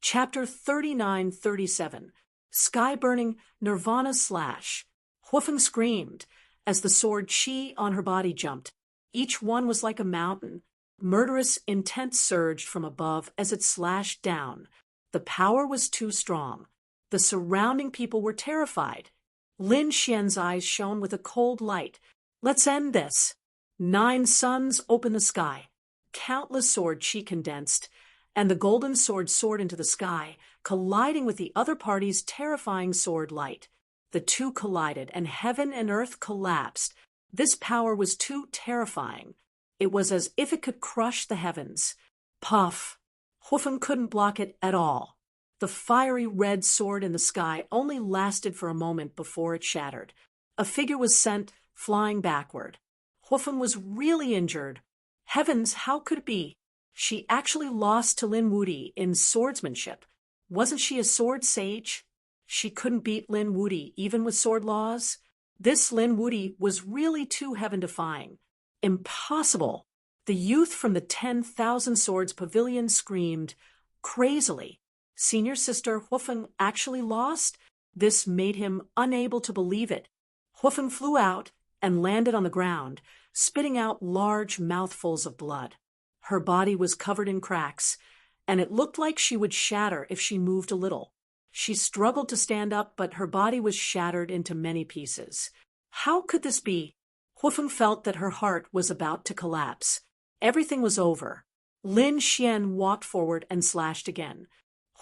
Chapter 39-37, Sky-Burning Nirvana Slash. Huifeng screamed as the sword chi on her body jumped. Each one was like a mountain. Murderous intent surged from above as it slashed down. The power was too strong. The surrounding people were terrified. Lin Xian's eyes shone with a cold light. "Let's end this." 9 suns opened the sky. Countless sword chi condensed, and the golden sword soared into the sky, colliding with the other party's terrifying sword light. The two collided, and heaven and earth collapsed. This power was too terrifying. It was as if it could crush the heavens. Puff! Huifeng couldn't block it at all. The fiery red sword in the sky only lasted for a moment before it shattered. A figure was sent flying backward. Huifeng was really injured. Heavens, how could it be? She actually lost to Lin Wudi in swordsmanship. Wasn't she a sword sage? She couldn't beat Lin Wudi even with sword laws. This Lin Wudi was really too heaven-defying. Impossible! The youth from the 10,000 Swords Pavilion screamed crazily. Senior Sister Huifeng actually lost? This made him unable to believe it. Huifeng flew out and landed on the ground, spitting out large mouthfuls of blood. Her body was covered in cracks, and it looked like she would shatter if she moved a little. She struggled to stand up, but her body was shattered into many pieces. How could this be? Huifeng felt that her heart was about to collapse. Everything was over. Lin Xian walked forward and slashed again.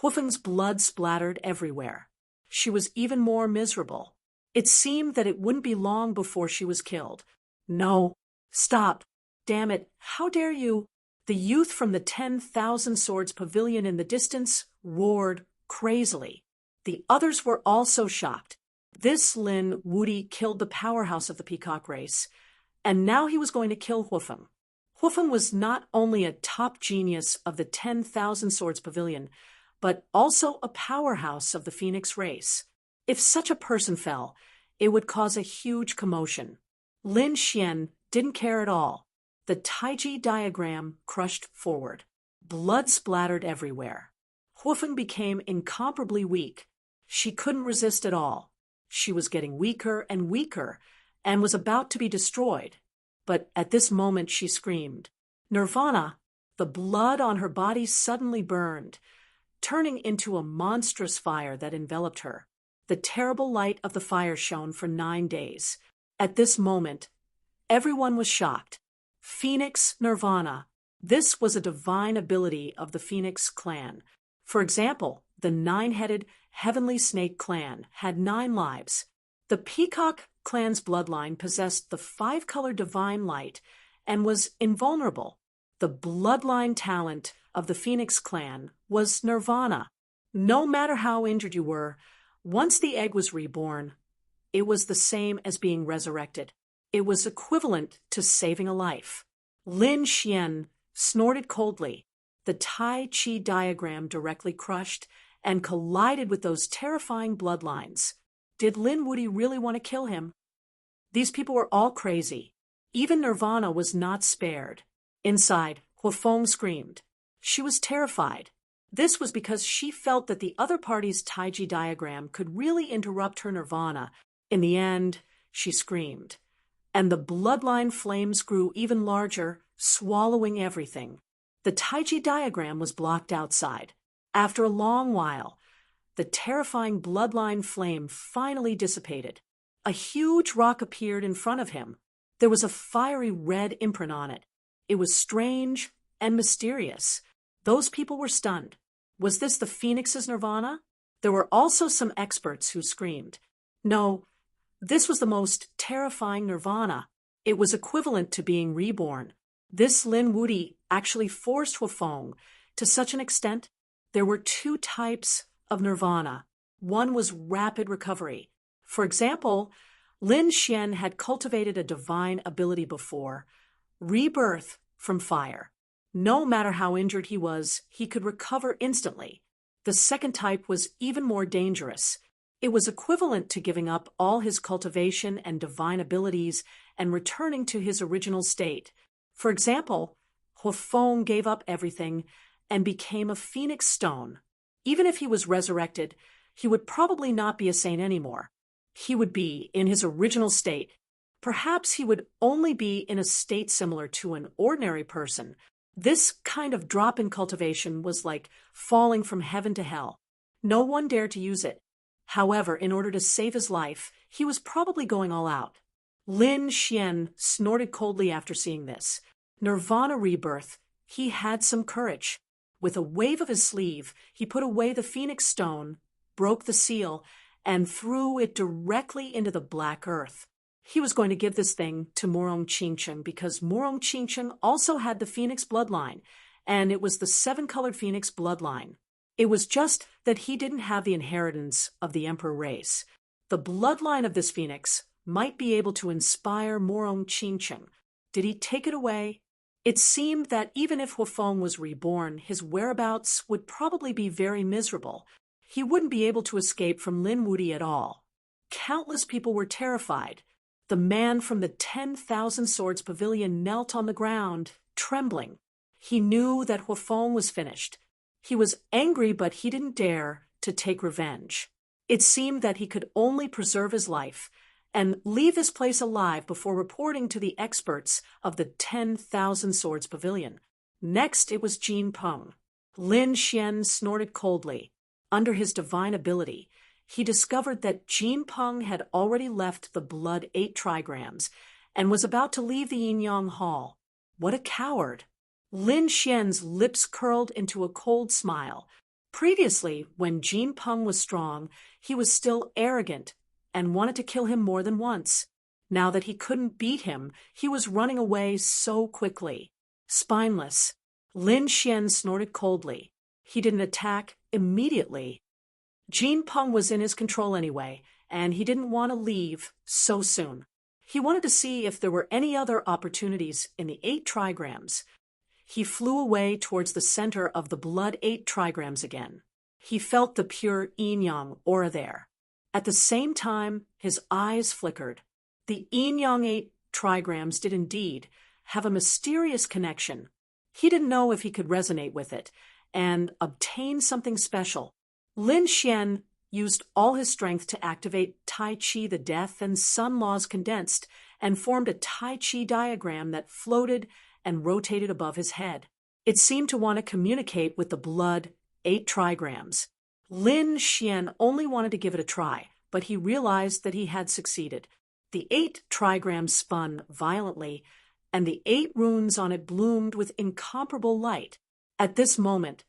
Huifeng's blood splattered everywhere. She was even more miserable. It seemed that it wouldn't be long before she was killed. No, stop. Damn it, how dare you? The youth from the 10,000 Swords Pavilion in the distance roared crazily. The others were also shocked. This Lin Wudi killed the powerhouse of the peacock race, and now he was going to kill Huifeng. Huifeng was not only a top genius of the 10,000 Swords Pavilion, but also a powerhouse of the phoenix race. If such a person fell, it would cause a huge commotion. Lin Xian didn't care at all. The Taiji diagram crushed forward. Blood splattered everywhere. Huifeng became incomparably weak. She couldn't resist at all. She was getting weaker and weaker and was about to be destroyed. But at this moment she screamed. Nirvana! The blood on her body suddenly burned, turning into a monstrous fire that enveloped her. The terrible light of the fire shone for 9 days. At this moment, everyone was shocked. Phoenix Nirvana. This was a divine ability of the Phoenix clan. For example, the 9-headed Heavenly Snake clan had 9 lives. The Peacock clan's bloodline possessed the 5-color divine light and was invulnerable. The bloodline talent of the Phoenix clan was Nirvana. No matter how injured you were, once the egg was reborn, it was the same as being resurrected. It was equivalent to saving a life. Lin Xian snorted coldly. The Tai Chi diagram directly crushed and collided with those terrifying bloodlines. Did Lin Wudi really want to kill him? These people were all crazy. Even Nirvana was not spared. Inside, Huifeng screamed. She was terrified. This was because she felt that the other party's Taiji diagram could really interrupt her nirvana. In the end, she screamed. And the bloodline flames grew even larger, swallowing everything. The Taiji diagram was blocked outside. After a long while, the terrifying bloodline flame finally dissipated. A huge rock appeared in front of him. There was a fiery red imprint on it. It was strange and mysterious. Those people were stunned. Was this the Phoenix's nirvana? There were also some experts who screamed. No, this was the most terrifying nirvana. It was equivalent to being reborn. This Lin Wudi actually forced Huifeng to such an extent. There were 2 types of nirvana. One was rapid recovery. For example, Lin Xian had cultivated a divine ability before, rebirth from fire. No matter how injured he was, he could recover instantly. The second type was even more dangerous. It was equivalent to giving up all his cultivation and divine abilities and returning to his original state. For example, Huifeng gave up everything and became a phoenix stone. Even if he was resurrected, he would probably not be a saint anymore. He would be in his original state. Perhaps he would only be in a state similar to an ordinary person. This kind of drop in cultivation was like falling from heaven to hell. No one dared to use it. However, in order to save his life, he was probably going all out. Lin Xian snorted coldly after seeing this. Nirvana rebirth, he had some courage. With a wave of his sleeve, he put away the phoenix stone, broke the seal, and threw it directly into the black earth. He was going to give this thing to Morong Qingchen because Morong Qingchen also had the phoenix bloodline, and it was the seven-colored phoenix bloodline. It was just that he didn't have the inheritance of the emperor race. The bloodline of this phoenix might be able to inspire Morong Qingchen. Did he take it away? It seemed that even if Huafeng was reborn, his whereabouts would probably be very miserable. He wouldn't be able to escape from Lin Wuti at all. Countless people were terrified. The man from the 10,000 Swords Pavilion knelt on the ground, trembling. He knew that Huafeng was finished. He was angry, but he didn't dare to take revenge. It seemed that he could only preserve his life and leave this place alive before reporting to the experts of the 10,000 Swords Pavilion. Next, it was Jin Peng. Lin Xian snorted coldly. Under his divine ability, he discovered that Jin Peng had already left the blood 8 trigrams and was about to leave the Yin-Yang Hall. What a coward! Lin Xian's lips curled into a cold smile. Previously, when Jin Peng was strong, he was still arrogant and wanted to kill him more than once. Now that he couldn't beat him, he was running away so quickly. Spineless, Lin Xian snorted coldly. He didn't attack immediately. Jin Peng was in his control anyway, and he didn't want to leave so soon. He wanted to see if there were any other opportunities in the 8 trigrams. He flew away towards the center of the blood 8 trigrams again. He felt the pure yin-yang aura there. At the same time, his eyes flickered. The yin-yang 8 trigrams did indeed have a mysterious connection. He didn't know if he could resonate with it and obtain something special. Lin Xian used all his strength to activate Tai Chi the Death and Sun Laws condensed and formed a Tai Chi diagram that floated and rotated above his head. It seemed to want to communicate with the blood 8 trigrams. Lin Xian only wanted to give it a try, but he realized that he had succeeded. The 8 trigrams spun violently, and the 8 runes on it bloomed with incomparable light. At this moment,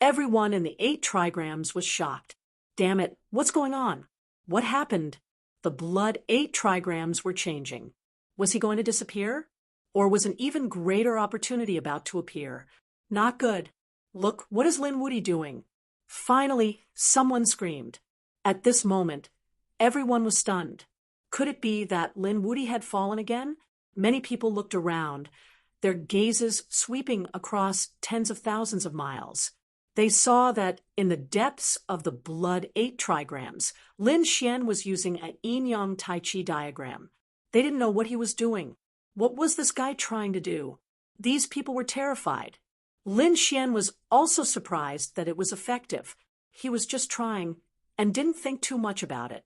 everyone in the 8 trigrams was shocked. Damn it, what's going on? What happened? The blood 8 trigrams were changing. Was he going to disappear? Or was an even greater opportunity about to appear? Not good. Look, what is Lin Wuti doing? Finally, someone screamed. At this moment, everyone was stunned. Could it be that Lin Wuti had fallen again? Many people looked around, their gazes sweeping across tens of thousands of miles. They saw that in the depths of the blood 8 trigrams, Lin Xian was using a yin-yang Tai Chi diagram. They didn't know what he was doing. What was this guy trying to do? These people were terrified. Lin Xian was also surprised that it was effective. He was just trying and didn't think too much about it.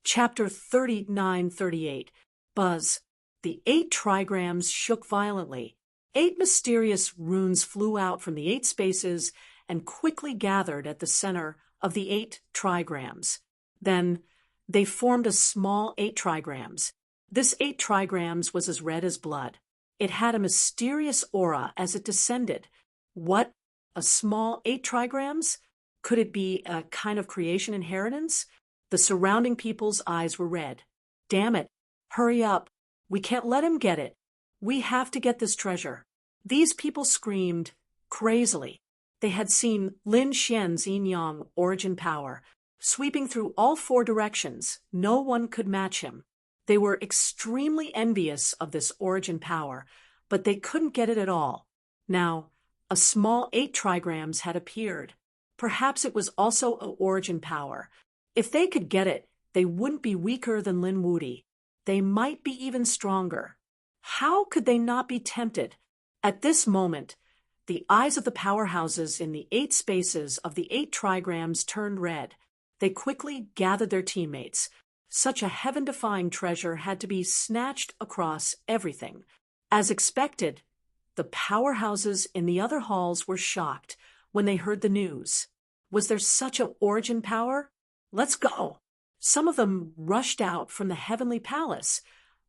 Chapter 39-38. Buzz. The 8 trigrams shook violently. 8 mysterious runes flew out from the 8 spaces and quickly gathered at the center of the 8 trigrams. Then they formed a small 8 trigrams. This 8 trigrams was as red as blood. It had a mysterious aura as it descended. What? A small 8 trigrams? Could it be a kind of creation inheritance? The surrounding people's eyes were red. Damn it. Hurry up. We can't let him get it. We have to get this treasure. These people screamed crazily. They had seen Lin Xian's yin-yang origin power. Sweeping through all 4 directions, no one could match him. They were extremely envious of this origin power, but they couldn't get it at all. Now, a small 8 trigrams had appeared. Perhaps it was also an origin power. If they could get it, they wouldn't be weaker than Lin Wuti. They might be even stronger. How could they not be tempted? At this moment, The eyes of the powerhouses in the 8 spaces of the 8 trigrams turned red. They quickly gathered their teammates. Such a heaven-defying treasure had to be snatched across everything. As expected, the powerhouses in the other halls were shocked when they heard the news. Was there such an origin power? Let's go! Some of them rushed out from the heavenly palace,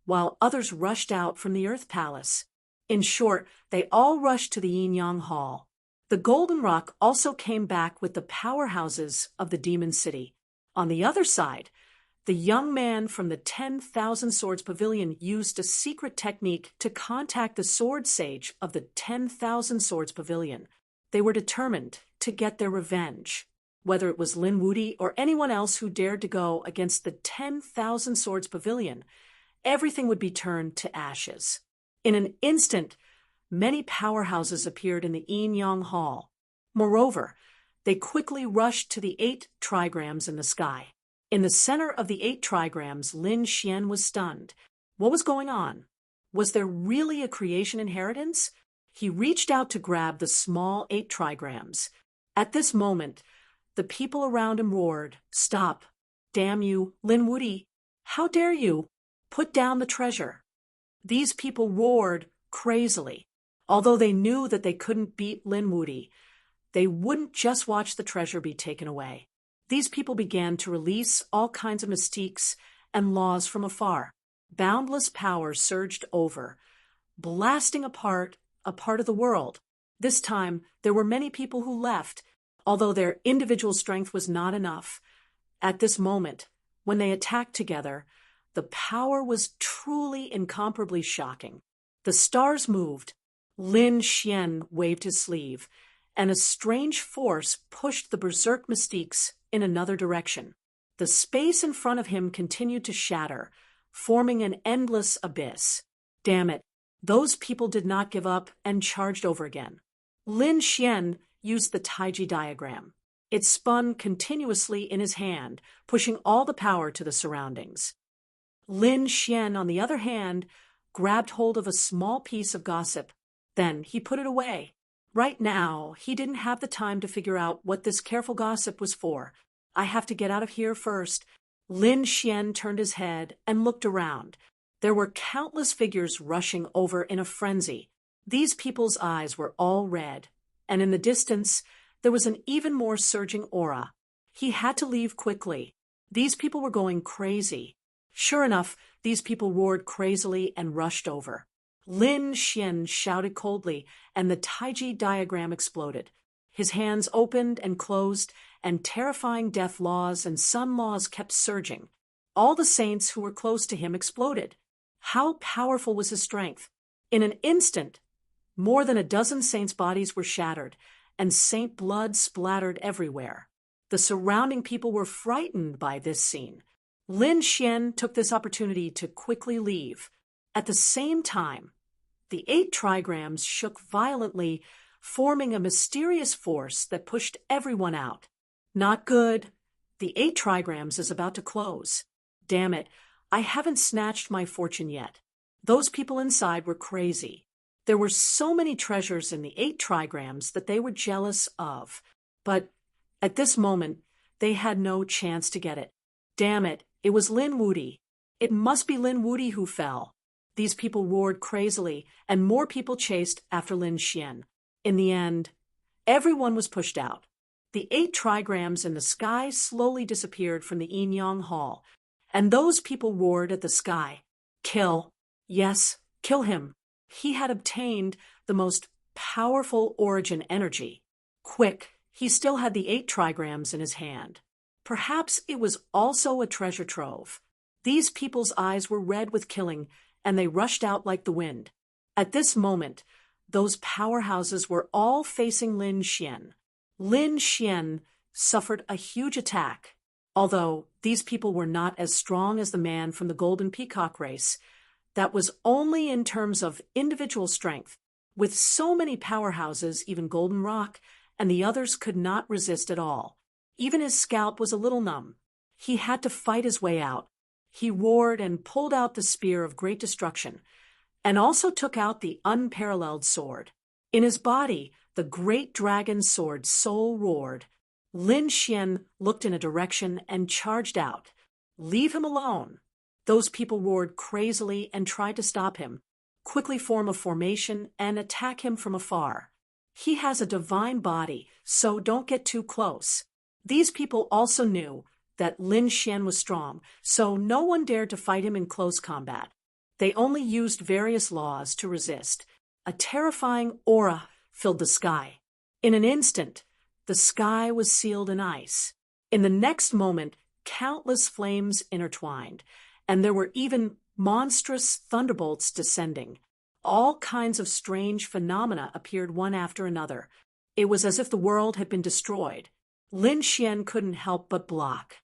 while others rushed out from the earth palace. In short, they all rushed to the Yin-Yang Hall. The Golden Rock also came back with the powerhouses of the Demon City. On the other side, the young man from the 10,000 Swords Pavilion used a secret technique to contact the Sword Sage of the 10,000 Swords Pavilion. They were determined to get their revenge. Whether it was Lin Wuti or anyone else who dared to go against the 10,000 Swords Pavilion, everything would be turned to ashes. In an instant, many powerhouses appeared in the Yin-Yang Hall. Moreover, they quickly rushed to the 8 trigrams in the sky. In the center of the 8 trigrams, Lin Xian was stunned. What was going on? Was there really a creation inheritance? He reached out to grab the small 8 trigrams. At this moment, the people around him roared, "Stop! Damn you, Lin Wuti! How dare you? Put down the treasure!" These people roared crazily. Although they knew that they couldn't beat Lin Wuti, they wouldn't just watch the treasure be taken away. These people began to release all kinds of mystiques and laws from afar. Boundless power surged over, blasting apart a part of the world. This time, there were many people who left, although their individual strength was not enough. At this moment, when they attacked together, the power was truly incomparably shocking. The stars moved. Lin Xian waved his sleeve, and a strange force pushed the berserk mystiques in another direction. The space in front of him continued to shatter, forming an endless abyss. Damn it, those people did not give up and charged over again. Lin Xian used the Taiji diagram. It spun continuously in his hand, pushing all the power to the surroundings. Lin Xian, on the other hand, grabbed hold of a small piece of gossip. Then he put it away. Right now, he didn't have the time to figure out what this careful gossip was for. I have to get out of here first. Lin Xian turned his head and looked around. There were countless figures rushing over in a frenzy. These people's eyes were all red, and in the distance, there was an even more surging aura. He had to leave quickly. These people were going crazy. Sure enough, these people roared crazily and rushed over. Lin Xian shouted coldly, and the Taiji diagram exploded. His hands opened and closed, and terrifying death laws and sun laws kept surging. All the saints who were close to him exploded. How powerful was his strength? In an instant, more than a dozen saints' bodies were shattered, and saint blood splattered everywhere. The surrounding people were frightened by this scene. Lin Xian took this opportunity to quickly leave. At the same time, the 8 trigrams shook violently, forming a mysterious force that pushed everyone out. Not good. The 8 trigrams is about to close. Damn it, I haven't snatched my fortune yet. Those people inside were crazy. There were so many treasures in the 8 trigrams that they were jealous of. But at this moment, they had no chance to get it. Damn it, it was Lin Wuti. It must be Lin Wuti who fell. These people roared crazily, and more people chased after Lin Xian. In the end, everyone was pushed out. The 8 trigrams in the sky slowly disappeared from the Yin-Yang Hall, and those people roared at the sky. Kill. Yes, kill him. He had obtained the most powerful origin energy. Quick, he still had the 8 trigrams in his hand. Perhaps it was also a treasure trove. These people's eyes were red with killing, and they rushed out like the wind. At this moment, those powerhouses were all facing Lin Xian. Lin Xian suffered a huge attack. Although these people were not as strong as the man from the Golden Peacock race, that was only in terms of individual strength. With so many powerhouses, even Golden Rock and the others could not resist at all. Even his scalp was a little numb. He had to fight his way out. He roared and pulled out the spear of great destruction, and also took out the unparalleled sword. In his body, the great dragon sword soul roared. Lin Xian looked in a direction and charged out. Leave him alone. Those people roared crazily and tried to stop him. Quickly form a formation and attack him from afar. He has a divine body, so don't get too close. These people also knew that Lin Xian was strong, so no one dared to fight him in close combat. They only used various laws to resist. A terrifying aura filled the sky. In an instant, the sky was sealed in ice. In the next moment, countless flames intertwined, and there were even monstrous thunderbolts descending. All kinds of strange phenomena appeared one after another. It was as if the world had been destroyed. Lin Xian couldn't help but block.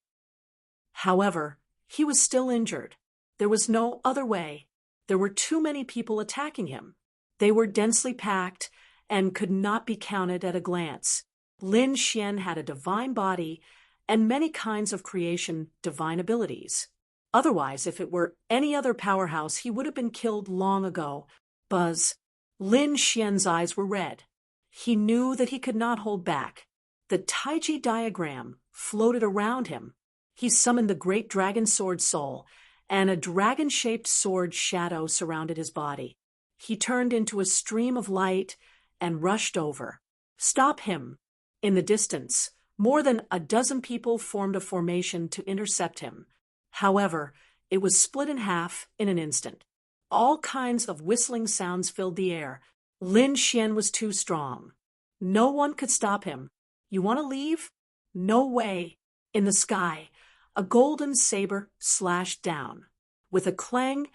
However, he was still injured. There was no other way. There were too many people attacking him. They were densely packed and could not be counted at a glance. Lin Xian had a divine body and many kinds of creation divine abilities. Otherwise, if it were any other powerhouse, he would have been killed long ago. Buzz. Lin Xian's eyes were red. He knew that he could not hold back. The Taiji diagram floated around him. He summoned the great dragon sword soul, and a dragon-shaped sword shadow surrounded his body. He turned into a stream of light and rushed over. Stop him! In the distance, more than a dozen people formed a formation to intercept him. However, it was split in half in an instant. All kinds of whistling sounds filled the air. Lin Xian was too strong. No one could stop him. You want to leave? No way. In the sky, a golden saber slashed down. With a clang,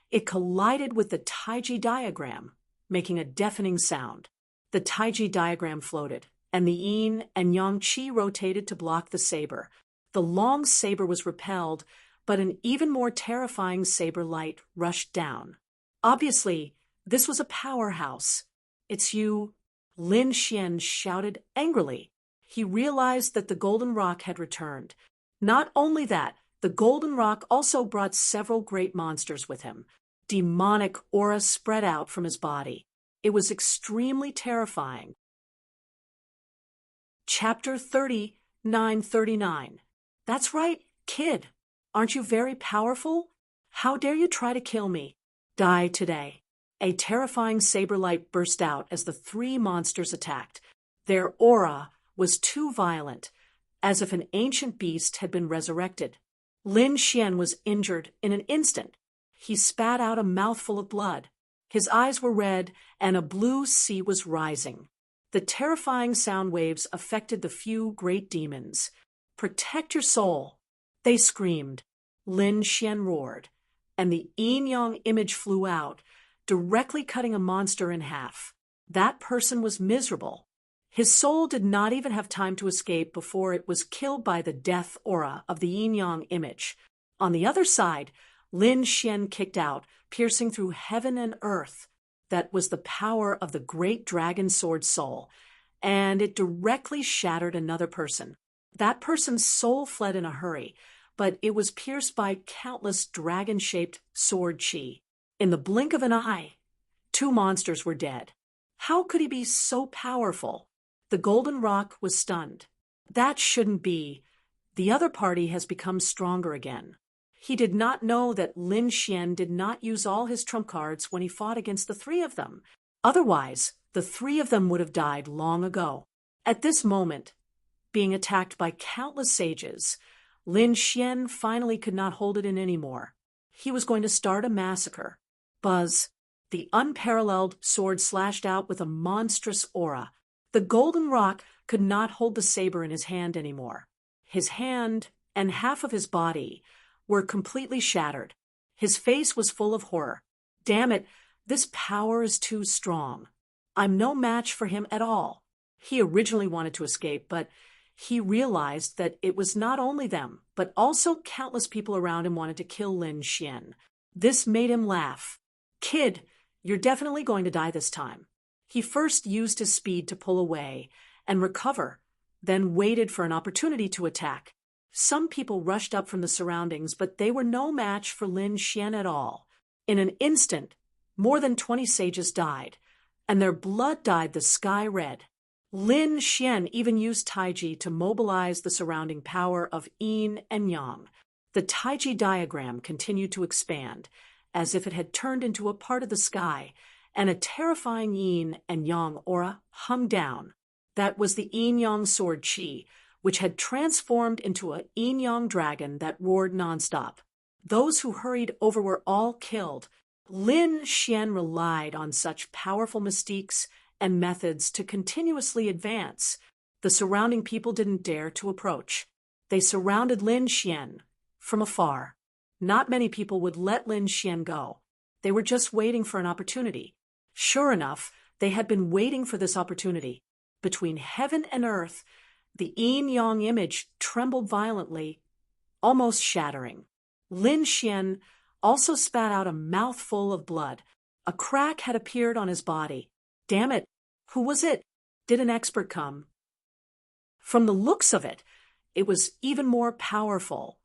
it collided with the Taiji diagram, making a deafening sound. The Taiji diagram floated, and the yin and yang qi rotated to block the saber. The long saber was repelled, but an even more terrifying saber light rushed down. Obviously, this was a powerhouse. It's you, Lin Xian shouted angrily. He realized that the golden rock had returned. Not only that, the golden rock also brought several great monsters with him. Demonic aura spread out from his body. It was extremely terrifying. Chapter 39:39. That's right, kid. Aren't you very powerful? How dare you try to kill me? Die today. A terrifying saber light burst out as the three monsters attacked. Their aura was too violent, as if an ancient beast had been resurrected. Lin Xian was injured in an instant. He spat out a mouthful of blood. His eyes were red, and a blue sea was rising. The terrifying sound waves affected the few great demons. Protect your soul, they screamed. Lin Xian roared, and the yin-yang image flew out, directly cutting a monster in half. That person was miserable. His soul did not even have time to escape before it was killed by the death aura of the yin-yang image. On the other side, Lin Xian kicked out, piercing through heaven and earth. That was the power of the great dragon sword soul, and it directly shattered another person. That person's soul fled in a hurry, but it was pierced by countless dragon-shaped sword chi. In the blink of an eye, two monsters were dead. How could he be so powerful? The golden rock was stunned. That shouldn't be. The other party has become stronger again. He did not know that Lin Xian did not use all his trump cards when he fought against the three of them. Otherwise, the three of them would have died long ago. At this moment, being attacked by countless sages, Lin Xian finally could not hold it in anymore. He was going to start a massacre. Buzz. The unparalleled sword slashed out with a monstrous aura. The golden rock could not hold the saber in his hand anymore. His hand and half of his body were completely shattered. His face was full of horror. Damn it, this power is too strong. I'm no match for him at all. He originally wanted to escape, but he realized that it was not only them, but also countless people around him wanted to kill Lin Xian. This made him laugh. Kid, you're definitely going to die this time. He first used his speed to pull away and recover, then waited for an opportunity to attack. Some people rushed up from the surroundings, but they were no match for Lin Xian at all. In an instant, more than 20 sages died, and their blood dyed the sky red. Lin Xian even used Taiji to mobilize the surrounding power of yin and yang. The Taiji diagram continued to expand, as if it had turned into a part of the sky, and a terrifying yin and yang aura hung down. That was the yin-yang sword Qi, which had transformed into a yin-yang dragon that roared nonstop. Those who hurried over were all killed. Lin Xian relied on such powerful mystiques and methods to continuously advance. The surrounding people didn't dare to approach. They surrounded Lin Xian from afar. Not many people would let Lin Xian go. They were just waiting for an opportunity. Sure enough, they had been waiting for this opportunity. Between heaven and earth, the yin-yang image trembled violently, almost shattering. Lin Xian also spat out a mouthful of blood. A crack had appeared on his body. Damn it, who was it? Did an expert come? From the looks of it, it was even more powerful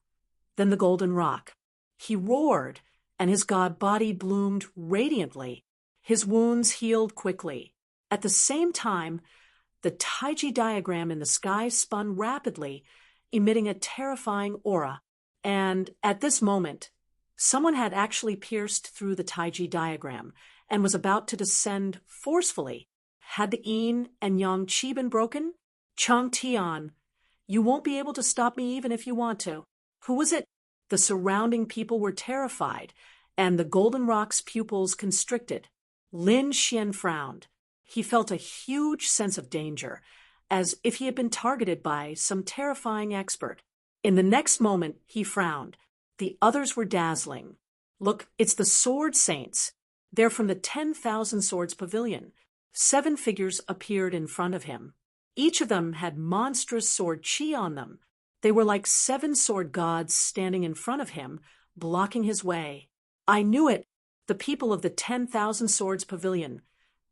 than the golden rock. He roared, and his god body bloomed radiantly. His wounds healed quickly. At the same time, the Taiji diagram in the sky spun rapidly, emitting a terrifying aura. And at this moment, someone had actually pierced through the Taiji diagram and was about to descend forcefully. Had the yin and yang qi been broken? Chang Tian, you won't be able to stop me even if you want to. Who was it? The surrounding people were terrified, and the golden rock's pupils constricted. Lin Xian frowned. He felt a huge sense of danger, as if he had been targeted by some terrifying expert. In the next moment, he frowned. The others were dazzling. Look, it's the Sword Saints. They're from the 10,000 Swords Pavilion. 7 figures appeared in front of him. Each of them had monstrous sword qi on them. They were like 7 sword gods standing in front of him, blocking his way. I knew it. The people of the 10,000 Swords Pavilion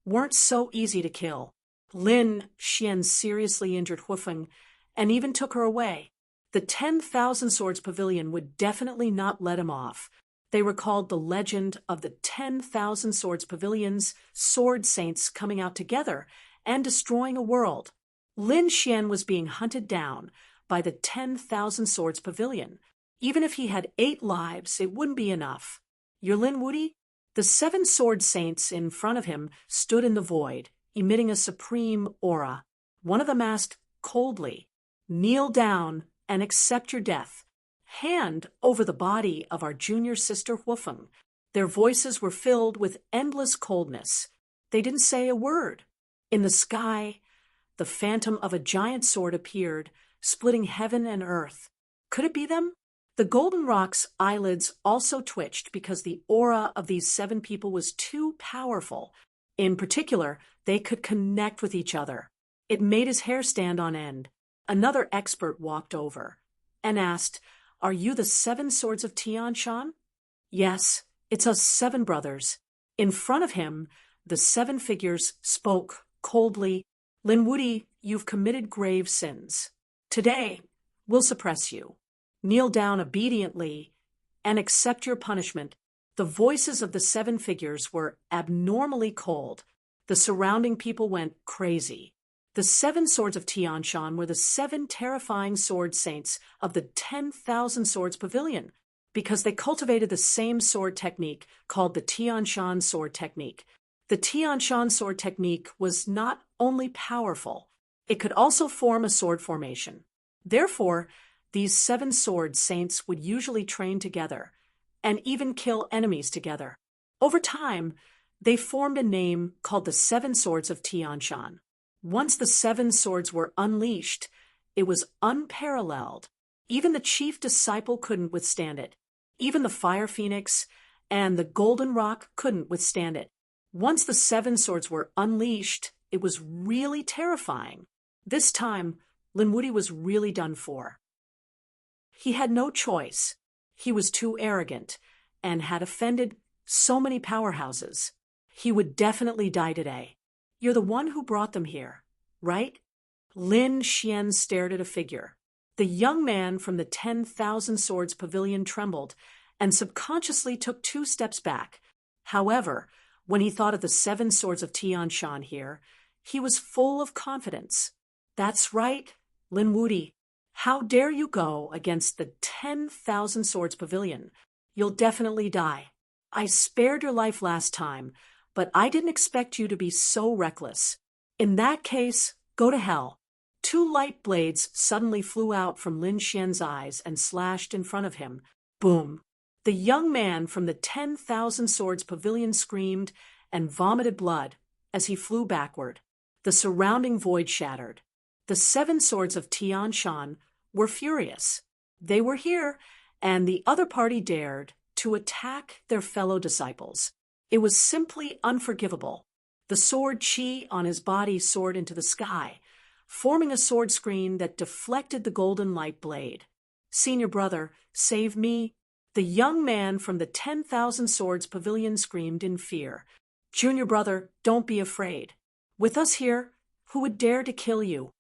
weren't so easy to kill. Lin Xian seriously injured Hufeng and even took her away. The 10,000 Swords Pavilion would definitely not let him off. They recalled the legend of the 10,000 Swords Pavilion's sword saints coming out together and destroying a world. Lin Xian was being hunted down by the 10,000 Swords Pavilion. Even if he had 8 lives, it wouldn't be enough. You're Lin Wudi? The 7 sword saints in front of him stood in the void, emitting a supreme aura. One of them asked coldly, "Kneel down and accept your death. Hand over the body of our junior sister Hufeng." Their voices were filled with endless coldness. They didn't say a word. In the sky, the phantom of a giant sword appeared, splitting heaven and earth. Could it be them? The golden rock's eyelids also twitched because the aura of these 7 people was too powerful. In particular, they could connect with each other. It made his hair stand on end. Another expert walked over and asked, "Are you the 7 swords of Tian Shan?" "Yes, it's us 7 brothers." In front of him, the 7 figures spoke coldly, "Lin Wudi, you've committed grave sins. Today, we'll suppress you. Kneel down obediently and accept your punishment." The voices of the 7 figures were abnormally cold. The surrounding people went crazy. The 7 swords of Tian Shan were the 7 terrifying sword saints of the 10,000 Swords Pavilion, because they cultivated the same sword technique called the Tian Shan sword technique. The Tian Shan sword technique was not only powerful, it could also form a sword formation. Therefore, these 7 sword saints would usually train together and even kill enemies together. Over time, they formed a name called the 7 swords of Tian Shan. Once the 7 swords were unleashed, it was unparalleled. Even the chief disciple couldn't withstand it. Even the fire phoenix and the golden rock couldn't withstand it. Once the 7 swords were unleashed, it was really terrifying. This time, Lin Wudi was really done for. He had no choice. He was too arrogant and had offended so many powerhouses. He would definitely die today. "You're the one who brought them here, right?" Lin Xian stared at a figure. The young man from the 10,000 Swords Pavilion trembled and subconsciously took 2 steps back. However, when he thought of the 7 swords of Tian Shan here, He was full of confidence. "That's right, Lin Wudi. How dare you go against the 10,000 Swords Pavilion? You'll definitely die. I spared your life last time, but I didn't expect you to be so reckless. In that case, go to hell." Two light blades suddenly flew out from Lin Xian's eyes and slashed in front of him. Boom! The young man from the 10,000 Swords Pavilion screamed and vomited blood as he flew backward. The surrounding void shattered. The 7 swords of Tian Shan were furious. They were here, and the other party dared to attack their fellow disciples. It was simply unforgivable. The sword Qi on his body soared into the sky, forming a sword screen that deflected the golden light blade. "Senior brother, save me!" The young man from the 10,000 Swords Pavilion screamed in fear. "Junior brother, don't be afraid. With us here, who would dare to kill you?"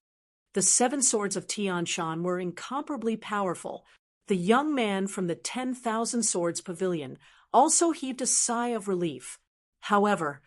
The 7 swords of Tian Shan were incomparably powerful. The young man from the 10,000 Swords Pavilion also heaved a sigh of relief. However,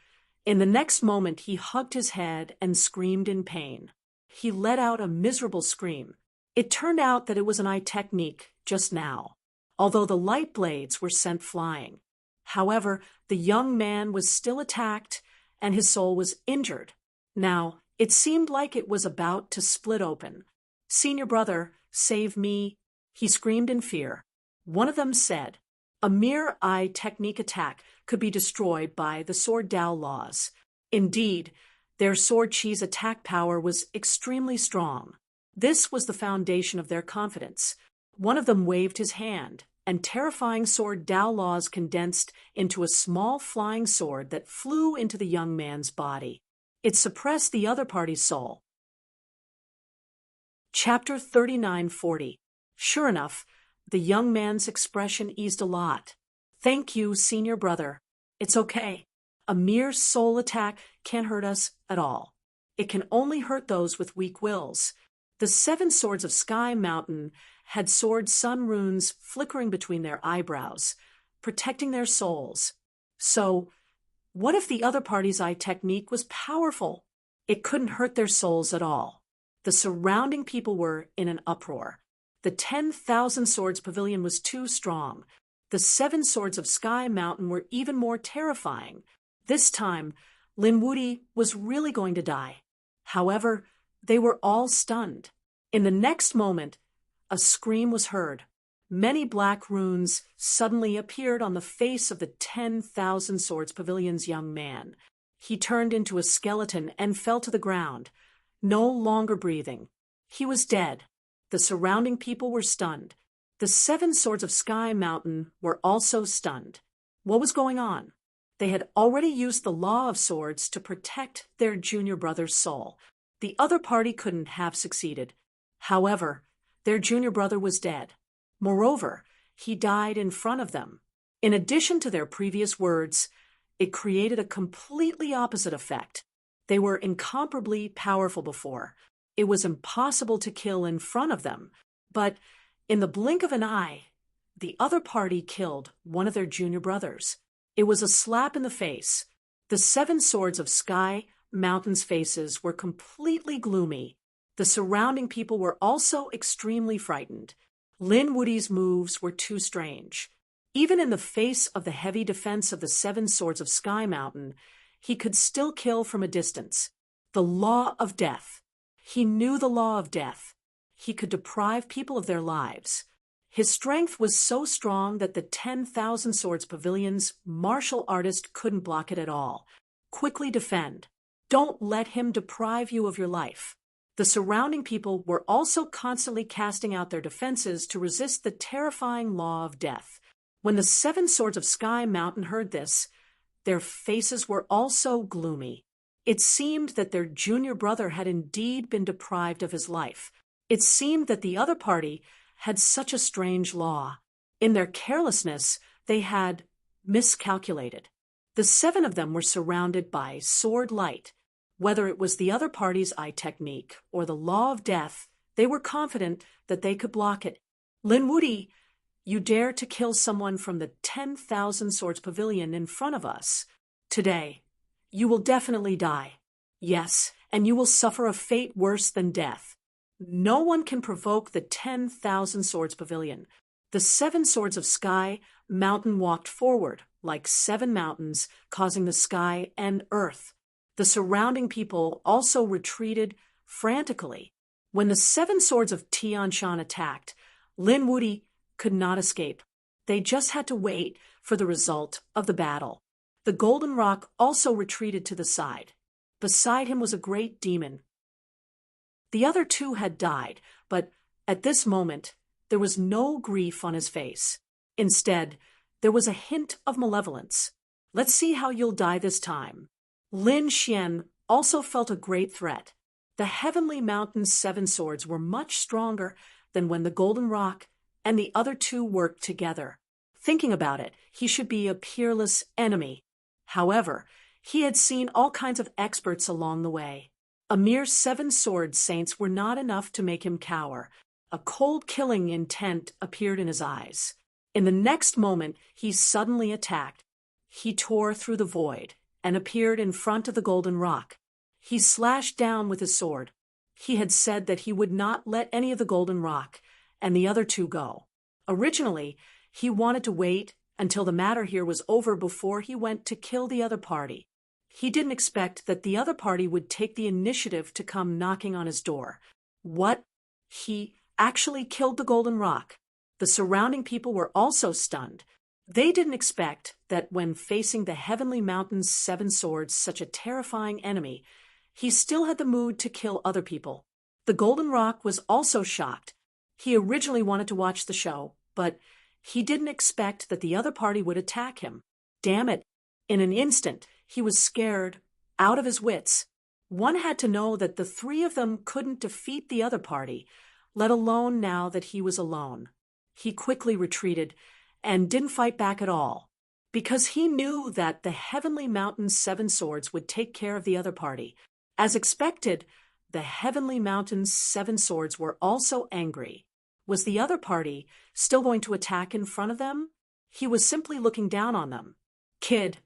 in the next moment he hugged his head and screamed in pain. He let out a miserable scream. It turned out that it was an eye technique just now, although the light blades were sent flying. However, the young man was still attacked, and his soul was injured. Now, it seemed like it was about to split open. "Senior brother, save me!" he screamed in fear. One of them said, "A mere eye technique attack could be destroyed by the Sword Dao laws." Indeed, their sword Qi's attack power was extremely strong. This was the foundation of their confidence. One of them waved his hand, and terrifying Sword Dao laws condensed into a small flying sword that flew into the young man's body. It suppressed the other party's soul. Chapter 3940. Sure enough, the young man's expression eased a lot. "Thank you, senior brother. It's okay. A mere soul attack can't hurt us at all. It can only hurt those with weak wills." The 7 swords of Sky Mountain had sword sun runes flickering between their eyebrows, protecting their souls. So, what if the other party's eye technique was powerful? It couldn't hurt their souls at all. The surrounding people were in an uproar. The 10,000 Swords Pavilion was too strong. The 7 swords of Sky Mountain were even more terrifying. This time, Lin Wudi was really going to die. However, they were all stunned. In the next moment, a scream was heard. Many black runes suddenly appeared on the face of the 10,000 Swords Pavilion's young man. He turned into a skeleton and fell to the ground, no longer breathing. He was dead. The surrounding people were stunned. The 7 swords of Sky Mountain were also stunned. What was going on? They had already used the law of swords to protect their junior brother's soul. The other party couldn't have succeeded. However, their junior brother was dead. Moreover, he died in front of them. In addition to their previous words, it created a completely opposite effect. They were incomparably powerful before. It was impossible to kill in front of them, but in the blink of an eye, the other party killed one of their junior brothers. It was a slap in the face. The 7 swords of Sky Mountain's faces were completely gloomy. The surrounding people were also extremely frightened. Lin Wudi's moves were too strange. Even in the face of the heavy defense of the 7 swords of Sky Mountain, he could still kill from a distance. The law of death. He knew the law of death. He could deprive people of their lives. His strength was so strong that the 10,000 Swords Pavilion's martial artist couldn't block it at all. Quickly defend. Don't let him deprive you of your life. The surrounding people were also constantly casting out their defenses to resist the terrifying law of death. When the 7 swords of Sky Mountain heard this, their faces were also gloomy. It seemed that their junior brother had indeed been deprived of his life. It seemed that the other party had such a strange law. In their carelessness, they had miscalculated. The 7 of them were surrounded by sword light. Whether it was the other party's eye technique or the law of death, they were confident that they could block it. "Lin Wudi, you dare to kill someone from the 10,000 Swords Pavilion in front of us. Today, you will definitely die. Yes, and you will suffer a fate worse than death. No one can provoke the 10,000 Swords Pavilion. The 7 Swords of Sky Mountain walked forward, like 7 mountains, causing the sky and earth. The surrounding people also retreated frantically. When the 7 Swords of Tianshan attacked, Lin Wuyi could not escape. They just had to wait for the result of the battle. The Golden Rock also retreated to the side. Beside him was a great demon. The other 2 had died, but at this moment, there was no grief on his face. Instead, there was a hint of malevolence. Let's see how you'll die this time. Lin Xian also felt a great threat. The Heavenly Mountain's 7 swords were much stronger than when the Golden Rock and the other 2 worked together. Thinking about it, he should be a peerless enemy. However, he had seen all kinds of experts along the way. A mere 7 sword saints were not enough to make him cower. A cold killing intent appeared in his eyes. In the next moment, he suddenly attacked. He tore through the void and appeared in front of the Golden Rock. He slashed down with his sword. He had said that he would not let any of the Golden Rock and the other 2 go. Originally, he wanted to wait until the matter here was over before he went to kill the other party. He didn't expect that the other party would take the initiative to come knocking on his door. What? He actually killed the Golden Rock. The surrounding people were also stunned. They didn't expect that when facing the Heavenly Mountain's 7 swords, such a terrifying enemy, he still had the mood to kill other people. The Golden Rock was also shocked. He originally wanted to watch the show, but he didn't expect that the other party would attack him. Damn it! In an instant, he was scared, out of his wits. One had to know that the 3 of them couldn't defeat the other party, let alone now that he was alone. He quickly retreated and didn't fight back at all, because he knew that the Heavenly Mountain's 7 swords would take care of the other party. As expected, the Heavenly Mountain's 7 swords were also angry. Was the other party still going to attack in front of them? He was simply looking down on them. "Kid,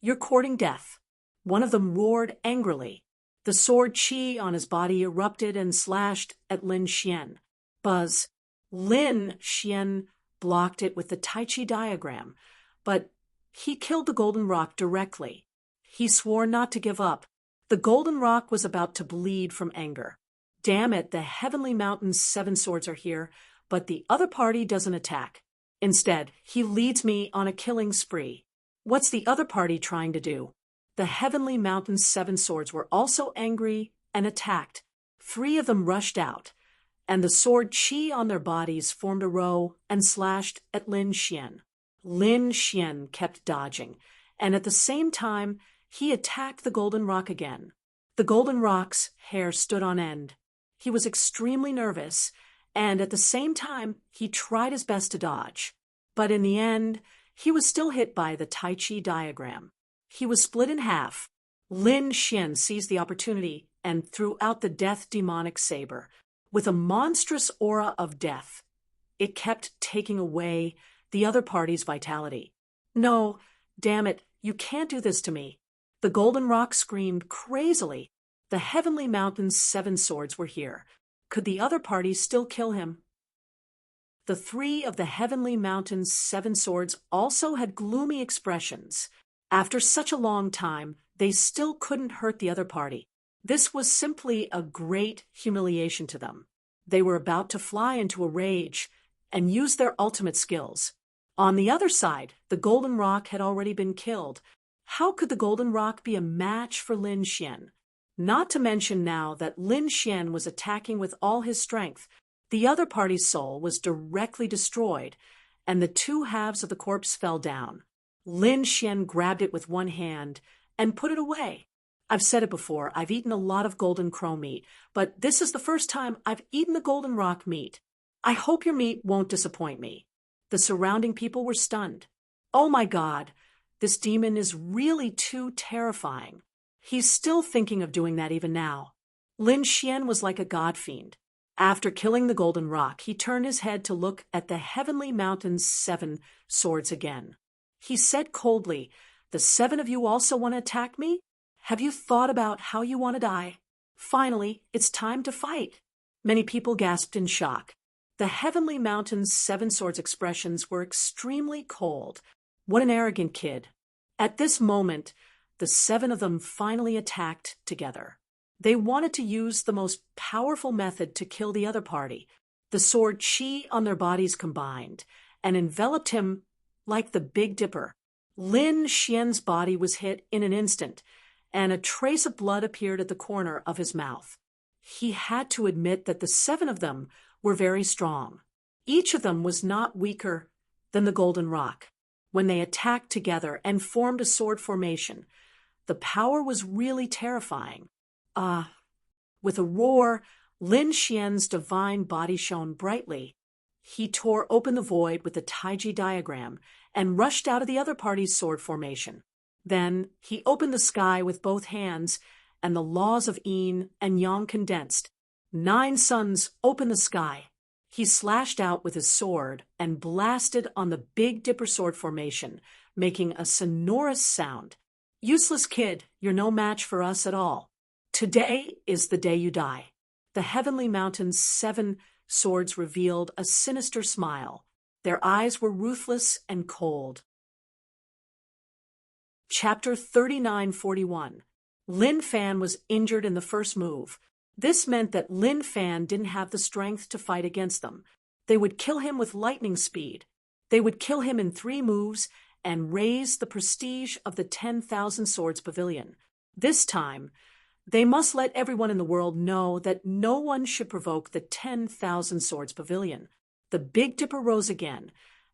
you're courting death." One of them roared angrily. The sword chi on his body erupted and slashed at Lin Xian. Buzz. Lin Xian blocked it with the Tai Chi diagram, but he killed the Golden Rock directly. He swore not to give up. The Golden Rock was about to bleed from anger. Damn it, the Heavenly Mountain's 7 swords are here, but the other party doesn't attack. Instead, he leads me on a killing spree. What's the other party trying to do? The Heavenly Mountain's 7 swords were also angry and attacked. 3 of them rushed out, and the sword chi on their bodies formed a row and slashed at Lin Xian. Lin Xian kept dodging, and at the same time, he attacked the Golden Rock again. The Golden Rock's hair stood on end. He was extremely nervous, and at the same time, he tried his best to dodge. But in the end, he was still hit by the Tai Chi diagram. He was split in half. Lin Xian seized the opportunity and threw out the death demonic saber. With a monstrous aura of death, it kept taking away the other party's vitality. "No, damn it, you can't do this to me." The Golden Rock screamed crazily. The Heavenly Mountain's 7 swords were here. Could the other party still kill him? The 3 of the Heavenly Mountain's 7 swords also had gloomy expressions. After such a long time, they still couldn't hurt the other party. This was simply a great humiliation to them. They were about to fly into a rage and use their ultimate skills. On the other side, the Golden Rock had already been killed. How could the Golden Rock be a match for Lin Xian? Not to mention now that Lin Xian was attacking with all his strength. The other party's soul was directly destroyed, and the 2 halves of the corpse fell down. Lin Xian grabbed it with one hand and put it away. I've said it before, I've eaten a lot of golden crow meat, but this is the first time I've eaten the Golden Rock meat. I hope your meat won't disappoint me. The surrounding people were stunned. Oh my God, this demon is really too terrifying. He's still thinking of doing that even now. Lin Xian was like a god fiend. After killing the Golden Rock, he turned his head to look at the Heavenly Mountain's 7 swords again. He said coldly, "The 7 of you also want to attack me? Have you thought about how you want to die?" Finally, it's time to fight. Many people gasped in shock. The Heavenly Mountain's seven swords expressions were extremely cold. What an arrogant kid. At this moment, the seven of them finally attacked together. They wanted to use the most powerful method to kill the other party. The sword chi on their bodies combined and enveloped him like the Big Dipper. Lin Xian's body was hit in an instant, and a trace of blood appeared at the corner of his mouth. He had to admit that the seven of them were very strong. Each of them was not weaker than the Golden Rock. When they attacked together and formed a sword formation, the power was really terrifying. With a roar, Lin Xian's divine body shone brightly. He tore open the void with the Taiji diagram and rushed out of the other party's sword formation. Then he opened the sky with both hands, and the laws of yin and yang condensed. 9 suns opened the sky. He slashed out with his sword and blasted on the Big Dipper sword formation, making a sonorous sound. Useless kid, you're no match for us at all. Today is the day you die. The Heavenly Mountain's 7 swords revealed a sinister smile. Their eyes were ruthless and cold. Chapter 3941. Lin Fan was injured in the first move. This meant that Lin Fan didn't have the strength to fight against them. They would kill him with lightning speed. They would kill him in 3 moves and raise the prestige of the 10,000 Swords Pavilion. This time, they must let everyone in the world know that no one should provoke the 10,000 Swords Pavilion. The Big Dipper rose again,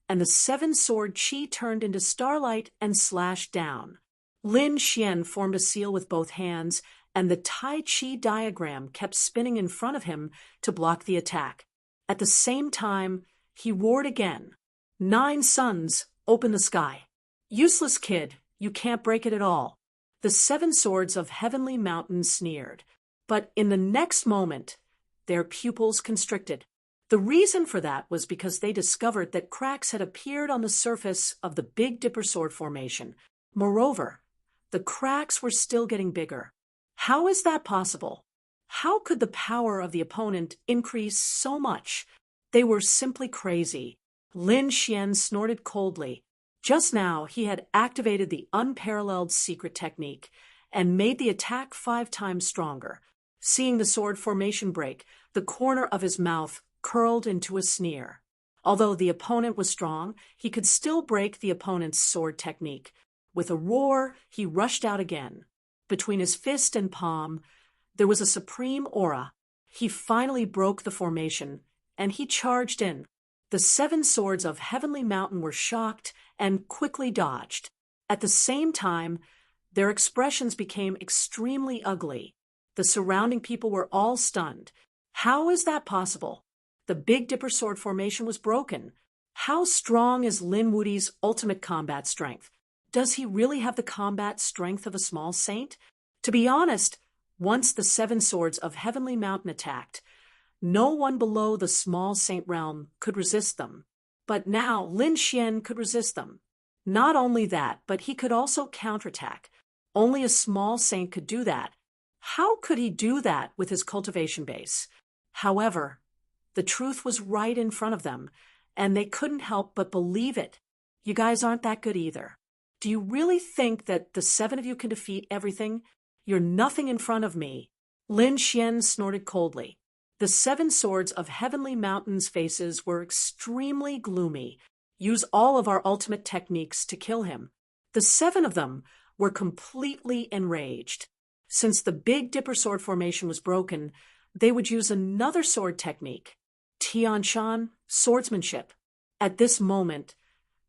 and the 7-sword chi turned into starlight and slashed down. Lin Xian formed a seal with both hands, and the Tai Chi diagram kept spinning in front of him to block the attack. At the same time, he roared again. 9 suns open the sky. Useless kid, you can't break it at all. The 7 swords of Heavenly Mountain sneered, but in the next moment, their pupils constricted. The reason for that was because they discovered that cracks had appeared on the surface of the Big Dipper sword formation. Moreover, the cracks were still getting bigger. How is that possible? How could the power of the opponent increase so much? They were simply crazy. Lin Xian snorted coldly. Just now, he had activated the unparalleled secret technique and made the attack 5 times stronger. Seeing the sword formation break, the corner of his mouth curled into a sneer. Although the opponent was strong, he could still break the opponent's sword technique. With a roar, he rushed out again. Between his fist and palm, there was a supreme aura. He finally broke the formation, and he charged in. The 7 swords of Heavenly Mountain were shocked and quickly dodged. At the same time, their expressions became extremely ugly. The surrounding people were all stunned. How is that possible? The Big Dipper sword formation was broken. How strong is Lin Wudi's ultimate combat strength? Does he really have the combat strength of a small saint? To be honest, once the 7 swords of Heavenly Mountain attacked, no one below the small saint realm could resist them. But now Lin Xian could resist them. Not only that, but he could also counterattack. Only a small saint could do that. How could he do that with his cultivation base? However, the truth was right in front of them, and they couldn't help but believe it. You guys aren't that good either. Do you really think that the 7 of you can defeat everything? You're nothing in front of me. Lin Xian snorted coldly. The 7 swords of Heavenly Mountain's faces were extremely gloomy. Use all of our ultimate techniques to kill him. The 7 of them were completely enraged. Since the Big Dipper sword formation was broken, they would use another sword technique, Tianshan, swordsmanship. At this moment,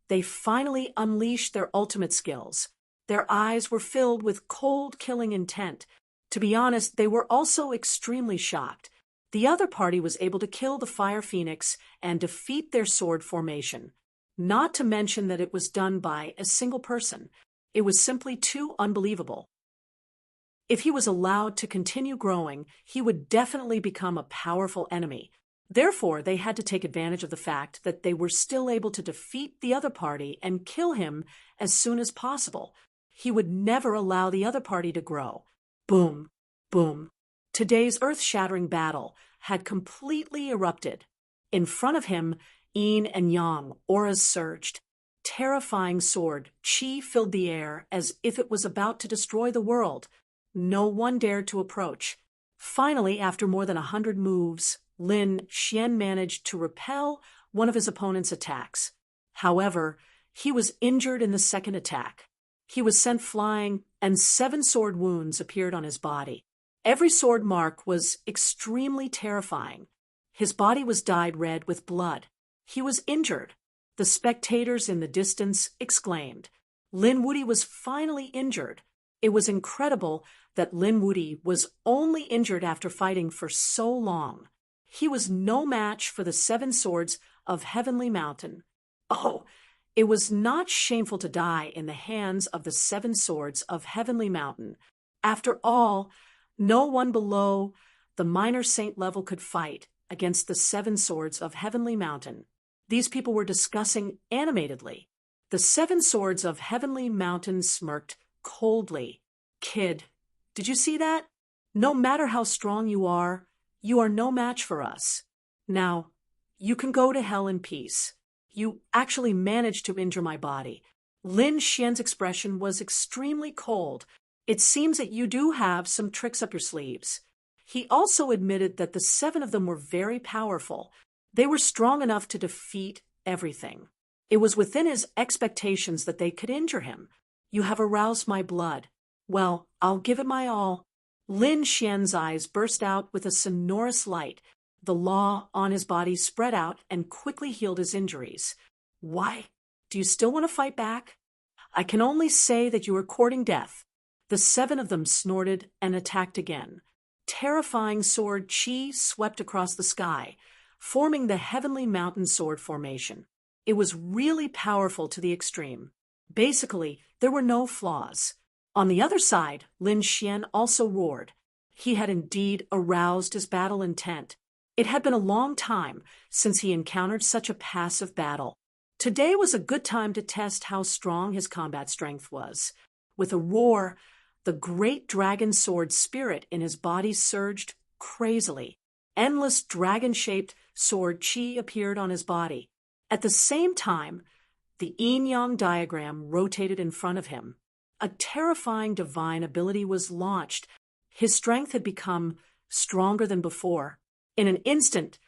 they finally unleashed their ultimate skills. Their eyes were filled with cold, killing intent. To be honest, they were also extremely shocked. The other party was able to kill the Fire Phoenix and defeat their sword formation. Not to mention that it was done by a single person. It was simply too unbelievable. If he was allowed to continue growing, he would definitely become a powerful enemy. Therefore, they had to take advantage of the fact that they were still able to defeat the other party and kill him as soon as possible. He would never allow the other party to grow. Boom, boom, Today's earth-shattering battle had completely erupted. In front of him, yin and yang, auras surged. Terrifying sword, qi filled the air as if it was about to destroy the world. No one dared to approach. Finally, after more than 100 moves, Lin Xian managed to repel one of his opponent's attacks. However, he was injured in the second attack. He was sent flying, and 7 sword wounds appeared on his body. Every sword mark was extremely terrifying. His body was dyed red with blood. He was injured. The spectators in the distance exclaimed. Lin Wuyi was finally injured. It was incredible that Lin Wuyi was only injured after fighting for so long. He was no match for the 7 swords of Heavenly Mountain. Oh, it was not shameful to die in the hands of the 7 swords of Heavenly Mountain. After all, no one below the minor saint level could fight against the 7 swords of Heavenly Mountain. These people were discussing animatedly. The 7 swords of Heavenly Mountain smirked coldly. Kid, did you see that? No matter how strong you are no match for us. Now, you can go to hell in peace. You actually managed to injure my body. Lin Xian's expression was extremely cold. It seems that you do have some tricks up your sleeves. He also admitted that the 7 of them were very powerful. They were strong enough to defeat everything. It was within his expectations that they could injure him. You have aroused my blood. Well, I'll give it my all. Lin Xian's eyes burst out with a sonorous light. The law on his body spread out and quickly healed his injuries. Why? Do you still want to fight back? I can only say that you are courting death. The 7 of them snorted and attacked again. Terrifying sword qi swept across the sky, forming the Heavenly Mountain sword formation. It was really powerful to the extreme. Basically, there were no flaws. On the other side, Lin Xian also roared. He had indeed aroused his battle intent. It had been a long time since he encountered such a passive battle. Today was a good time to test how strong his combat strength was. With a roar, the great dragon sword spirit in his body surged crazily. Endless dragon-shaped sword qi appeared on his body. At the same time, the yin-yang diagram rotated in front of him. A terrifying divine ability was launched. His strength had become stronger than before. In an instant,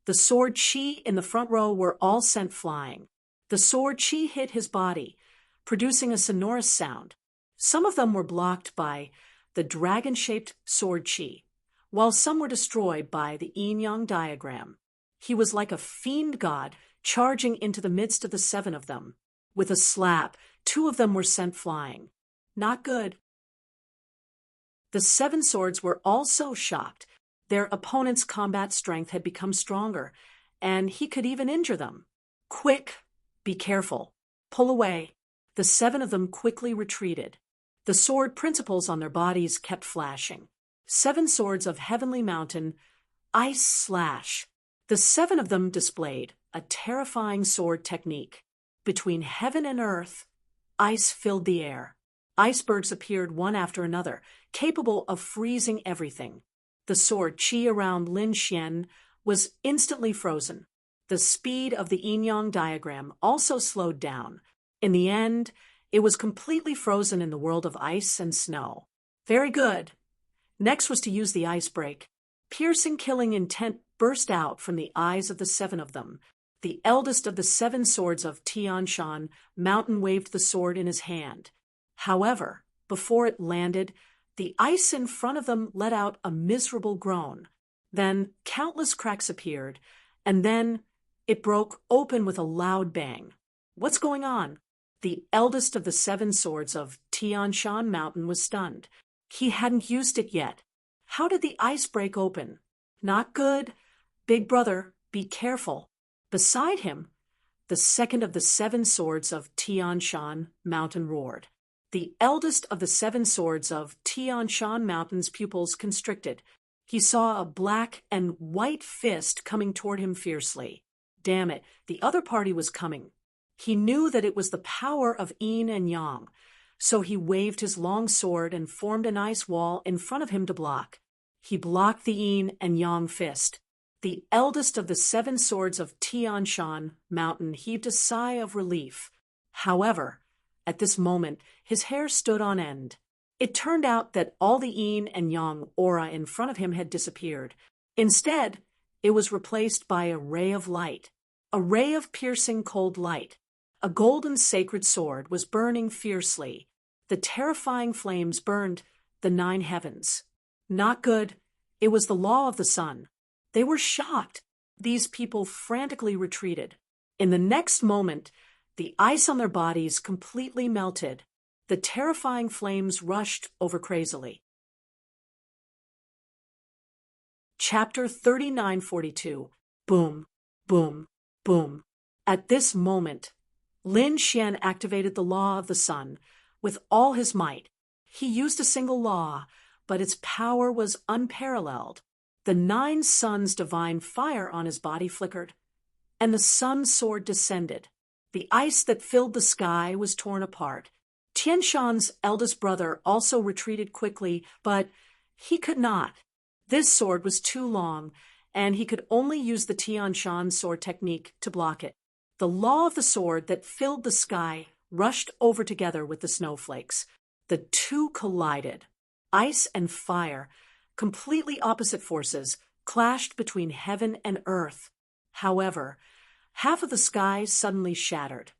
the sword qi in the front row were all sent flying. The sword qi hit his body, producing a sonorous sound. Some of them were blocked by the dragon-shaped sword qi, while some were destroyed by the yin-yang diagram. He was like a fiend god charging into the midst of the 7 of them. With a slap, 2 of them were sent flying. Not good. The 7 swords were also shocked. Their opponent's combat strength had become stronger, and he could even injure them. Quick! Be careful. Pull away. The 7 of them quickly retreated. The sword principles on their bodies kept flashing. 7 swords of Heavenly Mountain, Ice Slash. The 7 of them displayed a terrifying sword technique. Between heaven and earth, ice filled the air. Icebergs appeared one after another, capable of freezing everything. The sword qi around Lin Xian was instantly frozen. The speed of the yin-yang diagram also slowed down. In the end, it was completely frozen in the world of ice and snow. Very good. Next was to use the ice break. Piercing killing intent burst out from the eyes of the 7 of them. The eldest of the 7 swords of Tianshan Mountain waved the sword in his hand. However, before it landed, the ice in front of them let out a miserable groan. Then countless cracks appeared, and then it broke open with a loud bang. What's going on? The eldest of the 7 swords of Tianshan Mountain was stunned. He hadn't used it yet. How did the ice break open? Not good. Big brother, be careful. Beside him, the 2nd of the 7 swords of Tianshan Mountain roared. The eldest of the 7 swords of Tianshan Mountain's pupils constricted. He saw a black and white fist coming toward him fiercely. Damn it, the other party was coming. He knew that it was the power of yin and yang, so he waved his long sword and formed an ice wall in front of him to block. He blocked the yin and yang fist. The eldest of the 7 swords of Tian Shan Mountain heaved a sigh of relief. However, at this moment, his hair stood on end. It turned out that all the yin and yang aura in front of him had disappeared. Instead, it was replaced by a ray of light, a ray of piercing cold light. A golden sacred sword was burning fiercely. The terrifying flames burned the 9 heavens. Not good. It was the law of the sun. They were shocked. These people frantically retreated. In the next moment, the ice on their bodies completely melted. The terrifying flames rushed over crazily. Chapter 3942. Boom, boom, boom. At this moment, Lin Xian activated the law of the sun with all his might. He used a single law, but its power was unparalleled. The 9 suns' divine fire on his body flickered, and the sun sword descended. The ice that filled the sky was torn apart. Tian Shan's eldest brother also retreated quickly, but he could not. This sword was too long, and he could only use the Tian Shan sword technique to block it. The law of the sword that filled the sky rushed over together with the snowflakes. The two collided. Ice and fire, completely opposite forces, clashed between heaven and earth. However, half of the sky suddenly shattered,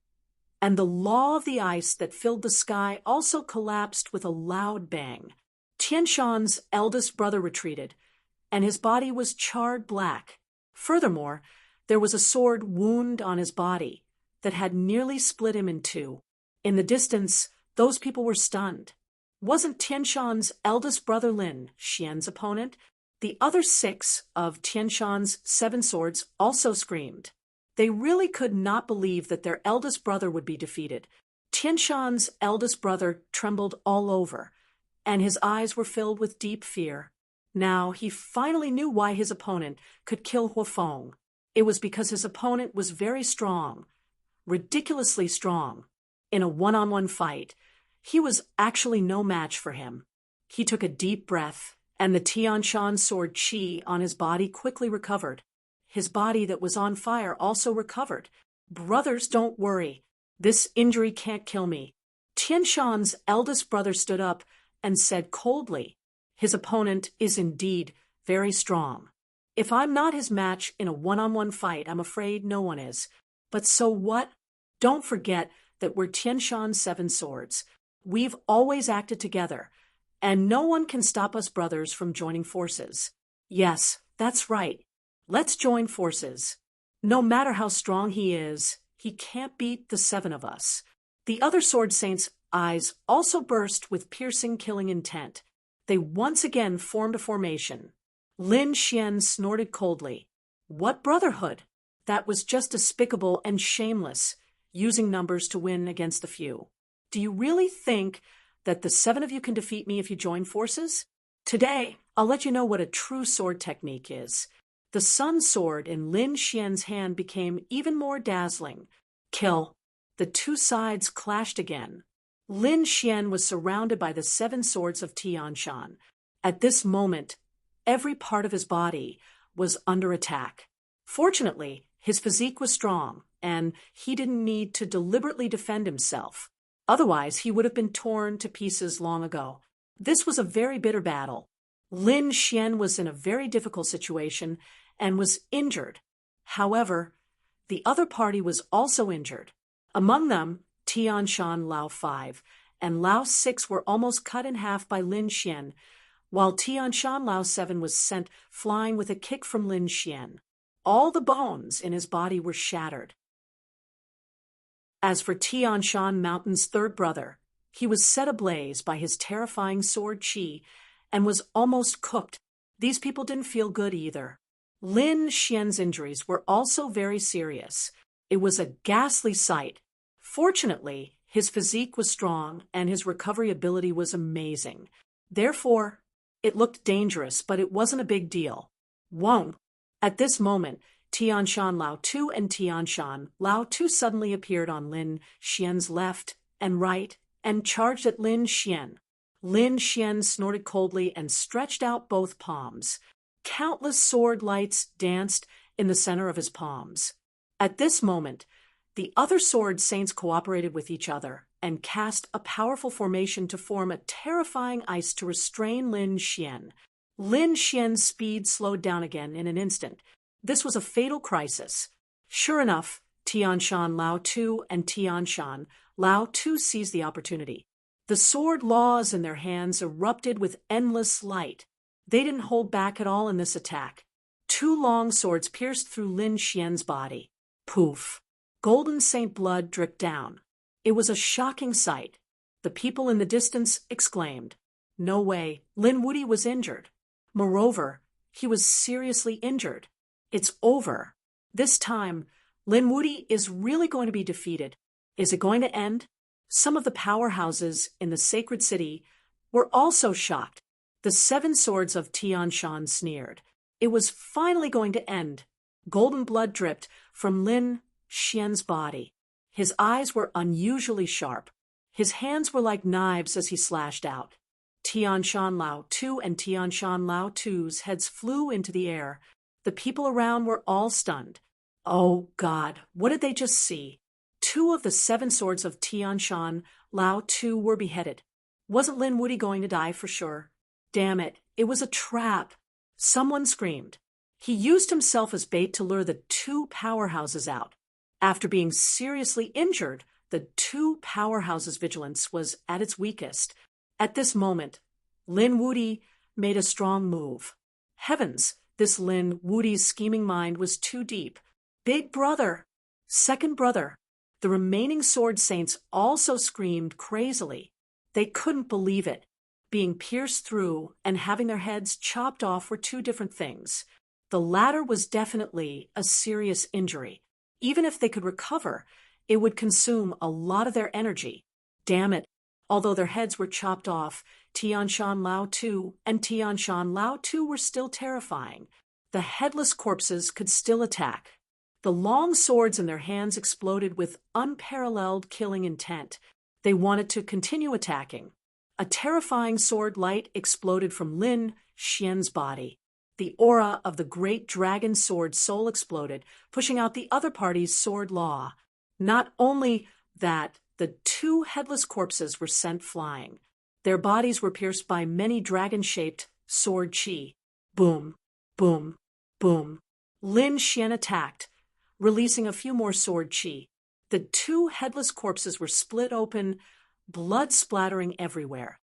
and the law of the ice that filled the sky also collapsed with a loud bang. Tian Shan's eldest brother retreated, and his body was charred black. Furthermore, there was a sword wound on his body that had nearly split him in 2. In the distance, those people were stunned. Wasn't Tian Shan's eldest brother Lin Xian's opponent? The other 6 of Tian Shan's 7 swords also screamed. They really could not believe that their eldest brother would be defeated. Tian Shan's eldest brother trembled all over, and his eyes were filled with deep fear. Now he finally knew why his opponent could kill Huofeng. It was because his opponent was very strong, ridiculously strong. In a one-on-one fight, he was actually no match for him. He took a deep breath, and the Tian Shan sword qi on his body quickly recovered. His body that was on fire also recovered. Brothers, don't worry. This injury can't kill me. Tian Shan's eldest brother stood up and said coldly, his opponent is indeed very strong. If I'm not his match in a one-on-one fight, I'm afraid no one is. But so what? Don't forget that we're Tian Shan's 7 swords. We've always acted together, and no one can stop us brothers from joining forces. Yes, that's right. Let's join forces. No matter how strong he is, he can't beat the 7 of us. The other sword saints' eyes also burst with piercing, killing intent. They once again formed a formation. Lin Xian snorted coldly. What brotherhood? That was just despicable and shameless, using numbers to win against the few. Do you really think that the 7 of you can defeat me if you join forces? Today, I'll let you know what a true sword technique is. The sun sword in Lin Xian's hand became even more dazzling. Kill. The 2 sides clashed again. Lin Xian was surrounded by the 7 swords of Tian Shan. At this moment, every part of his body was under attack. Fortunately, his physique was strong, and he didn't need to deliberately defend himself. Otherwise, he would have been torn to pieces long ago. This was a very bitter battle. Lin Xian was in a very difficult situation and was injured. However, the other party was also injured. Among them, Tian Shan Lao 5 and Lao 6 were almost cut in half by Lin Xian, while Tian Shan Lao 7 was sent flying with a kick from Lin Xian. All the bones in his body were shattered. As for Tian Shan Mountain's 3rd brother, he was set ablaze by his terrifying sword qi and was almost cooked. These people didn't feel good either. Lin Xian's injuries were also very serious. It was a ghastly sight. Fortunately, his physique was strong and his recovery ability was amazing. Therefore, it looked dangerous, but it wasn't a big deal. Whoa! At this moment, Tian Shan Lao 2 and Tian Shan Lao 2 suddenly appeared on Lin Xian's left and right and charged at Lin Xian. Lin Xian snorted coldly and stretched out both palms. Countless sword lights danced in the center of his palms. At this moment, the other sword saints cooperated with each other and cast a powerful formation to form a terrifying ice to restrain Lin Xian. Lin Xian's speed slowed down again in an instant. This was a fatal crisis. Sure enough, Tianshan Lao Tu and Tianshan Lao Tu seized the opportunity. The sword laws in their hands erupted with endless light. They didn't hold back at all in this attack. Two long swords pierced through Lin Xian's body. Poof! Golden saint blood dripped down. It was a shocking sight. The people in the distance exclaimed. No way, Lin Wuti was injured. Moreover, he was seriously injured. It's over. This time, Lin Wuti is really going to be defeated. Is it going to end? Some of the powerhouses in the sacred city were also shocked. The 7 swords of Tianshan sneered. It was finally going to end. Golden blood dripped from Lin Xian's body. His eyes were unusually sharp. His hands were like knives as he slashed out. Tianshan Lao Tu and Tianshan Lao Tu's heads flew into the air. The people around were all stunned. Oh, God, what did they just see? 2 of the 7 swords of Tianshan Lao Tu were beheaded. Wasn't Lin Wuti going to die for sure? Damn it, it was a trap. Someone screamed. He used himself as bait to lure the 2 powerhouses out. After being seriously injured, the 2 powerhouses' vigilance was at its weakest. At this moment, Lin Wuti made a strong move. Heavens, this Lin Wuti's scheming mind was too deep. Big brother! Second brother! The remaining sword saints also screamed crazily. They couldn't believe it. Being pierced through and having their heads chopped off were 2 different things. The latter was definitely a serious injury. Even if they could recover, it would consume a lot of their energy. Damn it. Although their heads were chopped off, Tianshan Lao Tu and Tianshan Lao Tu were still terrifying. The headless corpses could still attack. The long swords in their hands exploded with unparalleled killing intent. They wanted to continue attacking. A terrifying sword light exploded from Lin Xian's body. The aura of the great dragon sword soul exploded, pushing out the other party's sword law. Not only that, the 2 headless corpses were sent flying. Their bodies were pierced by many dragon-shaped sword chi. Boom, boom, boom. Lin Xian attacked, releasing a few more sword chi. The 2 headless corpses were split open, blood splattering everywhere.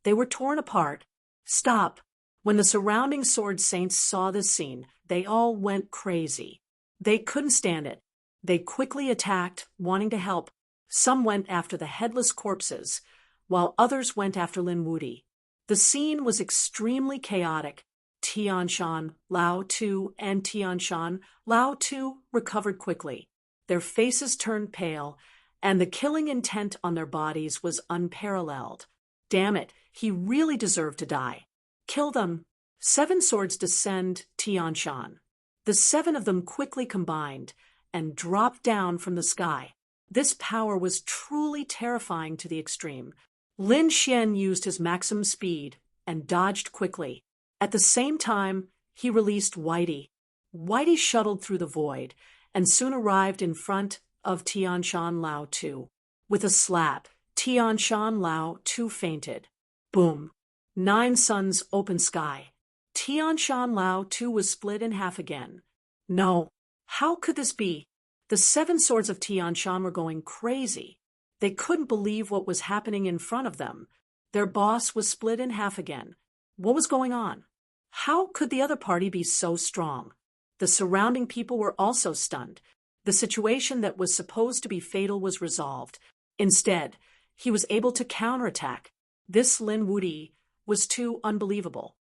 They were torn apart. Stop! When the surrounding sword saints saw this scene, they all went crazy. They couldn't stand it. They quickly attacked, wanting to help. Some went after the headless corpses, while others went after Lin Wuti. The scene was extremely chaotic. Tianshan Lao Tu and Tianshan Lao Tu recovered quickly. Their faces turned pale, and the killing intent on their bodies was unparalleled. Damn it, he really deserved to die. Kill them. 7 swords descend Tianshan. The 7 of them quickly combined and dropped down from the sky. This power was truly terrifying to the extreme. Lin Xian used his maximum speed and dodged quickly. At the same time, he released Whitey. Whitey shuttled through the void and soon arrived in front of Tianshan Lao Tu. With a slap, Tianshan Lao Tu fainted. Boom. 9 suns open sky. Tianshan Lao Tu was split in half again. No. How could this be? The 7 swords of Tianshan were going crazy. They couldn't believe what was happening in front of them. Their boss was split in half again. What was going on? How could the other party be so strong? The surrounding people were also stunned. The situation that was supposed to be fatal was resolved. Instead, he was able to counterattack. This Lin Wuti was too unbelievable.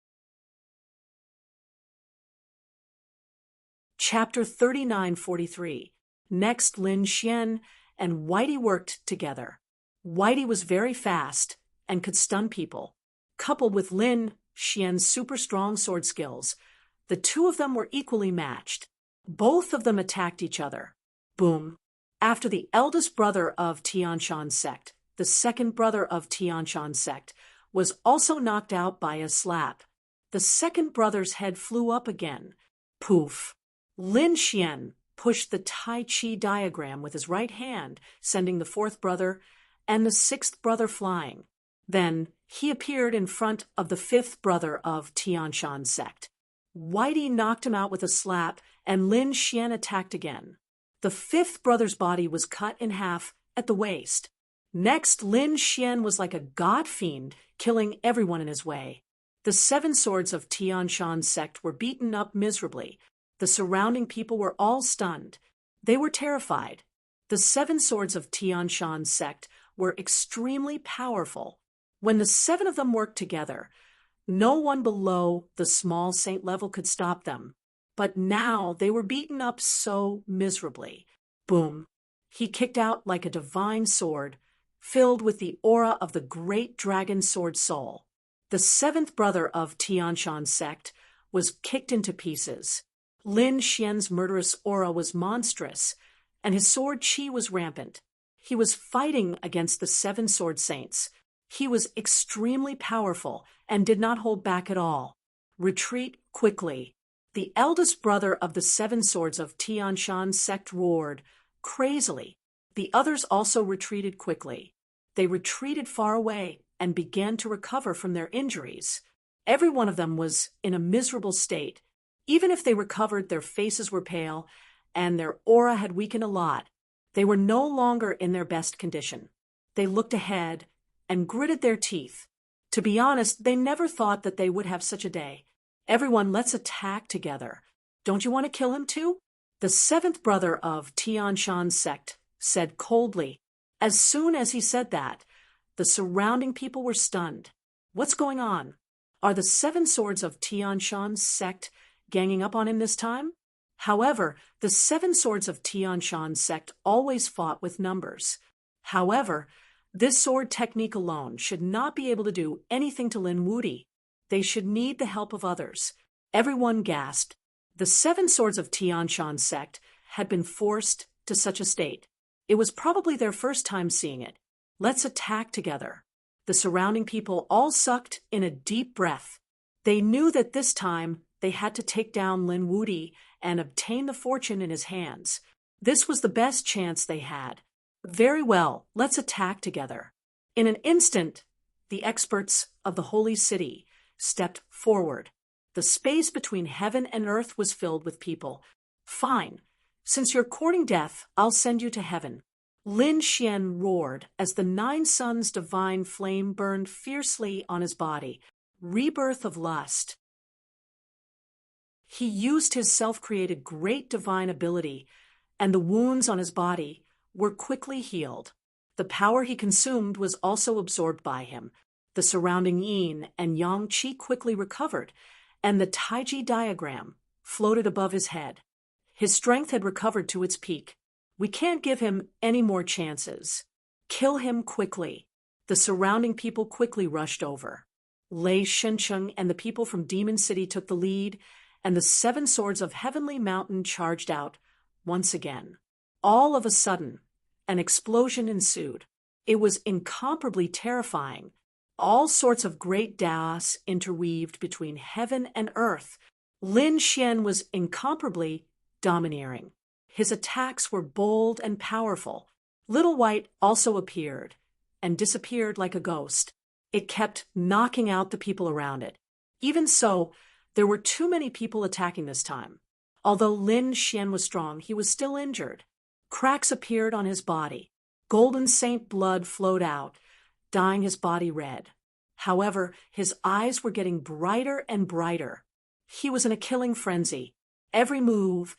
Chapter 3943. Next, Lin Xian and Whitey worked together. Whitey was very fast and could stun people. Coupled with Lin Xian's super strong sword skills, the 2 of them were equally matched. Both of them attacked each other. Boom. After the eldest brother of Tianshan's sect, the second brother of Tianshan sect, was also knocked out by a slap. The second brother's head flew up again. Poof! Lin Xian pushed the Tai Chi diagram with his right hand, sending the fourth brother and the sixth brother flying. Then he appeared in front of the fifth brother of Tianshan sect. Whitey knocked him out with a slap, and Lin Xian attacked again. The fifth brother's body was cut in half at the waist. Next, Lin Xian was like a god fiend, killing everyone in his way. The seven swords of Tianshan sect were beaten up miserably. The surrounding people were all stunned. They were terrified. The seven swords of Tianshan sect were extremely powerful. When the seven of them worked together, no one below the small saint level could stop them. But now they were beaten up so miserably. Boom! He kicked out like a divine sword, filled with the aura of the great dragon sword soul. The seventh brother of Tianshan sect was kicked into pieces. Lin Xian's murderous aura was monstrous, and his sword chi was rampant. He was fighting against the seven sword saints. He was extremely powerful and did not hold back at all. Retreat quickly. The eldest brother of the seven swords of Tianshan sect roared crazily. The others also retreated quickly. They retreated far away and began to recover from their injuries. Every one of them was in a miserable state. Even if they recovered, their faces were pale, and their aura had weakened a lot. They were no longer in their best condition. They looked ahead and gritted their teeth. To be honest, they never thought that they would have such a day. Everyone, let's attack together. Don't you want to kill him too? The seventh brother of Tianshan sect said coldly. As soon as he said that, the surrounding people were stunned. What's going on? Are the seven swords of Tianshan sect ganging up on him this time? However, the seven swords of Tianshan sect always fought with numbers. However, this sword technique alone should not be able to do anything to Lin Wudi. They should need the help of others. Everyone gasped. The seven swords of Tianshan sect had been forced to such a state. It was probably their first time seeing it. Let's attack together. The surrounding people all sucked in a deep breath. They knew that this time they had to take down Lin Wudi and obtain the fortune in his hands. This was the best chance they had. Very well, let's attack together. In an instant, the experts of the holy city stepped forward. The space between heaven and earth was filled with people. Fine. Since you're courting death, I'll send you to heaven. Lin Xian roared as the nine suns' divine flame burned fiercely on his body. Rebirth of lust. He used his self-created great divine ability, and the wounds on his body were quickly healed. The power he consumed was also absorbed by him. The surrounding yin and yang qi quickly recovered, and the taiji diagram floated above his head. His strength had recovered to its peak. We can't give him any more chances. Kill him quickly. The surrounding people quickly rushed over. Lei Shencheng and the people from Demon City took the lead, and the seven swords of Heavenly Mountain charged out once again. All of a sudden, an explosion ensued. It was incomparably terrifying. All sorts of great Daos interweaved between heaven and earth. Lin Xian was incomparably domineering. His attacks were bold and powerful. Little White also appeared and disappeared like a ghost. It kept knocking out the people around it. Even so, there were too many people attacking this time. Although Lin Xian was strong, he was still injured. Cracks appeared on his body. Golden saint blood flowed out, dyeing his body red. However, his eyes were getting brighter and brighter. He was in a killing frenzy. Every move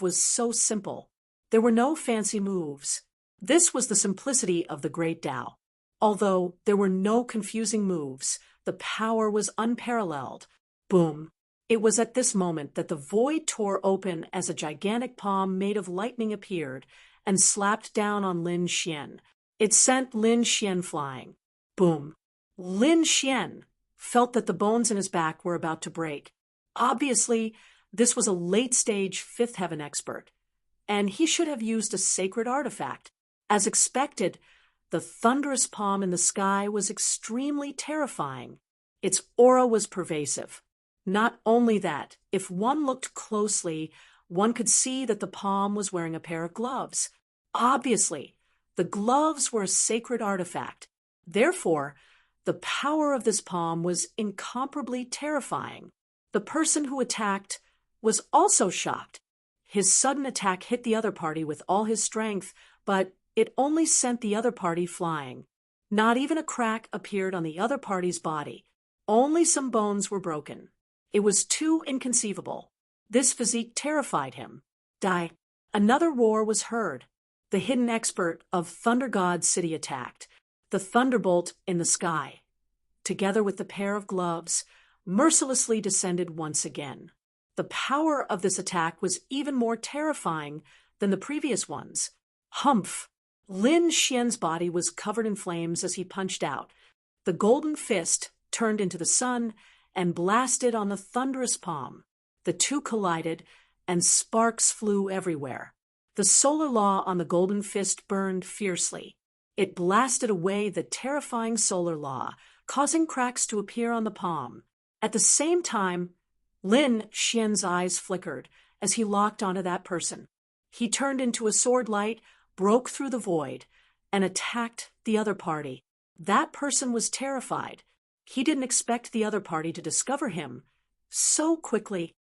was so simple. There were no fancy moves. This was the simplicity of the great Tao. Although there were no confusing moves, the power was unparalleled. Boom! It was at this moment that the void tore open as a gigantic palm made of lightning appeared and slapped down on Lin Xian. It sent Lin Xian flying. Boom! Lin Xian felt that the bones in his back were about to break. Obviously, this was a late-stage fifth heaven expert, and he should have used a sacred artifact. As expected, The thunderous palm in the sky was extremely terrifying. Its aura was pervasive. Not only that, if one looked closely, one could see that the palm was wearing a pair of gloves. Obviously, the gloves were a sacred artifact. Therefore, the power of this palm was incomparably terrifying. The person who attacked was also shocked. His sudden attack hit the other party with all his strength, but it only sent the other party flying. Not even a crack appeared on the other party's body. Only some bones were broken. It was too inconceivable. This physique terrified him. Die. Another roar was heard. The hidden expert of Thunder God's city attacked. The thunderbolt in the sky, together with the pair of gloves, mercilessly descended once again. The power of this attack was even more terrifying than the previous ones. Humph! Lin Xian's body was covered in flames as he punched out. The golden fist turned into the sun and blasted on the thunderous palm. The two collided, and sparks flew everywhere. The solar law on the golden fist burned fiercely. It blasted away the terrifying solar law, causing cracks to appear on the palm. At the same time, Lin Xian's eyes flickered as he locked onto that person. He turned into a sword light, broke through the void, and attacked the other party. That person was terrified. He didn't expect the other party to discover him so quickly.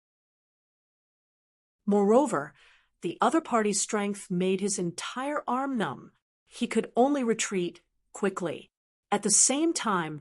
Moreover, the other party's strength made his entire arm numb. He could only retreat quickly. At the same time,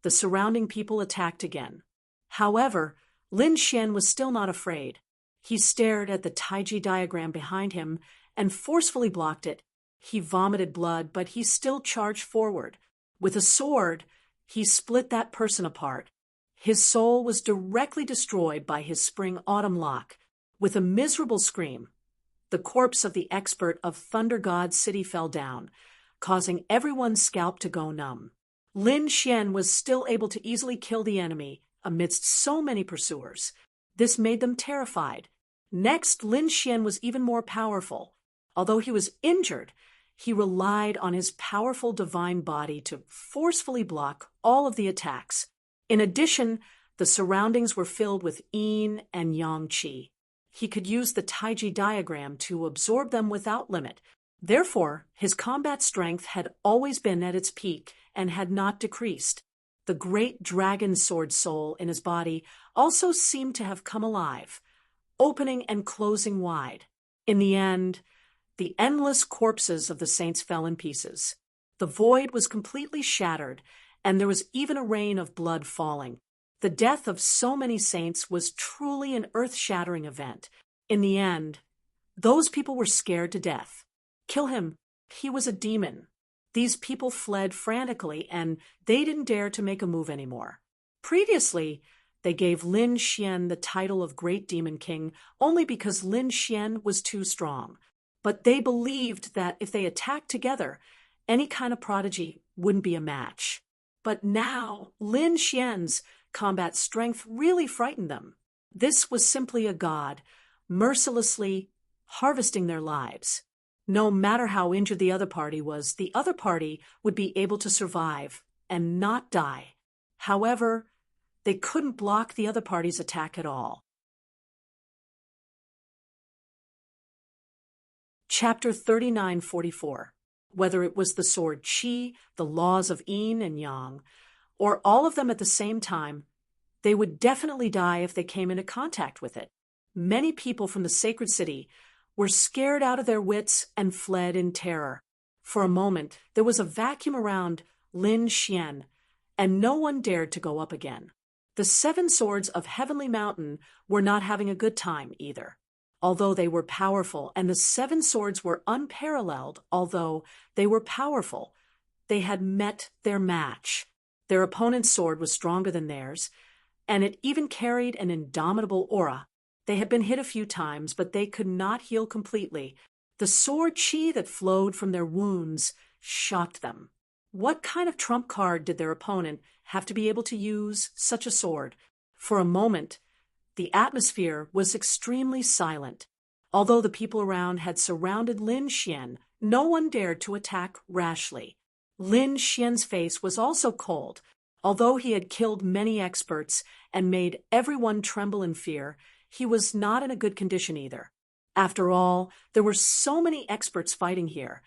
the surrounding people attacked again. However, Lin Xian was still not afraid. He stared at the Taiji diagram behind him and forcefully blocked it. He vomited blood, but he still charged forward. With a sword, he split that person apart. His soul was directly destroyed by his spring autumn lock. With a miserable scream, the corpse of the expert of Thunder God's city fell down, causing everyone's scalp to go numb. Lin Xian was still able to easily kill the enemy amidst so many pursuers. This made them terrified. Next, Lin Xian was even more powerful. Although he was injured, he relied on his powerful divine body to forcefully block all of the attacks. In addition, the surroundings were filled with yin and yang qi. He could use the Taiji diagram to absorb them without limit. Therefore, his combat strength had always been at its peak and had not decreased. The great dragon sword soul in his body also seemed to have come alive, opening and closing wide. In the end, the endless corpses of the saints fell in pieces. The void was completely shattered, and there was even a rain of blood falling. The death of so many saints was truly an earth-shattering event. In the end, those people were scared to death. Kill him. He was a demon. These people fled frantically, and they didn't dare to make a move anymore. Previously, they gave Lin Xian the title of Great Demon King only because Lin Xian was too strong. But they believed that if they attacked together, any kind of prodigy wouldn't be a match. But now, Lin Xian's combat strength really frightened them. This was simply a god, mercilessly harvesting their lives. No matter how injured the other party was, the other party would be able to survive and not die. However, they couldn't block the other party's attack at all. Chapter 3944. Whether it was the sword Qi, the laws of yin and yang, or all of them at the same time, they would definitely die if they came into contact with it. Many people from the sacred city were scared out of their wits and fled in terror. For a moment, there was a vacuum around Lin Xian, and no one dared to go up again. The 7 swords of Heavenly Mountain were not having a good time either. Although they were powerful, and the 7 swords were unparalleled, although they were powerful, they had met their match. Their opponent's sword was stronger than theirs, and it even carried an indomitable aura. They had been hit a few times, but they could not heal completely. The sword Qi that flowed from their wounds shocked them. What kind of trump card did their opponent have to be able to use such a sword? For a moment, the atmosphere was extremely silent. Although the people around had surrounded Lin Xian, no one dared to attack rashly. Lin Xian's face was also cold. Although he had killed many experts and made everyone tremble in fear, he was not in a good condition either. After all, there were so many experts fighting here,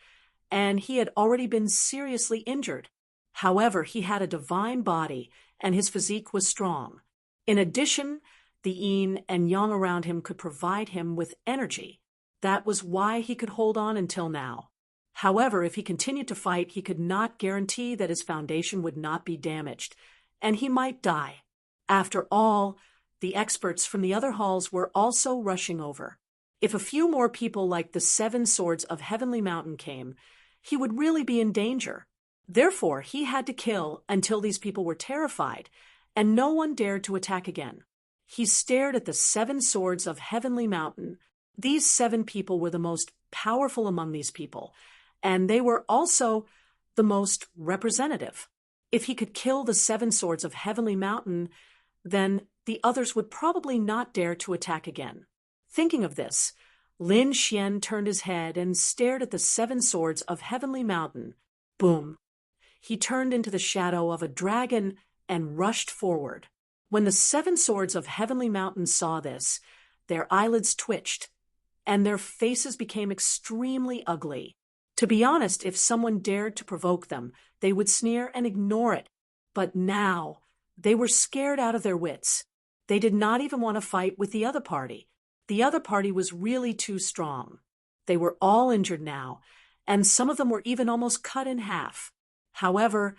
and he had already been seriously injured. However, he had a divine body, and his physique was strong. In addition, the yin and yang around him could provide him with energy. That was why he could hold on until now. However, if he continued to fight, he could not guarantee that his foundation would not be damaged, and he might die. After all, the experts from the other halls were also rushing over. If a few more people like the 7 swords of Heavenly Mountain came, he would really be in danger. Therefore, he had to kill until these people were terrified, and no one dared to attack again. He stared at the 7 swords of Heavenly Mountain. These 7 people were the most powerful among these people, and they were also the most representative. If he could kill the 7 swords of Heavenly Mountain, then the others would probably not dare to attack again. Thinking of this, Lin Xian turned his head and stared at the 7 swords of Heavenly Mountain. Boom! He turned into the shadow of a dragon and rushed forward. When the 7 swords of Heavenly Mountain saw this, their eyelids twitched, and their faces became extremely ugly. To be honest, if someone dared to provoke them, they would sneer and ignore it. But now, they were scared out of their wits. They did not even want to fight with the other party. The other party was really too strong. They were all injured now, and some of them were even almost cut in half. However,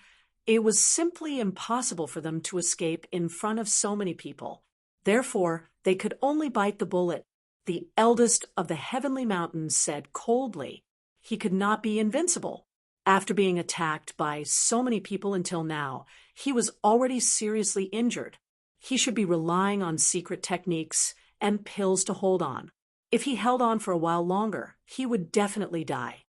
it was simply impossible for them to escape in front of so many people. Therefore, they could only bite the bullet. The eldest of the Heavenly Mountains said coldly, he could not be invincible. After being attacked by so many people until now, he was already seriously injured. He should be relying on secret techniques and pills to hold on. If he held on for a while longer, he would definitely die.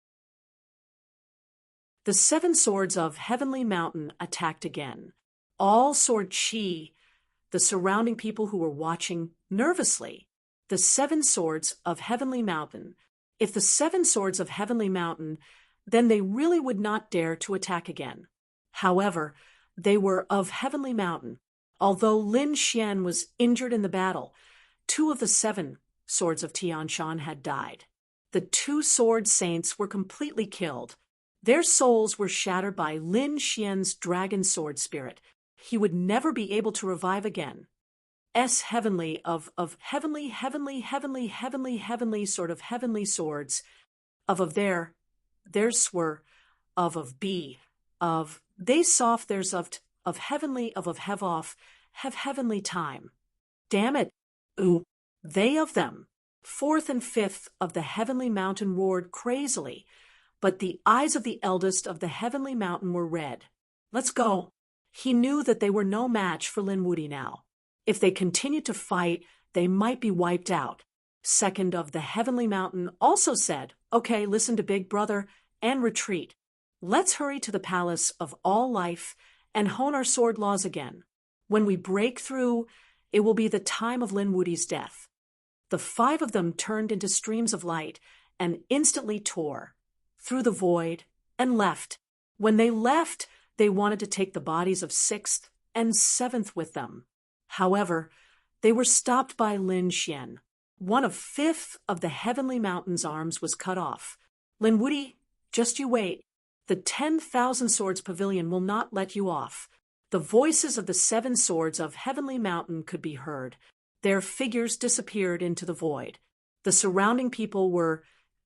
The 7 swords of Heavenly Mountain attacked again. All sword chi, the surrounding people who were watching nervously. The 7 swords of Heavenly Mountain. If the 7 swords of Heavenly Mountain, then they really would not dare to attack again. However, they were of Heavenly Mountain. Although Lin Xian was injured in the battle, 2 of the 7 swords of Tianshan had died. The 2 sword saints were completely killed. Their souls were shattered by Lin Xian's dragon sword spirit. He would never be able to revive again. Heavenly of heavenly sort of heavenly swords of theirs were of B of they soft theirs of heavenly of have off have heavenly time. Damn it, ooh, they of them. 4th and 5th of the Heavenly Mountain roared crazily, but the eyes of the eldest of the Heavenly Mountain were red. Let's go. He knew that they were no match for Lin Wuti now. If they continued to fight, they might be wiped out. 2nd of the Heavenly Mountain also said, okay, listen to Big Brother and retreat. Let's hurry to the Palace of All Life and hone our sword laws again. When we break through, it will be the time of Lin Wuti's death. The 5 of them turned into streams of light and instantly tore through the void and left. When they left, they wanted to take the bodies of 6th and 7th with them. However, they were stopped by Lin Xian. One of 5th of the Heavenly Mountain's arms was cut off. Lin Wuti, just you wait. The 10,000 Swords Pavilion will not let you off. The voices of the 7 swords of Heavenly Mountain could be heard. Their figures disappeared into the void. The surrounding people were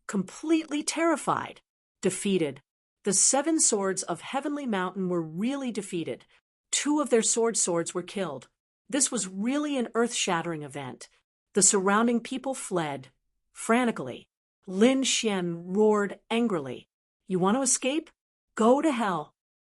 completely terrified, defeated. The 7 swords of Heavenly Mountain were really defeated. 2 of their swords were killed. This was really an earth-shattering event. The surrounding people fled, frantically. Lin Xian roared angrily. You want to escape? Go to hell.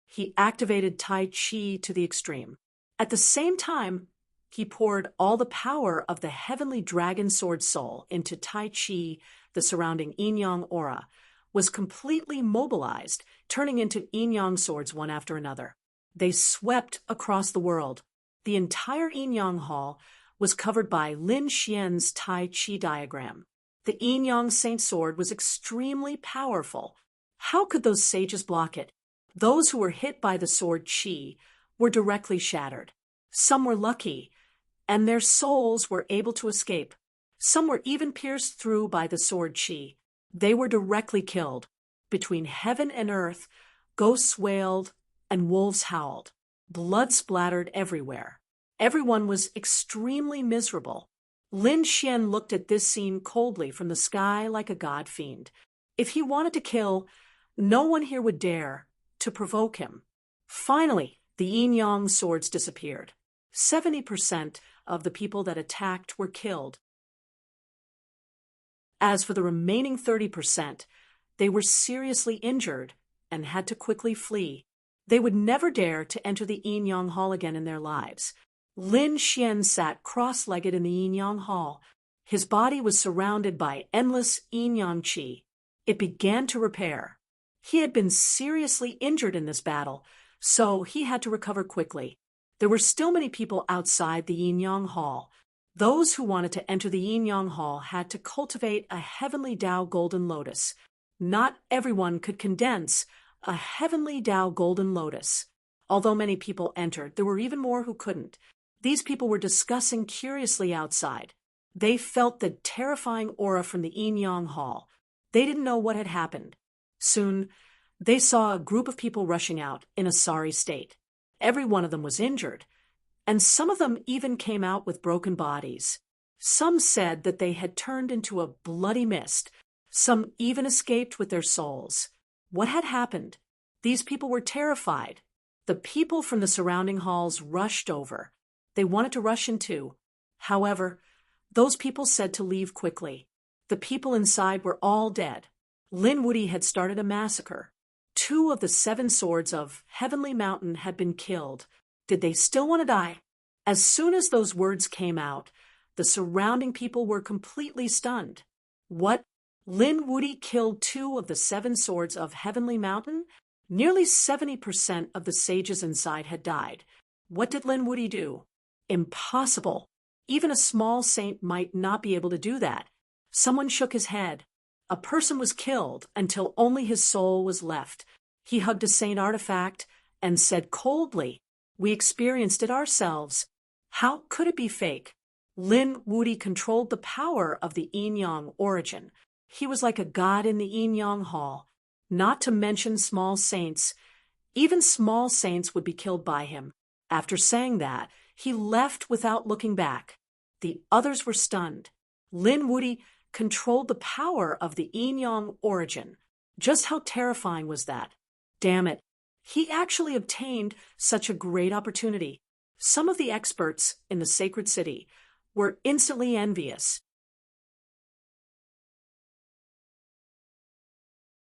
He activated Tai Chi to the extreme. At the same time, he poured all the power of the heavenly dragon sword soul into Tai Chi. The surrounding yin-yang aura was completely mobilized, turning into yin-yang swords one after another. They swept across the world. The entire yin-yang hall was covered by Lin Xian's Tai Chi diagram. The yin-yang saint sword was extremely powerful. How could those sages block it? Those who were hit by the sword Qi were directly shattered. Some were lucky, and their souls were able to escape. Some were even pierced through by the sword Qi. They were directly killed. Between heaven and earth, ghosts wailed and wolves howled. Blood splattered everywhere. Everyone was extremely miserable. Lin Xian looked at this scene coldly from the sky like a god fiend. If he wanted to kill, no one here would dare to provoke him. Finally, the yin-yang swords disappeared. 70% of the people that attacked were killed. As for the remaining 30%, they were seriously injured and had to quickly flee. They would never dare to enter the yin-yang hall again in their lives. Lin Xian sat cross-legged in the yin-yang hall. His body was surrounded by endless yin-yang qi. It began to repair. He had been seriously injured in this battle, so he had to recover quickly. There were still many people outside the yin-yang hall. Those who wanted to enter the yin-yang hall had to cultivate a heavenly Tao golden lotus. Not everyone could condense a heavenly Tao golden lotus. Although many people entered, there were even more who couldn't. These people were discussing curiously outside. They felt the terrifying aura from the yin-yang hall. They didn't know what had happened. Soon, they saw a group of people rushing out in a sorry state. Every one of them was injured, and some of them even came out with broken bodies. Some said that they had turned into a bloody mist. Some even escaped with their souls. What had happened? These people were terrified. The people from the surrounding halls rushed over. They wanted to rush in too. However, those people said to leave quickly. The people inside were all dead. Lin Wuti had started a massacre. 2 of the 7 swords of Heavenly Mountain had been killed. Did they still want to die? As soon as those words came out, the surrounding people were completely stunned. What? Lin Wuti killed 2 of the 7 swords of Heavenly Mountain? Nearly 70% of the sages inside had died. What did Lin Wuti do? Impossible. Even a small saint might not be able to do that. Someone shook his head. A person was killed until only his soul was left. He hugged a saint artifact and said coldly, "We experienced it ourselves. How could it be fake?" Lin Wuti controlled the power of the yin-yang origin. He was like a god in the yin-yang hall. Not to mention small saints. Even small saints would be killed by him. After saying that, he left without looking back. The others were stunned. Lin Wuti controlled the power of the yin-yang origin. Just how terrifying was that? Damn it. He actually obtained such a great opportunity. Some of the experts in the sacred city were instantly envious.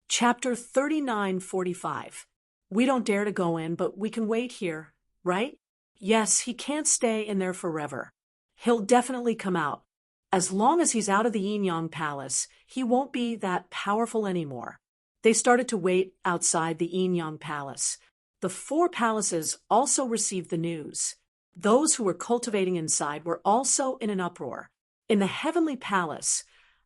Chapter 3945. We don't dare to go in, but we can wait here, right? Yes, he can't stay in there forever. He'll definitely come out. As long as he's out of the yin-yang palace, he won't be that powerful anymore. They started to wait outside the yin-yang palace. The 4 palaces also received the news. Those who were cultivating inside were also in an uproar. In the heavenly palace,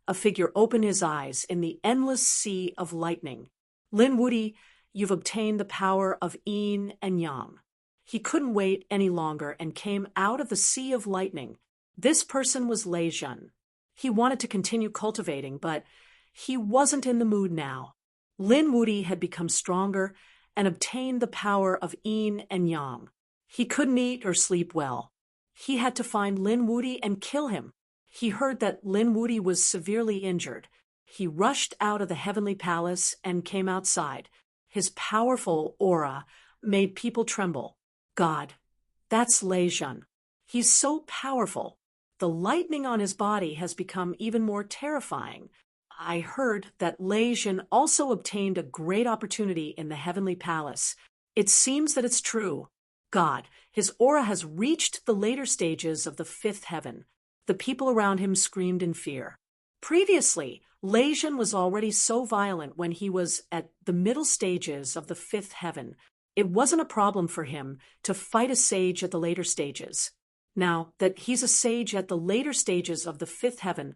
a figure opened his eyes in the endless sea of lightning. Lin Wuti, you've obtained the power of yin and yang. He couldn't wait any longer and came out of the sea of lightning. This person was Lei Zhen. He wanted to continue cultivating, but he wasn't in the mood now. Lin Wuti had become stronger and obtained the power of yin and yang. He couldn't eat or sleep well. He had to find Lin Wuti and kill him. He heard that Lin Wuti was severely injured. He rushed out of the heavenly palace and came outside. His powerful aura made people tremble. God, that's Lei Zhen. He's so powerful. The lightning on his body has become even more terrifying. I heard that Lei Zhen also obtained a great opportunity in the heavenly palace. It seems that it's true. God, his aura has reached the later stages of the 5th heaven. The people around him screamed in fear. Previously, Lei Zhen was already so violent when he was at the middle stages of the 5th heaven. It wasn't a problem for him to fight a sage at the later stages. Now that he's a sage at the later stages of the 5th heaven,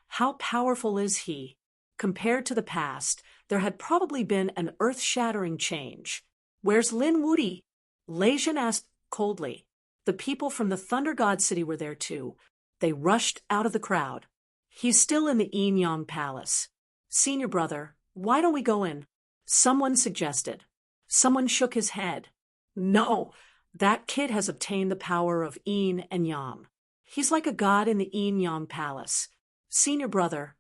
how powerful is he? Compared to the past, there had probably been an earth-shattering change. Where's Lin Wudi? Lei Zhen asked coldly. The people from the Thunder God City were there too. They rushed out of the crowd. He's still in the Yin Yang Palace. Senior brother, why don't we go in? Someone suggested. Someone shook his head. No, that kid has obtained the power of Yin and Yang. He's like a god in the Yin Yang Palace. Senior brother,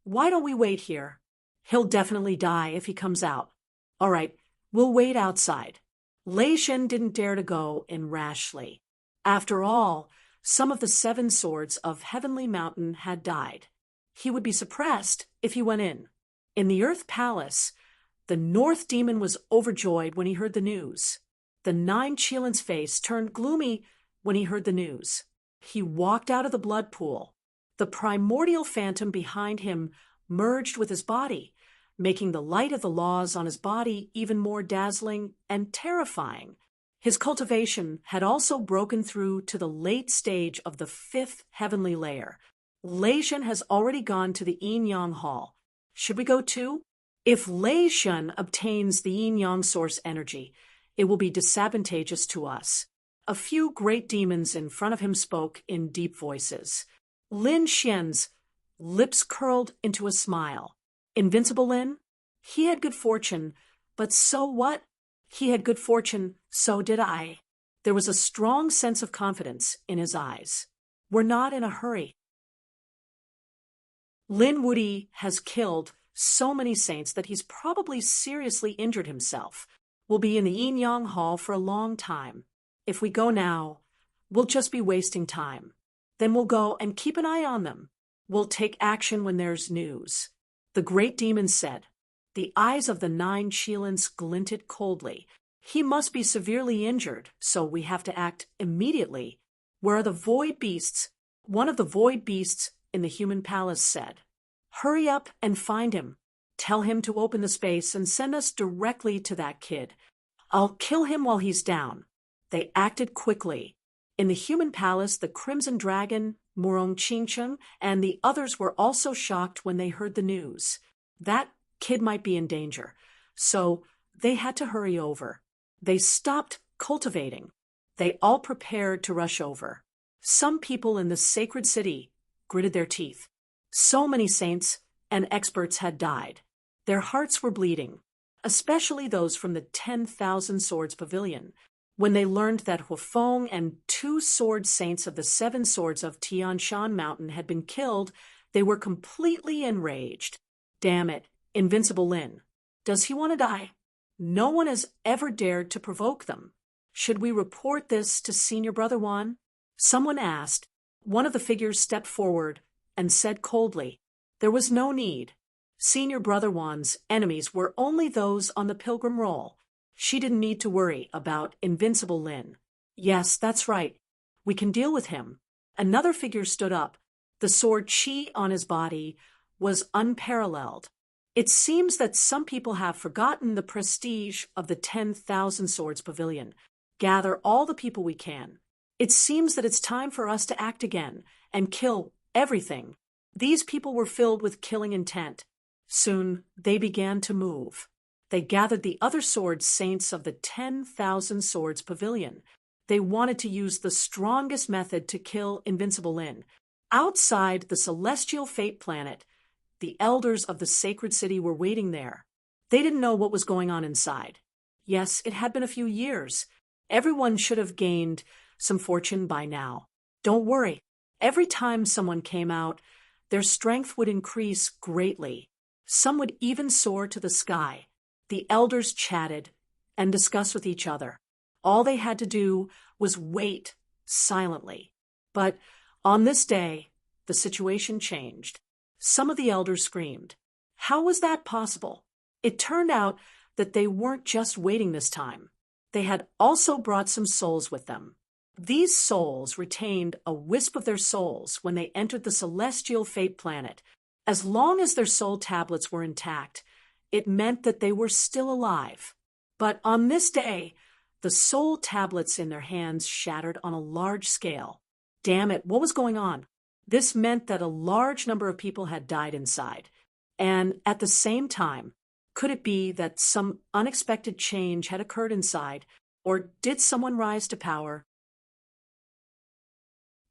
why don't we wait here? He'll definitely die if he comes out. All right, we'll wait outside. Lei Zhen didn't dare to go in rashly. After all, some of the 7 swords of Heavenly Mountain had died. He would be suppressed if he went in. In the Earth Palace, the North Demon was overjoyed when he heard the news. The 9 Qilin's face turned gloomy when he heard the news. He walked out of the blood pool. The primordial phantom behind him merged with his body, making the light of the laws on his body even more dazzling and terrifying. His cultivation had also broken through to the late stage of the 5th heavenly layer. Lei Zhen has already gone to the Yin Yang Hall. Should we go too? If Lei Zhen obtains the Yin Yang source energy, it will be disadvantageous to us. A few great demons in front of him spoke in deep voices. Lin Xian's lips curled into a smile. Invincible Lin? He had good fortune, but so what? He had good fortune, so did I. There was a strong sense of confidence in his eyes. We're not in a hurry. Lin Wudi has killed so many saints that he's probably seriously injured himself. We'll be in the Yin Yang Hall for a long time. If we go now, we'll just be wasting time. Then we'll go and keep an eye on them. We'll take action when there's news. The great demon said. The eyes of the 9 Qilins glinted coldly. He must be severely injured, so we have to act immediately. Where are the void beasts? One of the void beasts in the human palace said. Hurry up and find him. Tell him to open the space and send us directly to that kid. I'll kill him while he's down. They acted quickly. In the human palace, the Crimson Dragon, Murong Qingcheng, and the others were also shocked when they heard the news. That kid might be in danger, so they had to hurry over. They stopped cultivating. They all prepared to rush over. Some people in the sacred city gritted their teeth. So many saints and experts had died. Their hearts were bleeding, especially those from the 10,000 Swords Pavilion. When they learned that Huafeng and 2 sword saints of the 7 swords of Tianshan Mountain had been killed, they were completely enraged. Damn it, Invincible Lin. Does he want to die? No one has ever dared to provoke them. Should we report this to Senior Brother Wan? Someone asked. One of the figures stepped forward and said coldly, there was no need. Senior Brother Wan's enemies were only those on the pilgrim roll. She didn't need to worry about Invincible Lin. Yes, that's right. We can deal with him. Another figure stood up. The sword Qi on his body was unparalleled. It seems that some people have forgotten the prestige of the 10,000 Swords Pavilion. Gather all the people we can. It seems that it's time for us to act again and kill everything. These people were filled with killing intent. Soon they began to move. They gathered the other sword saints of the 10,000 Swords Pavilion. They wanted to use the strongest method to kill Invincible Lin. Outside the celestial fate planet, the elders of the sacred city were waiting there. They didn't know what was going on inside. Yes, it had been a few years. Everyone should have gained some fortune by now. Don't worry. Every time someone came out, their strength would increase greatly. Some would even soar to the sky. The elders chatted and discussed with each other. All they had to do was wait silently. But on this day, the situation changed. Some of the elders screamed. How was that possible? It turned out that they weren't just waiting this time. They had also brought some souls with them. These souls retained a wisp of their souls when they entered the celestial fate planet. As long as their soul tablets were intact, it meant that they were still alive. But on this day, the soul tablets in their hands shattered on a large scale. Damn it, what was going on? This meant that a large number of people had died inside. And at the same time, Could it be that some unexpected change had occurred inside, or did someone rise to power?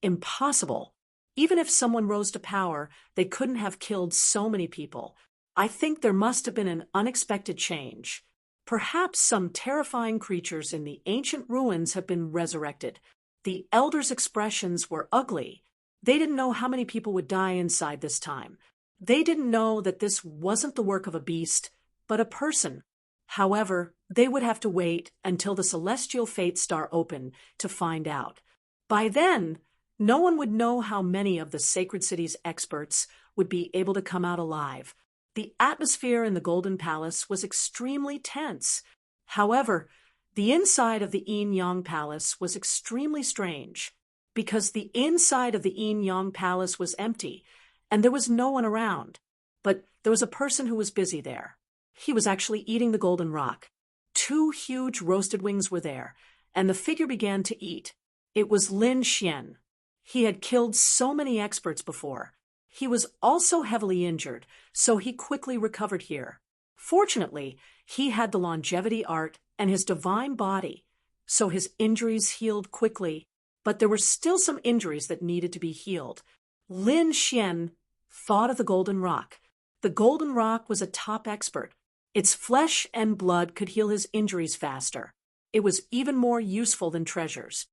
Impossible. Even if someone rose to power, they couldn't have killed so many people. I think there must have been an unexpected change. Perhaps some terrifying creatures in the ancient ruins have been resurrected. The elders' expressions were ugly. They didn't know how many people would die inside this time. They didn't know that this wasn't the work of a beast, but a person. However, they would have to wait until the celestial fate star opened to find out. By then, no one would know how many of the sacred city's experts would be able to come out alive. The atmosphere in the Golden Palace was extremely tense. However, the inside of the Yin Yang Palace was extremely strange, because the inside of the Yin Yang Palace was empty, and there was no one around. But there was a person who was busy there. He was actually eating the golden rock. 2 huge roasted wings were there, and the figure began to eat. It was Lin Xian. He had killed so many experts before. He was also heavily injured, so he quickly recovered here. Fortunately, he had the longevity art and his divine body, so his injuries healed quickly, but there were still some injuries that needed to be healed. Lin Xian thought of the golden rock. The golden rock was a top expert. Its flesh and blood could heal his injuries faster. It was even more useful than treasures.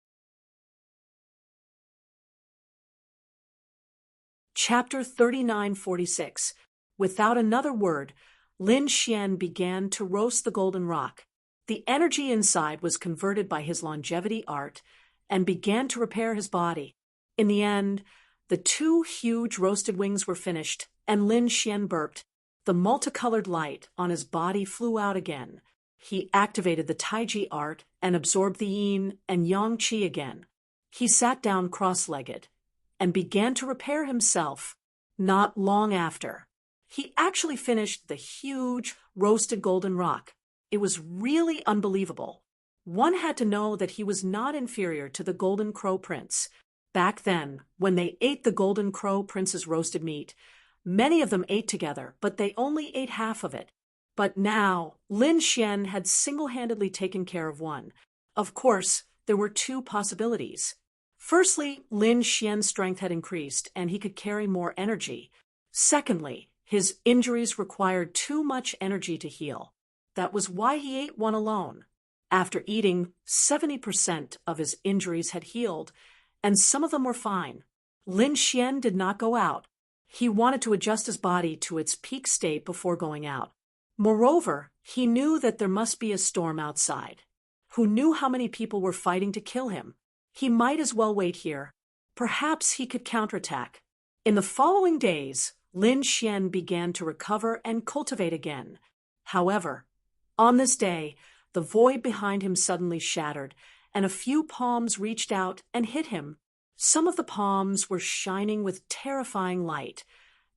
Chapter 3946. Without another word, Lin Xian began to roast the golden rock. The energy inside was converted by his longevity art and began to repair his body. In the end, the 2 huge roasted wings were finished, and Lin Xian burped. The multicolored light on his body flew out again. He activated the Taiji art and absorbed the yin and yang qi again. He sat down cross-legged and began to repair himself. Not long after, he actually finished the huge roasted golden rock. It was really unbelievable. One had to know that he was not inferior to the Golden Crow Prince. Back then, when they ate the Golden Crow Prince's roasted meat, many of them ate together, but they only ate half of it. But now, Lin Xian had single-handedly taken care of one. Of course, there were 2 possibilities. Firstly, Lin Xian's strength had increased, and he could carry more energy. Secondly, his injuries required too much energy to heal. That was why he ate one alone. After eating, 70% of his injuries had healed, and some of them were fine. Lin Xian did not go out. He wanted to adjust his body to its peak state before going out. Moreover, he knew that there must be a storm outside. Who knew how many people were fighting to kill him? He might as well wait here. Perhaps he could counterattack. In the following days, Lin Xian began to recover and cultivate again. However, on this day, the void behind him suddenly shattered, and a few palms reached out and hit him. Some of the palms were shining with terrifying light,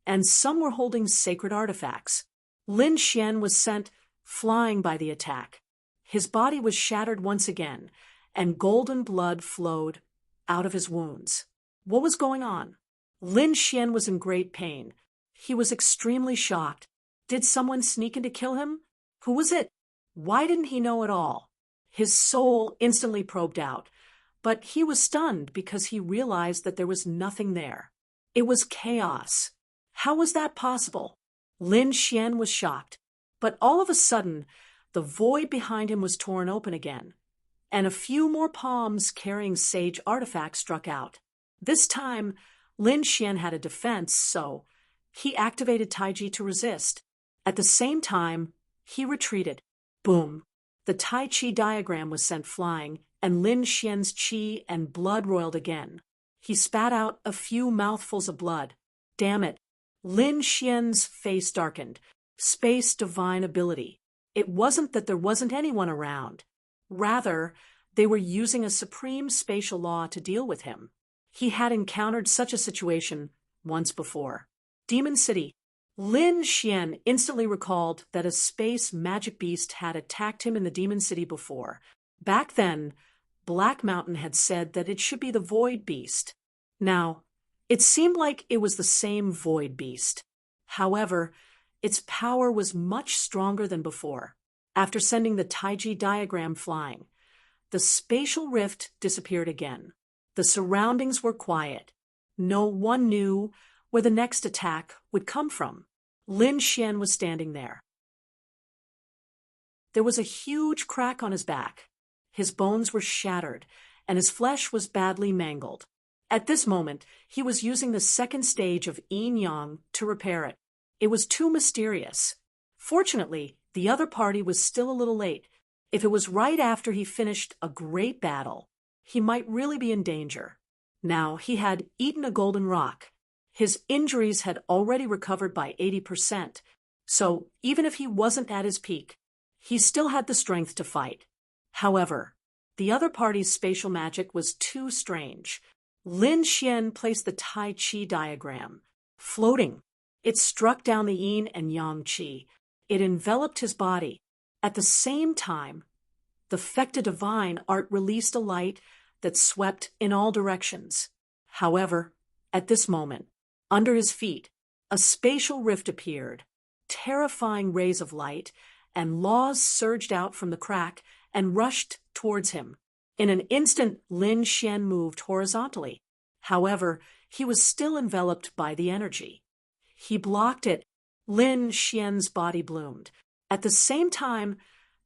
and some were holding sacred artifacts. Lin Xian was sent flying by the attack. His body was shattered once again, and golden blood flowed out of his wounds. What was going on? Lin Xian was in great pain. He was extremely shocked. Did someone sneak in to kill him? Who was it? Why didn't he know at all? His soul instantly probed out, but he was stunned because he realized that there was nothing there. It was chaos. How was that possible? Lin Xian was shocked, but all of a sudden, the void behind him was torn open again, and a few more palms carrying sage artifacts struck out. This time, Lin Xian had a defense, so he activated Taiji to resist. At the same time, he retreated. Boom! The Tai Chi diagram was sent flying, and Lin Xian's chi and blood roiled again. He spat out a few mouthfuls of blood. Damn it! Lin Xian's face darkened. Space divine ability. It wasn't that there wasn't anyone around. Rather, they were using a supreme spatial law to deal with him. He had encountered such a situation once before. Demon City. Lin Xian instantly recalled that a space magic beast had attacked him in the Demon City before. Back then, Black Mountain had said that it should be the Void Beast. Now, it seemed like it was the same Void Beast. However, its power was much stronger than before. After sending the Taiji diagram flying, the spatial rift disappeared again. The surroundings were quiet. No one knew where the next attack would come from. Lin Xian was standing there. There was a huge crack on his back. His bones were shattered, and his flesh was badly mangled. At this moment, he was using the second stage of yin-yang to repair it. It was too mysterious. Fortunately, the other party was still a little late. If it was right after he finished a great battle, he might really be in danger. Now he had eaten a golden rock. His injuries had already recovered by 80%, so even if he wasn't at his peak, he still had the strength to fight. However, the other party's spatial magic was too strange. Lin Xian placed the Tai Chi diagram, floating. It struck down the yin and yang qi. It enveloped his body. At the same time, the Fecta Divine art released a light that swept in all directions. However, at this moment, under his feet, a spatial rift appeared. Terrifying rays of light and laws surged out from the crack and rushed towards him. In an instant, Lin Xian moved horizontally. However, he was still enveloped by the energy. He blocked it. Lin Xian's body bloomed. At the same time,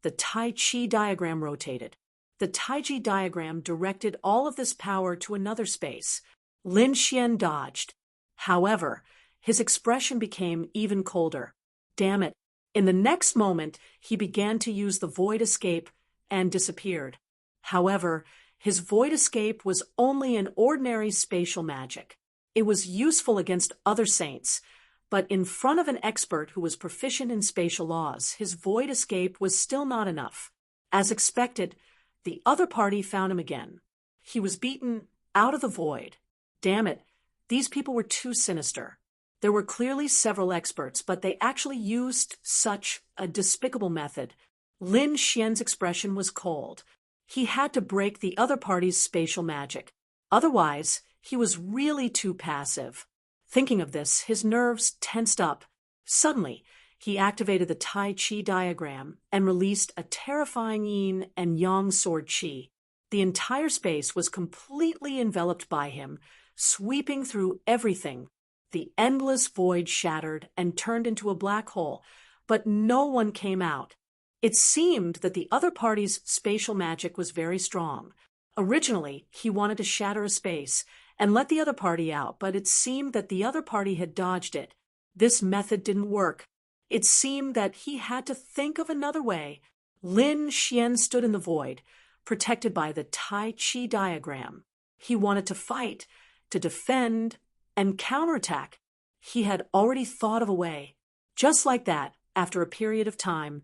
the Tai Chi diagram rotated. The Taiji diagram directed all of this power to another space. Lin Xian dodged. However, his expression became even colder. Damn it. In the next moment, he began to use the void escape and disappeared. However, his void escape was only an ordinary spatial magic. It was useful against other saints, but in front of an expert who was proficient in spatial laws, his void escape was still not enough. As expected, the other party found him again. He was beaten out of the void. Damn it, these people were too sinister. There were clearly several experts, but they actually used such a despicable method. Lin Xian's expression was cold. He had to break the other party's spatial magic. Otherwise, he was really too passive. Thinking of this, his nerves tensed up. Suddenly, he activated the Tai Chi diagram and released a terrifying yin and yang sword chi. The entire space was completely enveloped by him, sweeping through everything. The endless void shattered and turned into a black hole, but no one came out. It seemed that the other party's spatial magic was very strong. Originally, he wanted to shatter a space and let the other party out, but it seemed that the other party had dodged it. This method didn't work. It seemed that he had to think of another way. Lin Xian stood in the void, protected by the Tai Chi diagram. He wanted to fight, to defend, and counterattack. He had already thought of a way. Just like that, after a period of time,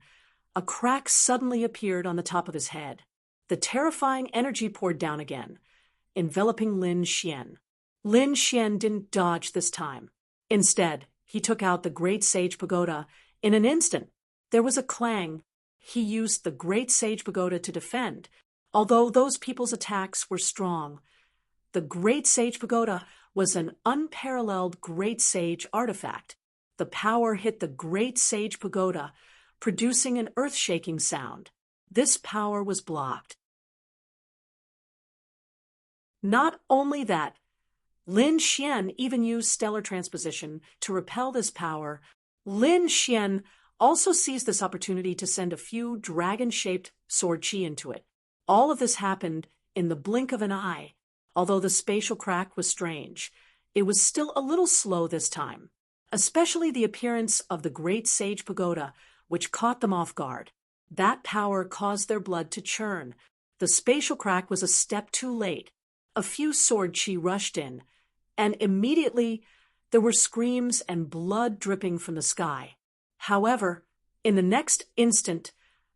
a crack suddenly appeared on the top of his head. The terrifying energy poured down again, enveloping Lin Xian. Lin Xian didn't dodge this time. Instead, he took out the Great Sage Pagoda in an instant. There was a clang. He used the Great Sage Pagoda to defend. Although those people's attacks were strong, the Great Sage Pagoda was an unparalleled Great Sage artifact. The power hit the Great Sage Pagoda, producing an earth-shaking sound. This power was blocked. Not only that, Lin Xian even used stellar transposition to repel this power. Lin Xian also seized this opportunity to send a few dragon-shaped sword chi into it. All of this happened in the blink of an eye. Although the spatial crack was strange, it was still a little slow this time, especially the appearance of the Great Sage Pagoda, which caught them off guard. That power caused their blood to churn. The spatial crack was a step too late. A few sword chi rushed in, and immediately there were screams and blood dripping from the sky. However, in the next instant,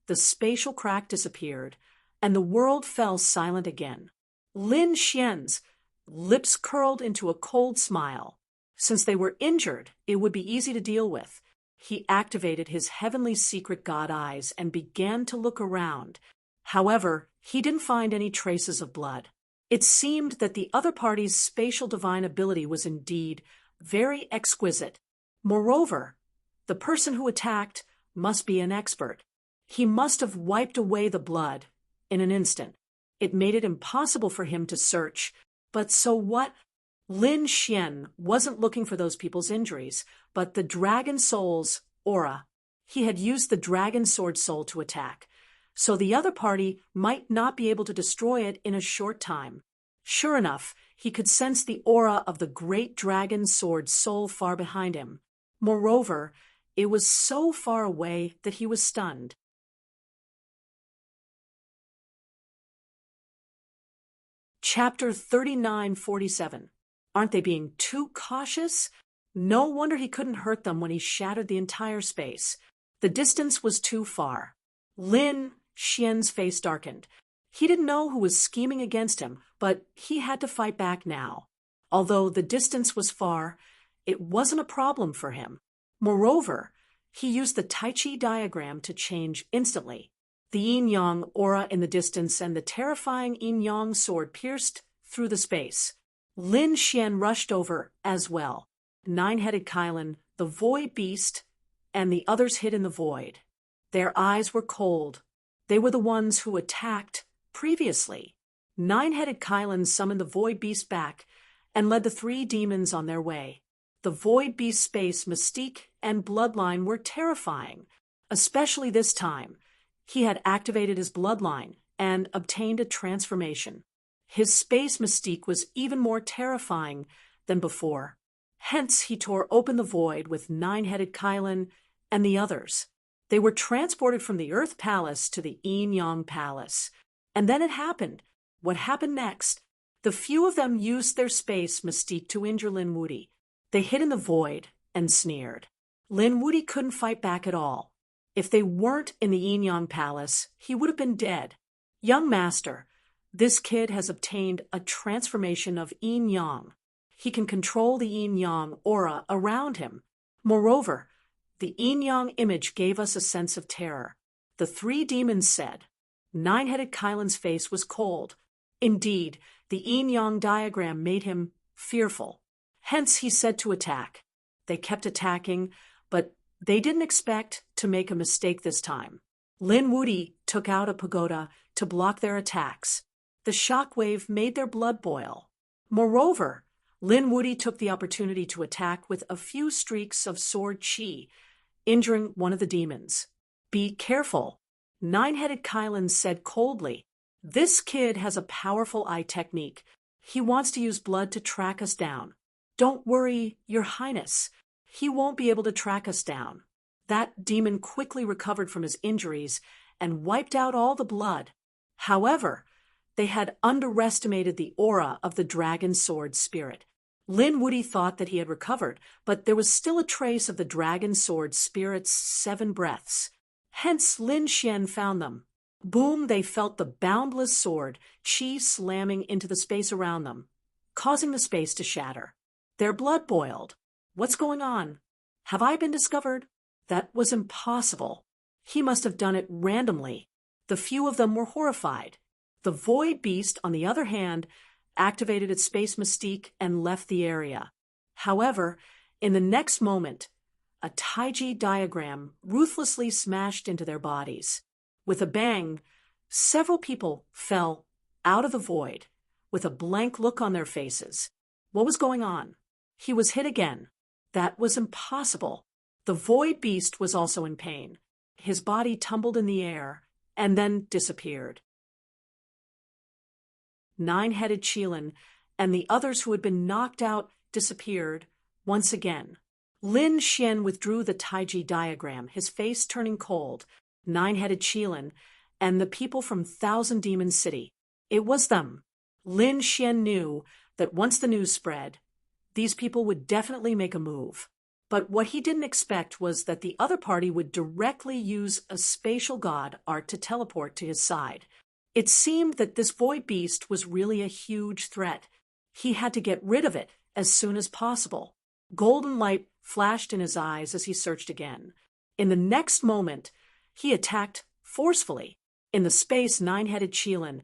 the spatial crack disappeared, and the world fell silent again. Lin Xian's lips curled into a cold smile. Since they were injured, it would be easy to deal with. He activated his heavenly secret god eyes and began to look around. However, he didn't find any traces of blood. It seemed that the other party's spatial divine ability was indeed very exquisite. Moreover, The person who attacked must be an expert. He must have wiped away the blood in an instant. It made it impossible for him to search. But so what? Lin Xian wasn't looking for those people's injuries, but the dragon soul's aura. He had used the dragon sword soul to attack, so the other party might not be able to destroy it in a short time. Sure enough, he could sense the aura of the great dragon sword soul far behind him. Moreover, it was so far away that he was stunned. Chapter 3947. Aren't they being too cautious? No wonder he couldn't hurt them when he shattered the entire space. The distance was too far. Lin Xian's face darkened. He didn't know who was scheming against him, but he had to fight back now. Although the distance was far, it wasn't a problem for him. Moreover, he used the Tai Chi diagram to change instantly. The yin-yang aura in the distance and the terrifying yin-yang sword pierced through the space. Lin Xian rushed over as well. Nine-headed Kylan, the void beast, and the others hid in the void. Their eyes were cold. They were the ones who attacked previously. Nine-headed Kylan summoned the void beast back and led the three demons on their way. The void beast's space, mystique, and bloodline were terrifying, especially this time. He had activated his bloodline and obtained a transformation. His space mystique was even more terrifying than before. Hence, he tore open the void with Nine-headed Kylan and the others. They were transported from the Earth Palace to the Yin-Yang Palace. And then it happened. What happened next? The few of them used their space mystique to injure Lin Wuti. They hid in the void and sneered. Lin Wuti couldn't fight back at all. If they weren't in the Yin-Yang Palace, he would have been dead. Young master, this kid has obtained a transformation of yin-yang. He can control the yin-yang aura around him. Moreover, the yin-yang image gave us a sense of terror. The three demons said. Nine-headed Kylan's face was cold. Indeed, the yin-yang diagram made him fearful. Hence, he said to attack. They kept attacking, but they didn't expect to make a mistake this time. Lin Wuti took out a pagoda to block their attacks. The shockwave made their blood boil. Moreover, Lin Wuti took the opportunity to attack with a few streaks of sword chi, injuring one of the demons. Be careful, Nine-headed Kylan said coldly. This kid has a powerful eye technique. He wants to use blood to track us down. Don't worry, Your Highness. He won't be able to track us down. That demon quickly recovered from his injuries and wiped out all the blood. However, they had underestimated the aura of the dragon sword spirit. Lin Wuti thought that he had recovered, but there was still a trace of the dragon sword spirit's 7 breaths. Hence Lin Xian found them. Boom, they felt the boundless sword, chi slamming into the space around them, causing the space to shatter. Their blood boiled. What's going on? Have I been discovered? That was impossible. He must have done it randomly. The few of them were horrified. The void beast, on the other hand, activated its space mystique and left the area. However, in the next moment, a taiji diagram ruthlessly smashed into their bodies. With a bang, several people fell out of the void, with a blank look on their faces. What was going on? He was hit again. That was impossible. The void beast was also in pain. His body tumbled in the air and then disappeared. Nine-headed Qilin and the others who had been knocked out disappeared once again. Lin Xian withdrew the taiji diagram, his face turning cold. Nine-headed Qilin and the people from Thousand Demon City. It was them. Lin Xian knew that once the news spread, these people would definitely make a move. But what he didn't expect was that the other party would directly use a spatial god art to teleport to his side. It seemed that this void beast was really a huge threat. He had to get rid of it as soon as possible. Golden light flashed in his eyes as he searched again. In the next moment, he attacked forcefully. In the space, Nine-headed Qilin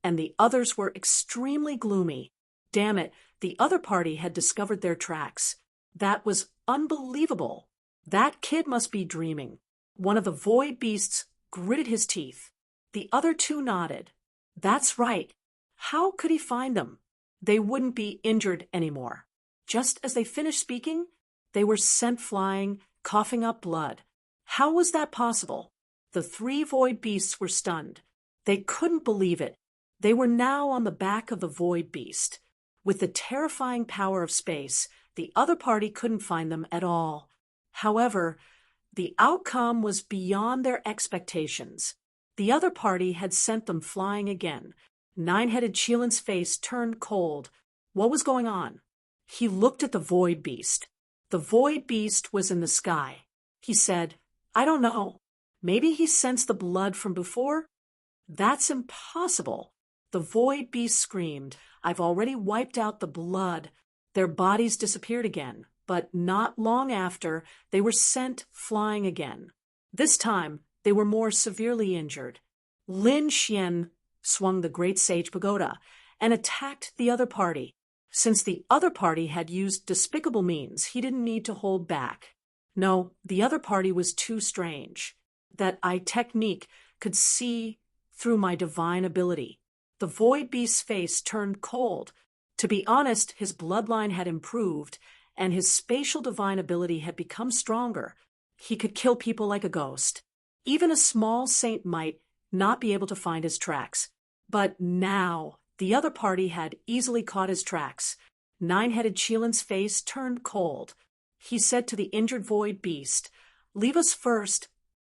and the others were extremely gloomy. Damn it, the other party had discovered their tracks. That was unbelievable. That kid must be dreaming. One of the void beasts gritted his teeth. The other two nodded. That's right. How could he find them? They wouldn't be injured anymore. Just as they finished speaking, they were sent flying, coughing up blood. How was that possible? The three void beasts were stunned. They couldn't believe it. They were now on the back of the void beast. With the terrifying power of space, the other party couldn't find them at all. However, the outcome was beyond their expectations. The other party had sent them flying again. Nine-headed Cheelin's face turned cold. What was going on? He looked at the void beast. The void beast was in the sky. He said, I don't know. Maybe he sensed the blood from before? That's impossible. The void beast screamed, I've already wiped out the blood. Their bodies disappeared again, but not long after, they were sent flying again. This time, they were more severely injured. Lin Xian swung the great sage pagoda and attacked the other party. Since the other party had used despicable means, he didn't need to hold back. No, the other party was too strange. That technique could see through my divine ability. The void beast's face turned cold. To be honest, his bloodline had improved, and his spatial divine ability had become stronger. He could kill people like a ghost. Even a small saint might not be able to find his tracks. But now, the other party had easily caught his tracks. Nine-headed Cheelin's face turned cold. He said to the injured void beast, Leave us first.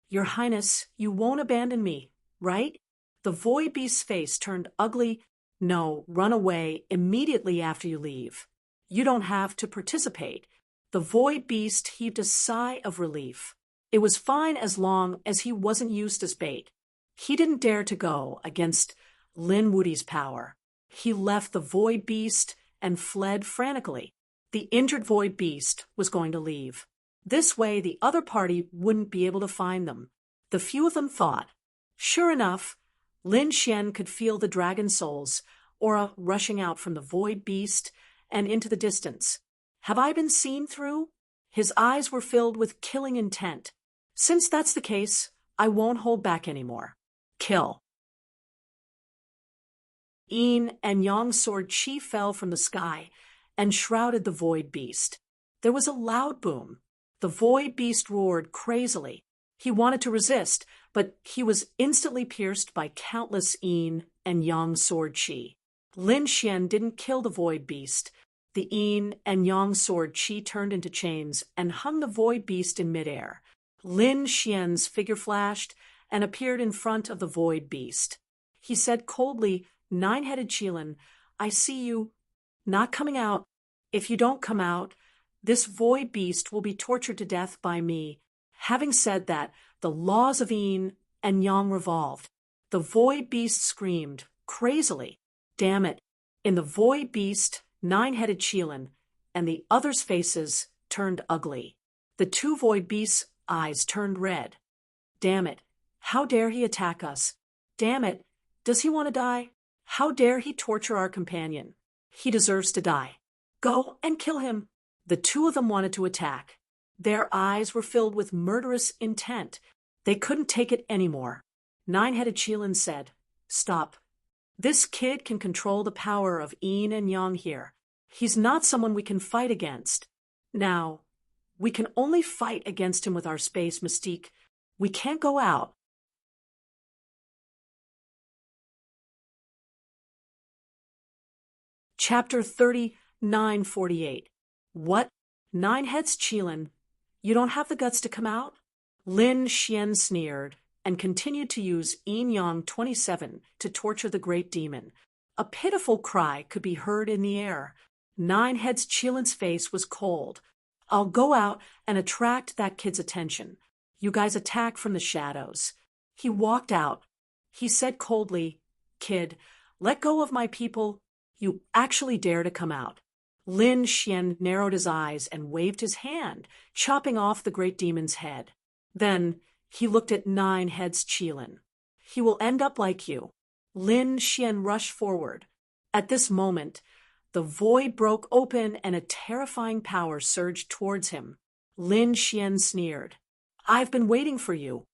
Your Highness, you won't abandon me, right? The void beast's face turned ugly. No, run away immediately after you leave. You don't have to participate. The void beast heaved a sigh of relief. It was fine as long as he wasn't used as bait. He didn't dare to go against Lin Woody's power. He left the void beast and fled frantically. The injured void beast was going to leave. This way, the other party wouldn't be able to find them. The few of them thought. Sure enough, Lin Xian could feel the dragon soul's aura rushing out from the void beast and into the distance. Have I been seen through? His eyes were filled with killing intent. Since that's the case, I won't hold back anymore. Kill. Yin and Yang's sword Qi fell from the sky and shrouded the void beast. There was a loud boom. The void beast roared crazily. He wanted to resist, but he was instantly pierced by countless Yin and Yang's sword Qi. Lin Xian didn't kill the void beast. The Yin and Yang sword Qi turned into chains and hung the void beast in midair. Lin Xian's figure flashed and appeared in front of the void beast. He said coldly, Nine-headed Qilin, I see you not coming out. If you don't come out, this void beast will be tortured to death by me. Having said that, the laws of Yin and Yang revolved. The void beast screamed, crazily. Damn it. In the void beast, Nine-headed Qilin and the others' faces turned ugly. The two void beasts' eyes turned red. Damn it. How dare he attack us? Damn it. Does he want to die? How dare he torture our companion? He deserves to die. Go and kill him. The two of them wanted to attack. Their eyes were filled with murderous intent. They couldn't take it anymore. Nine-headed Qilin said, Stop. This kid can control the power of Yin and Yang here. He's not someone we can fight against. Now, we can only fight against him with our space mystique. We can't go out. Chapter 3948. What? Nine-heads Qilin, you don't have the guts to come out? Lin Xian sneered and continued to use Yin Yang 27 to torture the great demon. A pitiful cry could be heard in the air. Nine-heads Qilin's face was cold. I'll go out and attract that kid's attention. You guys attack from the shadows. He walked out. He said coldly, Kid, let go of my people. You actually dare to come out. Lin Xian narrowed his eyes and waved his hand, chopping off the great demon's head. Then he looked at Nine-heads Qilin. He will end up like you. Lin Xian rushed forward. At this moment, the void broke open and a terrifying power surged towards him. Lin Xian sneered. I've been waiting for you.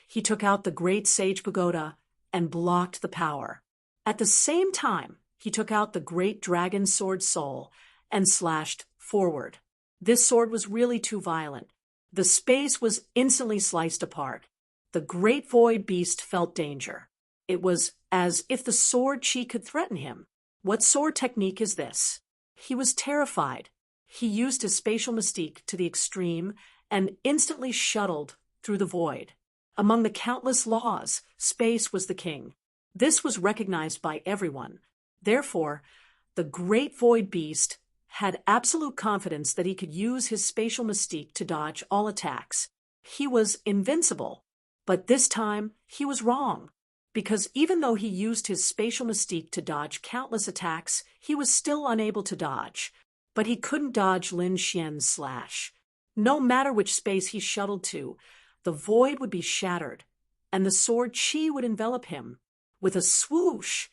He took out the great sage pagoda and blocked the power. At the same time, he took out the great dragon sword soul and slashed forward. This sword was really too violent. The space was instantly sliced apart. The great void beast felt danger. It was as if the sword chi could threaten him. What sword technique is this? He was terrified. He used his spatial mystique to the extreme and instantly shuttled through the void. Among the countless laws, space was the king. This was recognized by everyone. Therefore, the great void beast had absolute confidence that he could use his spatial mystique to dodge all attacks. He was invincible. But this time, he was wrong. Because even though he used his spatial mystique to dodge countless attacks, he was still unable to dodge. But he couldn't dodge Lin Xian's slash. No matter which space he shuttled to, the void would be shattered, and the sword chi would envelop him. With a swoosh,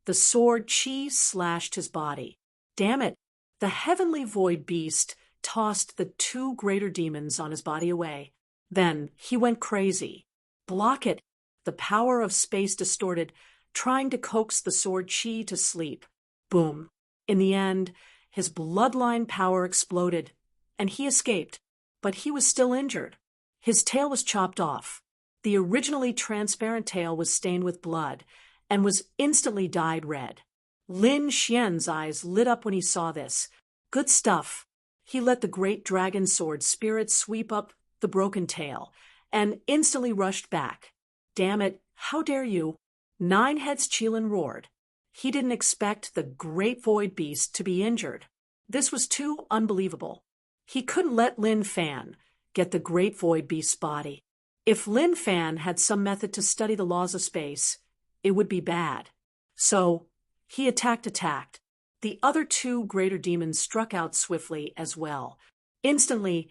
the sword chi slashed his body. Damn it! The heavenly void beast tossed the two greater demons on his body away. Then he went crazy. Block it! The power of space distorted, trying to coax the sword chi to sleep. Boom! In the end, his bloodline power exploded, and he escaped, but he was still injured. His tail was chopped off. The originally transparent tail was stained with blood and was instantly dyed red. Lin Xian's eyes lit up when he saw this. Good stuff. He let the great dragon sword spirit sweep up the broken tail and instantly rushed back. Damn it, how dare you? Nine Heads Qilin roared. He didn't expect the great void beast to be injured. This was too unbelievable. He couldn't let Lin Fan get the great void beast's body. If Lin Fan had some method to study the laws of space, it would be bad. So, he attacked. The other two greater demons struck out swiftly as well. Instantly,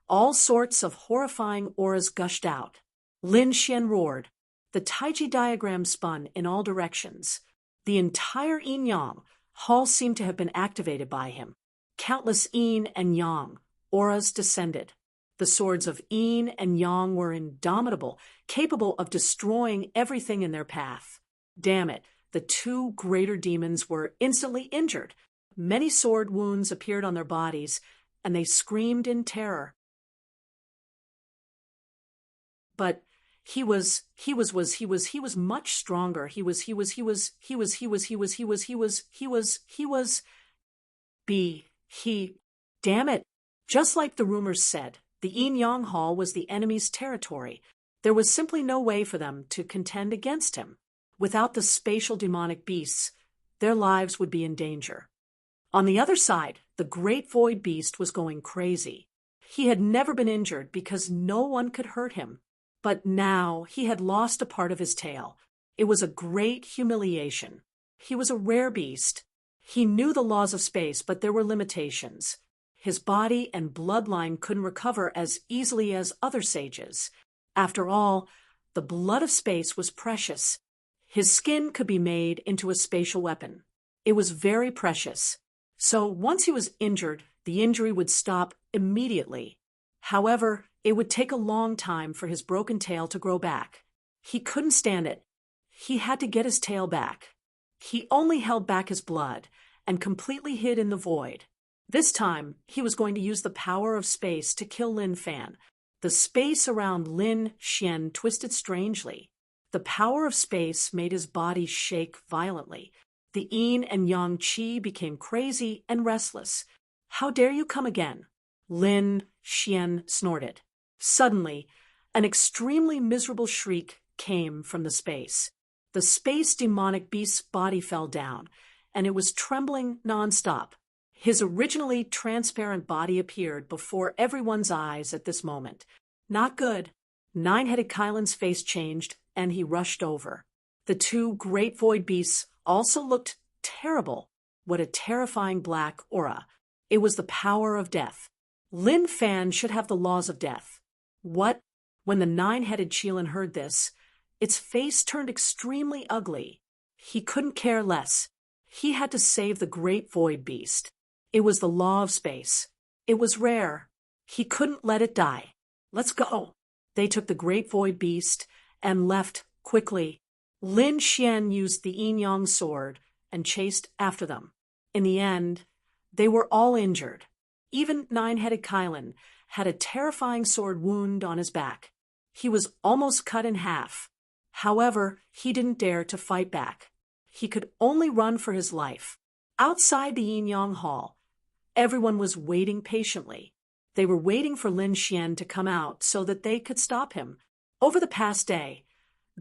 all sorts of horrifying auras gushed out. Lin Xian roared. The Taiji diagram spun in all directions. The entire yin-yang hall seemed to have been activated by him. Countless yin and yang auras descended. The swords of yin and yang were indomitable, capable of destroying everything in their path. Damn it, the two greater demons were instantly injured. Many sword wounds appeared on their bodies, and they screamed in terror. But he was much stronger. Damn it. Just like the rumors said, the yin-yang hall was the enemy's territory. There was simply no way for them to contend against him. Without the spatial demonic beasts, their lives would be in danger. On the other side, the great void beast was going crazy. He had never been injured because no one could hurt him. But now he had lost a part of his tail. It was a great humiliation. He was a rare beast. He knew the laws of space, but there were limitations. His body and bloodline couldn't recover as easily as other sages. After all, the blood of space was precious. His skin could be made into a spatial weapon. It was very precious. So once he was injured, the injury would stop immediately. However, it would take a long time for his broken tail to grow back. He couldn't stand it. He had to get his tail back. He only held back his blood and completely hid in the void. This time, he was going to use the power of space to kill Lin Fan. The space around Lin Xian twisted strangely. The power of space made his body shake violently. The yin and yang qi became crazy and restless. How dare you come again? Lin Xian snorted. Suddenly, an extremely miserable shriek came from the space. The space demonic beast's body fell down, and it was trembling nonstop. His originally transparent body appeared before everyone's eyes at this moment. Not good. Nine-headed Kylan's face changed, and he rushed over. The two great void beasts also looked terrible. What a terrifying black aura. It was the power of death. Lin Fan should have the laws of death. What? When the nine-headed Qilin heard this, its face turned extremely ugly. He couldn't care less. He had to save the great void beast. It was the law of space. It was rare. He couldn't let it die. Let's go. They took the great void beast and left quickly. Lin Xian used the yin yang sword and chased after them. In the end, they were all injured. Even nine-headed Kylan had a terrifying sword wound on his back. He was almost cut in half. However, he didn't dare to fight back. He could only run for his life. Outside the yin-yang hall, everyone was waiting patiently. They were waiting for Lin Xian to come out so that they could stop him. Over the past day,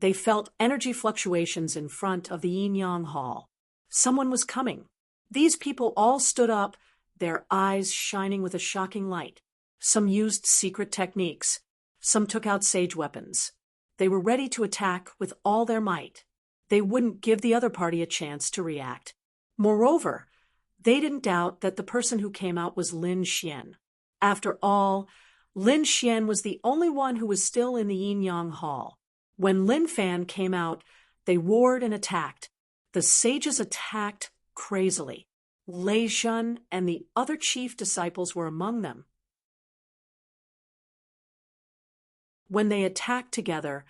they felt energy fluctuations in front of the yin-yang hall. Someone was coming. These people all stood up, their eyes shining with a shocking light. Some used secret techniques. Some took out sage weapons. They were ready to attack with all their might. They wouldn't give the other party a chance to react. Moreover, they didn't doubt that the person who came out was Lin Xian. After all, Lin Xian was the only one who was still in the yin-yang hall. When Lin Fan came out, they roared and attacked. The sages attacked crazily. Lei Shun and the other chief disciples were among them. When they attacked together,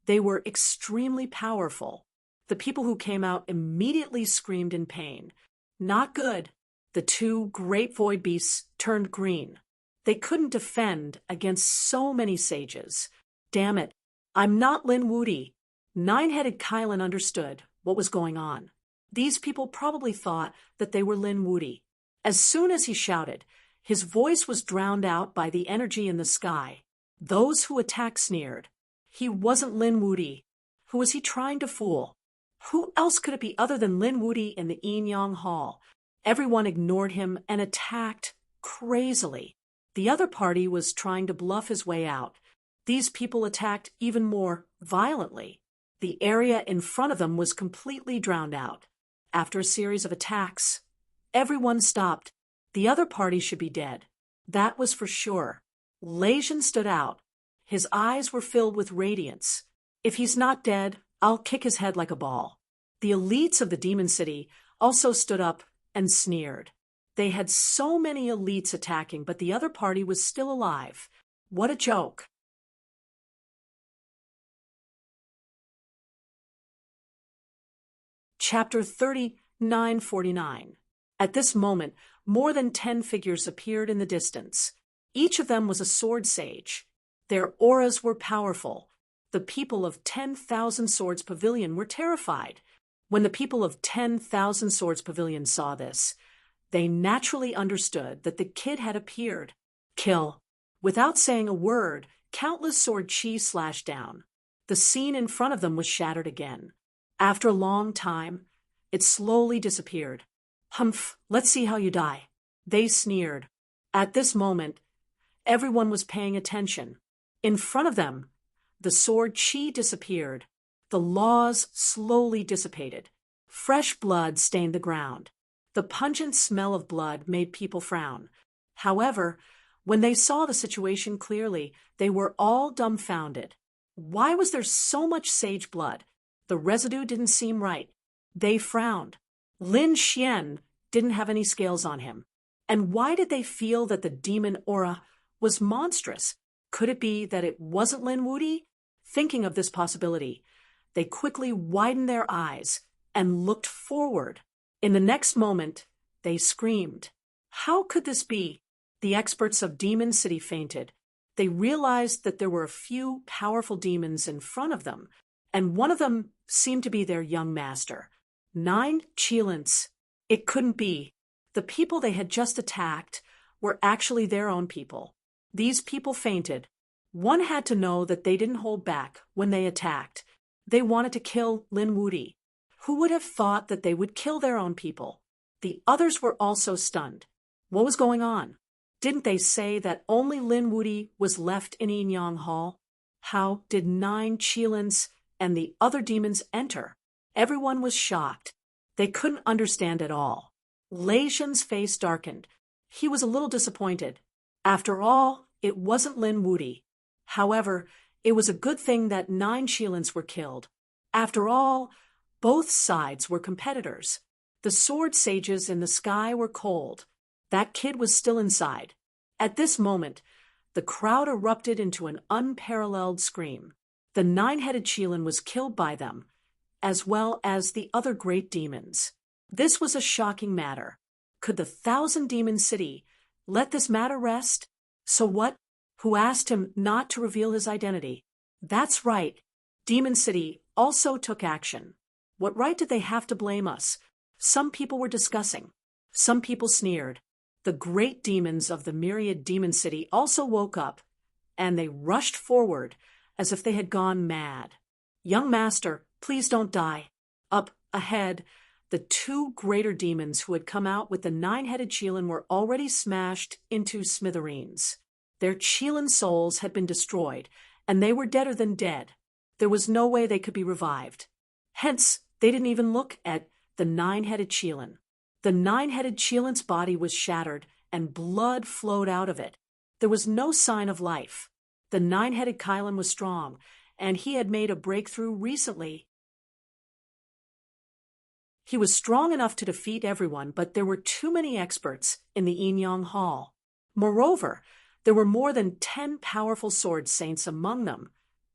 they were extremely powerful. The people who came out immediately screamed in pain. Not good. The two great void beasts turned green. They couldn't defend against so many sages. Damn it, I'm not Lin Wudi. Nine-headed Kylan understood what was going on. These people probably thought that they were Lin Wudi. As soon as he shouted, his voice was drowned out by the energy in the sky. Those who attacked sneered. He wasn't Lin Wudi. Who was he trying to fool? Who else could it be other than Lin Wudi in the yin-yang hall? Everyone ignored him and attacked crazily. The other party was trying to bluff his way out. These people attacked even more violently. The area in front of them was completely drowned out. After a series of attacks, everyone stopped. The other party should be dead. That was for sure. Lei Shun stood out. His eyes were filled with radiance. If he's not dead, I'll kick his head like a ball. The elites of the Demon City also stood up and sneered. They had so many elites attacking, but the other party was still alive. What a joke. Chapter 3949. At this moment, more than 10 figures appeared in the distance. Each of them was a sword sage. Their auras were powerful. The people of 10,000 Swords Pavilion were terrified. When the people of 10,000 Swords Pavilion saw this, they naturally understood that the kid had appeared. Kill. Without saying a word, countless sword chi slashed down. The scene in front of them was shattered again. After a long time, it slowly disappeared. Humph, let's see how you die. They sneered. At this moment, everyone was paying attention. In front of them, the sword chi disappeared. The laws slowly dissipated. Fresh blood stained the ground. The pungent smell of blood made people frown. However, when they saw the situation clearly, they were all dumbfounded. Why was there so much sage blood? The residue didn't seem right. They frowned. Lin Xian didn't have any scales on him. And why did they feel that the demon aura was monstrous? Could it be that it wasn't Lin Wudi? Thinking of this possibility, they quickly widened their eyes and looked forward. In the next moment, they screamed. How could this be? The experts of Demon City fainted. They realized that there were a few powerful demons in front of them, and one of them seemed to be their young master. 9 Chilins. It couldn't be. The people they had just attacked were actually their own people. These people fainted. One had to know that they didn't hold back when they attacked. They wanted to kill Lin Wudi. Who would have thought that they would kill their own people? The others were also stunned. What was going on? Didn't they say that only Lin Wudi was left in Yin Yang Hall? How did 9 Chilins and the other demons enter? Everyone was shocked. They couldn't understand at all. Lei Shun's face darkened. He was a little disappointed. After all, it wasn't Lin Wudi. However, it was a good thing that 9 Chilins were killed. After all, both sides were competitors. The sword sages in the sky were cold. That kid was still inside. At this moment, The crowd erupted into an unparalleled scream. The nine-headed Qilin was killed by them, as well as the other great demons. This was a shocking matter. Could the 1,000-demon city let this matter rest? So what? Who asked him not to reveal his identity? That's right. Demon City also took action. What right did they have to blame us? Some people were discussing. Some people sneered. The great demons of the myriad demon city also woke up, and they rushed forward as if they had gone mad. Young master, please don't die. Up ahead, the two greater demons who had come out with the nine-headed Qilin were already smashed into smithereens. Their Qilin souls had been destroyed, and they were deader than dead. There was no way they could be revived. Hence, they didn't even look at the nine-headed Qilin. The nine-headed Qilin's body was shattered, and blood flowed out of it. There was no sign of life. The nine-headed Qilin was strong, and he had made a breakthrough recently. He was strong enough to defeat everyone, but there were too many experts in the Yin-Yang Hall. Moreover, there were more than 10 powerful sword saints among them,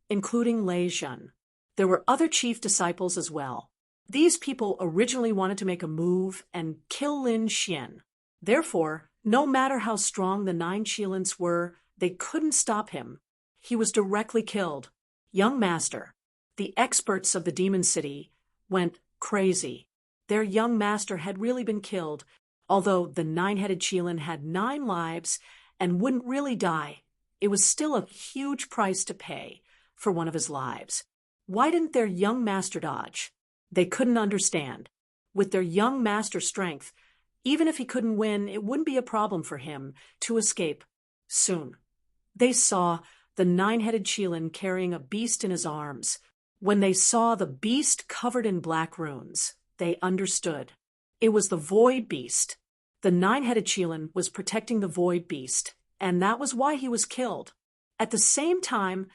including Lei Zhen. There were other chief disciples as well. These people originally wanted to make a move and kill Lin Xian. Therefore, no matter how strong the 9 Qilins were, they couldn't stop him. He was directly killed. Young master, the experts of the Demon City, went crazy. Their young master had really been killed, although the nine-headed Qilin had 9 lives and wouldn't really die. It was still a huge price to pay for one of his lives. Why didn't their young master dodge? They couldn't understand. With their young master's strength, even if he couldn't win, it wouldn't be a problem for him to escape soon. They saw the nine-headed Qilin carrying a beast in his arms. When they saw the beast covered in black runes, they understood. It was the Void Beast. The nine-headed Qilin was protecting the Void Beast, and that was why he was killed. At the same time,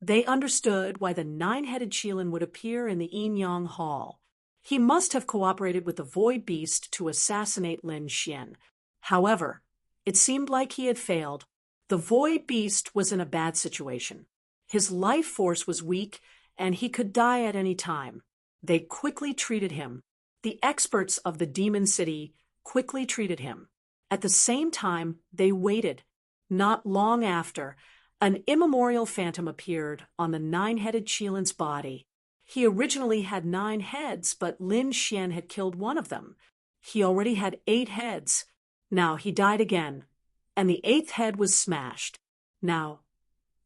they understood why the nine-headed Qilin would appear in the Yin-Yang Hall. He must have cooperated with the Void Beast to assassinate Lin Xian. However, it seemed like he had failed. The Void Beast was in a bad situation. His life force was weak, and he could die at any time. They quickly treated him. The experts of the Demon City quickly treated him. At the same time, they waited. Not long after, an immemorial phantom appeared on the nine-headed Qilin's body. He originally had 9 heads, but Lin Xian had killed one of them. He already had 8 heads. Now he died again, and the 8th head was smashed. Now,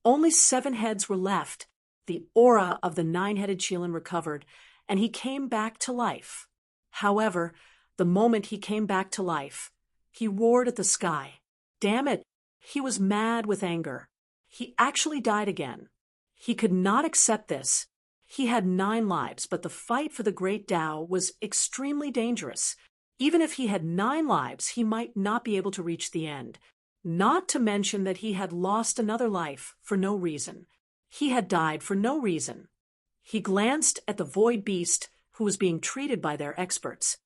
only 7 heads were left. The aura of the nine-headed Qilin recovered, and he came back to life. However, the moment he came back to life, he roared at the sky. Damn it! He was mad with anger. He actually died again. He could not accept this. He had 9 lives, but the fight for the Great Tao was extremely dangerous. Even if he had 9 lives, he might not be able to reach the end. Not to mention that he had lost another life for no reason. He had died for no reason. He glanced at the Void Beast, who was being treated by their experts.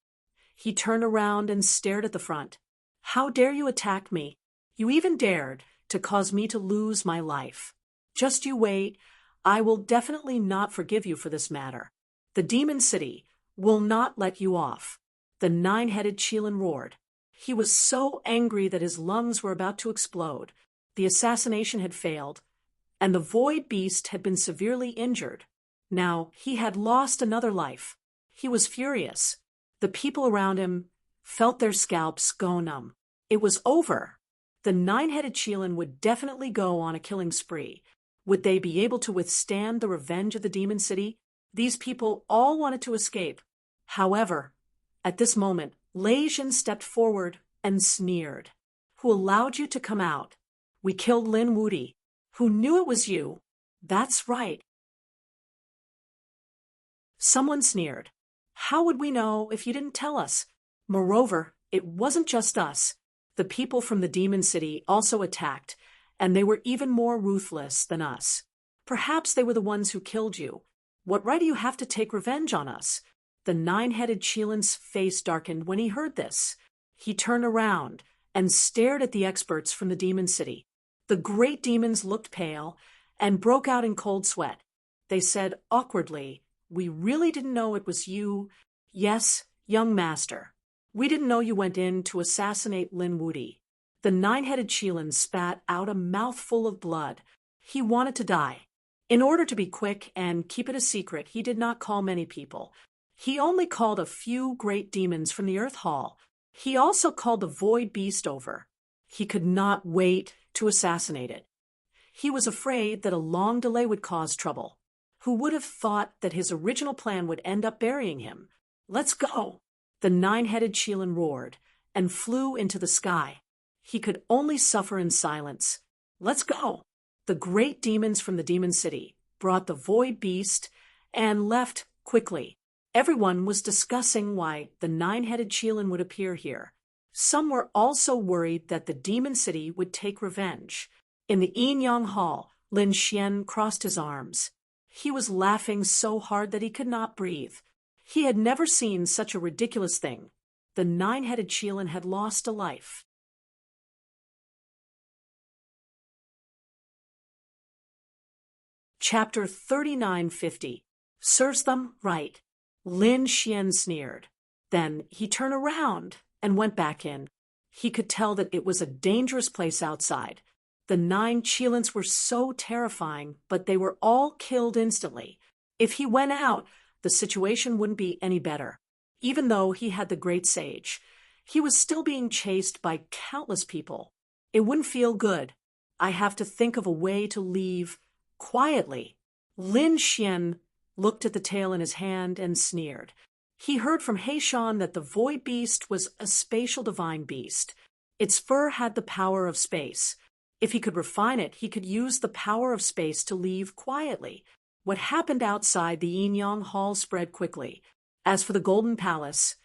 He turned around and stared at the front. How dare you attack me? You even dared to cause me to lose my life. Just you wait. I will definitely not forgive you for this matter. The Demon City will not let you off. The nine-headed Qilin roared. He was so angry that his lungs were about to explode. The assassination had failed, and the Void Beast had been severely injured. Now he had lost another life. He was furious. The people around him felt their scalps go numb. It was over. The nine-headed Qilin would definitely go on a killing spree. Would they be able to withstand the revenge of the Demon City? These people all wanted to escape. However, at this moment, Lei Zhen stepped forward and sneered. Who allowed you to come out? We killed Lin Wudi. Who knew it was you? That's right. Someone sneered. How would we know if you didn't tell us? Moreover, it wasn't just us. The people from the Demon City also attacked, and they were even more ruthless than us. Perhaps they were the ones who killed you. What right do you have to take revenge on us? The nine-headed Qilin's face darkened when he heard this. He turned around and stared at the experts from the Demon City. The great demons looked pale and broke out in cold sweat. They said awkwardly, "We really didn't know it was you. Yes, young master. We didn't know you went in to assassinate Lin Wudi." The nine-headed Qilin spat out a mouthful of blood. He wanted to die. In order to be quick and keep it a secret, he did not call many people. He only called a few great demons from the Earth Hall. He also called the Void Beast over. He could not wait to assassinate it. He was afraid that a long delay would cause trouble. Who would have thought that his original plan would end up burying him? "Let's go!" The nine-headed Qilin roared and flew into the sky. He could only suffer in silence. "Let's go!" The great demons from the Demon City brought the Void Beast and left quickly. Everyone was discussing why the nine-headed Qilin would appear here. Some were also worried that the Demon City would take revenge. In the Yin Yang Hall, Lin Xian crossed his arms. He was laughing so hard that he could not breathe. He had never seen such a ridiculous thing. The nine-headed Qilin had lost a life. Chapter 3950. Serves them right. Lin Xian sneered. Then he turned around and went back in. He could tell that it was a dangerous place outside. The 9 Qilins were so terrifying, but they were all killed instantly. If he went out, the situation wouldn't be any better. Even though he had the great sage, he was still being chased by countless people. It wouldn't feel good. I have to think of a way to leave quietly. Lin Xian looked at the tail in his hand and sneered. He heard from Heishan that the Void Beast was a spatial divine beast. Its fur had the power of space. If he could refine it, he could use the power of space to leave quietly. What happened outside the Yin Yang Hall spread quickly. As for the Golden Palace,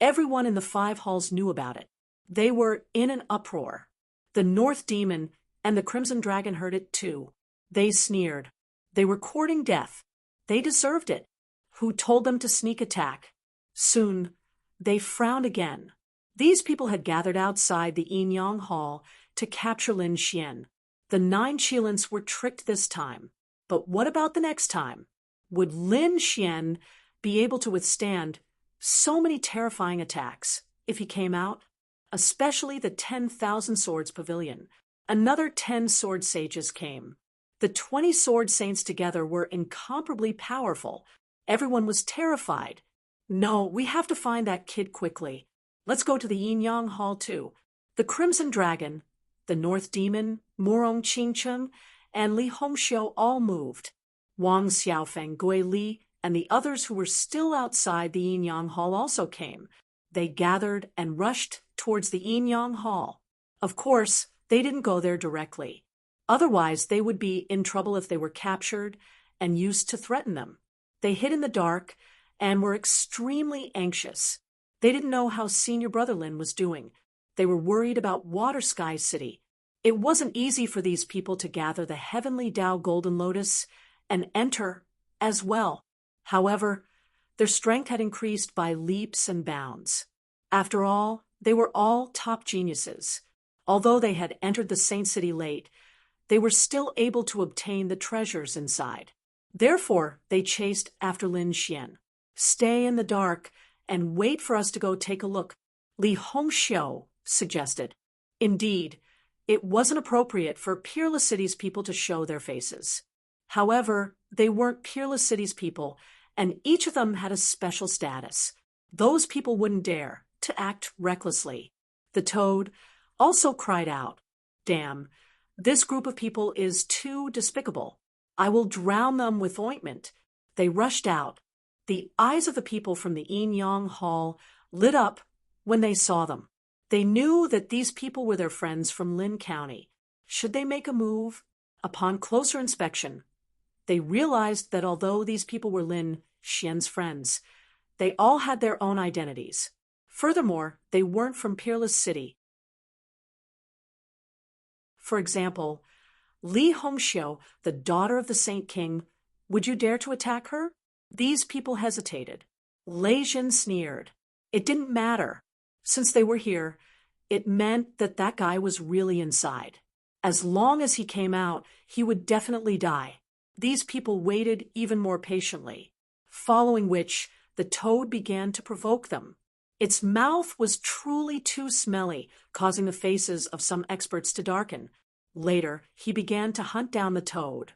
everyone in the 5 halls knew about it. They were in an uproar. The North Demon and the Crimson Dragon heard it too. They sneered. They were courting death. They deserved it. Who told them to sneak attack? Soon, they frowned again. These people had gathered outside the Yin Yang Hall to capture Lin Xian. The 9 Qilins were tricked this time. But what about the next time? Would Lin Xian be able to withstand so many terrifying attacks if he came out? Especially the 10,000 Swords Pavilion. Another 10 sword sages came. The 20 sword saints together were incomparably powerful. Everyone was terrified. No, we have to find that kid quickly. Let's go to the Yin Yang Hall too. The Crimson Dragon, the North Demon, Morong Qingcheng, and Li Hongxiu all moved. Wang Xiaofeng, Gui Li, and the others who were still outside the Yin Yang Hall also came. They gathered and rushed towards the Yin Yang Hall. Of course, they didn't go there directly. Otherwise, they would be in trouble if they were captured and used to threaten them. They hid in the dark and were extremely anxious. They didn't know how Senior Brother Lin was doing. They were worried about Water Sky City. It wasn't easy for these people to gather the Heavenly Tao Golden Lotus and enter as well. However, their strength had increased by leaps and bounds. After all, they were all top geniuses. Although they had entered the Saint City late, they were still able to obtain the treasures inside. Therefore, they chased after Lin Xian. "Stay in the dark and wait for us to go take a look," Li Hongxiu suggested. Indeed, it wasn't appropriate for Peerless City's people to show their faces. However, they weren't Peerless City's people, and each of them had a special status. Those people wouldn't dare to act recklessly. The toad also cried out, "Damn, this group of people is too despicable. I will drown them with ointment." They rushed out. The eyes of the people from the Yin Yang Hall lit up when they saw them. They knew that these people were their friends from Lin County. Should they make a move? Upon closer inspection, they realized that although these people were Lin Xian's friends, they all had their own identities. Furthermore, they weren't from Peerless City. For example, Li Hongxiu, the daughter of the Saint King, would you dare to attack her? These people hesitated. Lei Jin sneered. It didn't matter. Since they were here, it meant that that guy was really inside. As long as he came out, he would definitely die. These people waited even more patiently, following which the toad began to provoke them. Its mouth was truly too smelly, causing the faces of some experts to darken. Later, he began to hunt down the toad.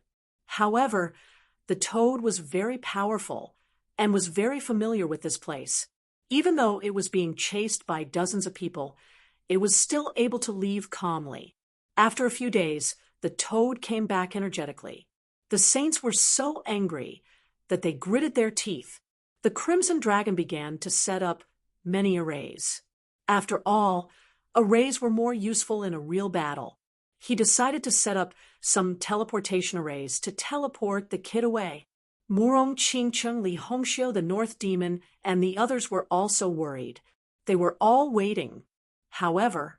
However, the toad was very powerful and was very familiar with this place. Even though it was being chased by dozens of people, it was still able to leave calmly. After a few days, the toad came back energetically. The saints were so angry that they gritted their teeth. The Crimson Dragon began to set up many arrays. After all, arrays were more useful in a real battle. He decided to set up some teleportation arrays to teleport the kid away. Murong Qingcheng, Li Hongxiu, the North Demon, and the others were also worried. They were all waiting. However,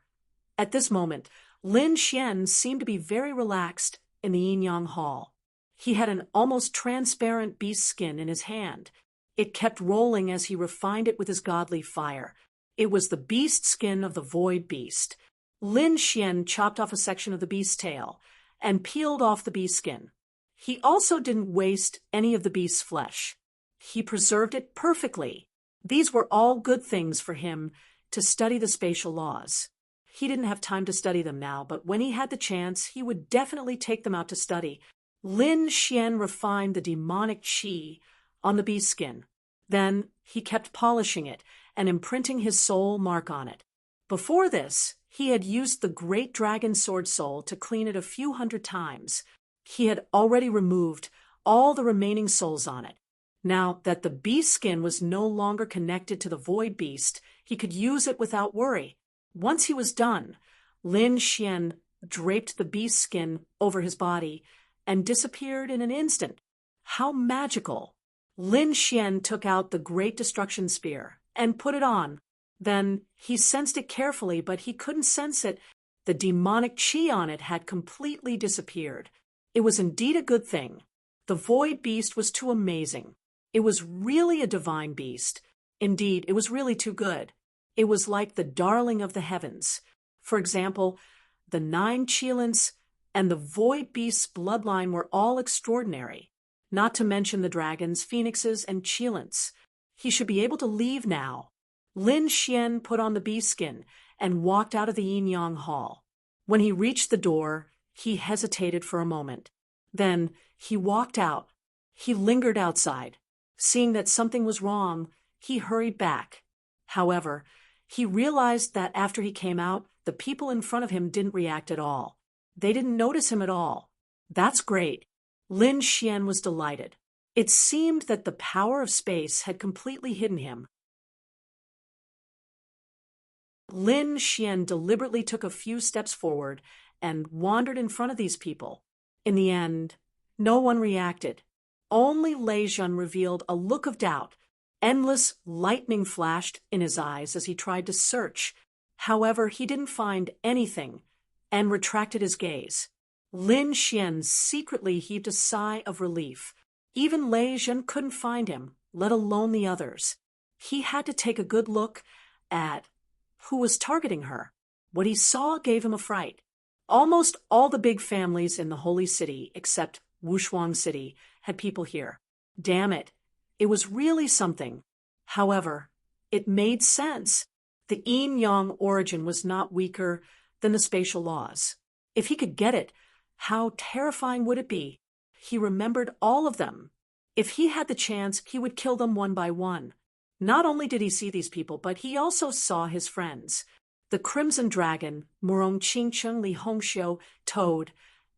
at this moment, Lin Xian seemed to be very relaxed in the Yin-Yang Hall. He had an almost transparent beast skin in his hand. It kept rolling as he refined it with his godly fire. It was the beast skin of the Void Beast. Lin Xian chopped off a section of the beast's tail and peeled off the beast skin. He also didn't waste any of the beast's flesh. He preserved it perfectly. These were all good things for him to study the spatial laws. He didn't have time to study them now, but when he had the chance, he would definitely take them out to study. Lin Xian refined the demonic qi on the beast skin. Then he kept polishing it and imprinting his soul mark on it. Before this, he had used the great dragon sword soul to clean it a few hundred times. He had already removed all the remaining souls on it. Now that the beast skin was no longer connected to the void beast, he could use it without worry. Once he was done, Lin Xian draped the beast skin over his body and disappeared in an instant. How magical! Lin Xian took out the great destruction spear and put it on. Then he sensed it carefully, but he couldn't sense it. The demonic qi on it had completely disappeared. It was indeed a good thing. The void beast was too amazing. It was really a divine beast. Indeed, it was really too good. It was like the darling of the heavens. For example, the 9 Qilins and the void beast's bloodline were all extraordinary, not to mention the dragons, phoenixes, and Qilins. He should be able to leave now. Lin Xian put on the beast skin and walked out of the Yin-Yang Hall. When he reached the door, he hesitated for a moment. Then he walked out. He lingered outside. Seeing that something was wrong, he hurried back. However, he realized that after he came out, the people in front of him didn't react at all. They didn't notice him at all. That's great. Lin Xian was delighted. It seemed that the power of space had completely hidden him. Lin Xian deliberately took a few steps forward and wandered in front of these people. In the end, no one reacted. Only Lei Zhen revealed a look of doubt. Endless lightning flashed in his eyes as he tried to search. However, he didn't find anything and retracted his gaze. Lin Xian secretly heaved a sigh of relief. Even Lei Zhen couldn't find him, let alone the others. He had to take a good look at who was targeting her. What he saw gave him a fright. Almost all the big families in the Holy City, except Wushuang City, had people here. Damn it. It was really something. However, it made sense. The yin-yang origin was not weaker than the spatial laws. If he could get it, how terrifying would it be? He remembered all of them. If he had the chance, he would kill them one by one. Not only did he see these people, but he also saw his friends. The Crimson Dragon, Murong Qingcheng, Li Hongxiu, Toad,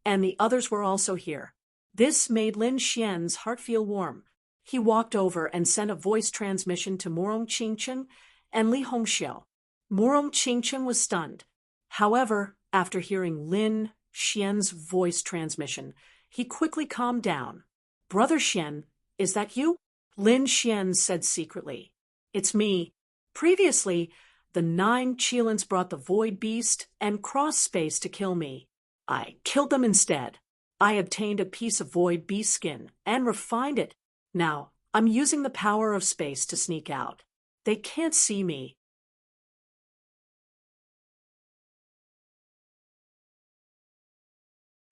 and the others were also here. This made Lin Xian's heart feel warm. He walked over and sent a voice transmission to Murong Qingcheng and Li Hongxiu. Murong Qingcheng was stunned. However, after hearing Lin Xian's voice transmission, he quickly calmed down. "Brother Xian, is that you?" Lin Xian said secretly. "It's me. Previously, the 9 Qilins brought the Void Beast and Cross Space to kill me. I killed them instead. I obtained a piece of Void Beast skin and refined it. Now, I'm using the power of space to sneak out. They can't see me.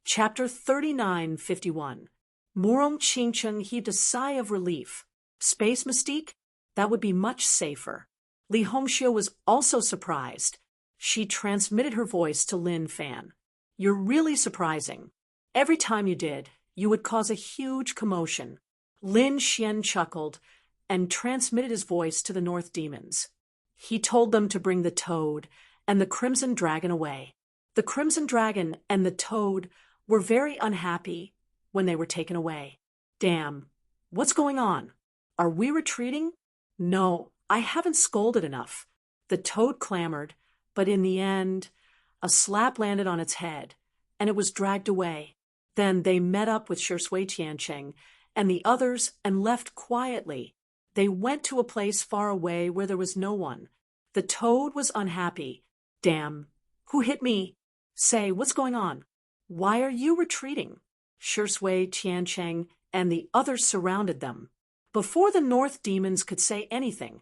Chapter 3951. Murong Qingcheng heaved a sigh of relief. Space mystique? That would be much safer. Li Hongxiu was also surprised. She transmitted her voice to Lin Fan. You're really surprising. Every time you did, you would cause a huge commotion. Lin Xian chuckled and transmitted his voice to the North Demons. He told them to bring the toad and the Crimson Dragon away. The Crimson Dragon and the toad were very unhappy when they were taken away. Damn, what's going on? Are we retreating? No, I haven't scolded enough. The toad clamored, but in the end, a slap landed on its head, and it was dragged away. Then they met up with Shui Tiancheng and the others and left quietly. They went to a place far away where there was no one. The toad was unhappy. Damn, who hit me? Say, what's going on? Why are you retreating? Shui Tiancheng and the others surrounded them. Before the North Demons could say anything,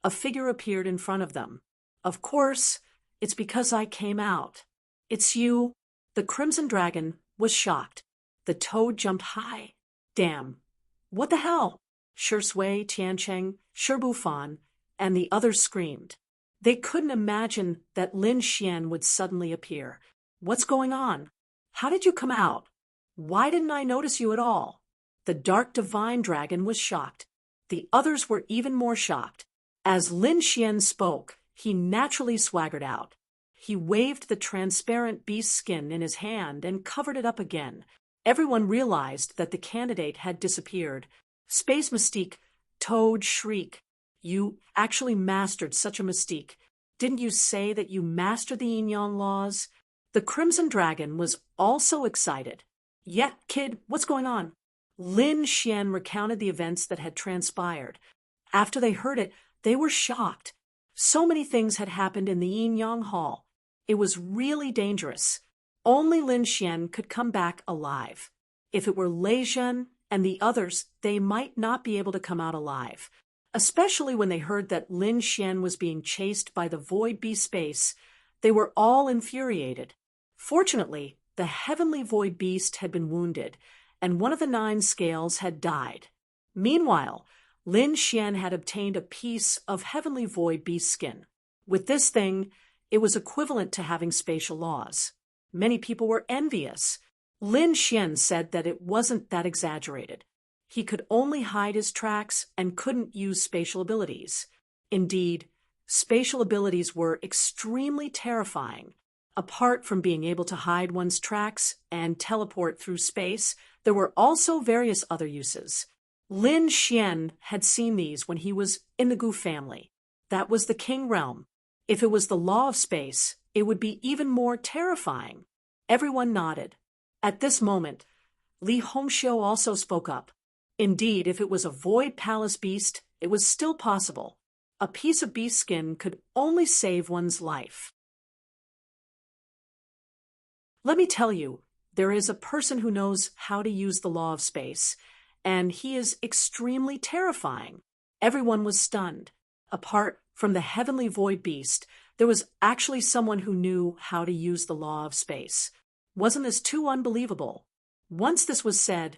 a figure appeared in front of them. Of course, it's because I came out. It's you. The Crimson Dragon was shocked. The toad jumped high. Damn. What the hell? Shui Tiancheng, Bufan, and the others screamed. They couldn't imagine that Lin Xian would suddenly appear. What's going on? How did you come out? Why didn't I notice you at all? The Dark Divine Dragon was shocked. The others were even more shocked. As Lin Xian spoke, he naturally swaggered out. He waved the transparent beast skin in his hand and covered it up again. Everyone realized that the candidate had disappeared. Space mystique, toad shriek. You actually mastered such a mystique. Didn't you say that you mastered the yin-yang laws? The Crimson Dragon was also excited. Yeah, kid, what's going on? Lin Xian recounted the events that had transpired. After they heard it, they were shocked. So many things had happened in the yin-yang hall. It was really dangerous. Only Lin Xian could come back alive. If it were Lei Zhen and the others, they might not be able to come out alive. Especially when they heard that Lin Xian was being chased by the Void Beast Space, they were all infuriated. Fortunately, the Heavenly Void Beast had been wounded, and one of the 9 scales had died. Meanwhile, Lin Xian had obtained a piece of Heavenly Void Beast skin. With this thing, it was equivalent to having spatial laws. Many people were envious. Lin Xian said that it wasn't that exaggerated. He could only hide his tracks and couldn't use spatial abilities. Indeed, spatial abilities were extremely terrifying. Apart from being able to hide one's tracks and teleport through space, there were also various other uses. Lin Xian had seen these when he was in the Gu family. That was the King realm. If it was the law of space, it would be even more terrifying. Everyone nodded. At this moment, Li Hongxiu also spoke up. Indeed, if it was a Void Palace beast, it was still possible. A piece of beast skin could only save one's life. Let me tell you, there is a person who knows how to use the law of space, and he is extremely terrifying. Everyone was stunned. Apart from the Heavenly Void Beast, there was actually someone who knew how to use the law of space. Wasn't this too unbelievable? Once this was said,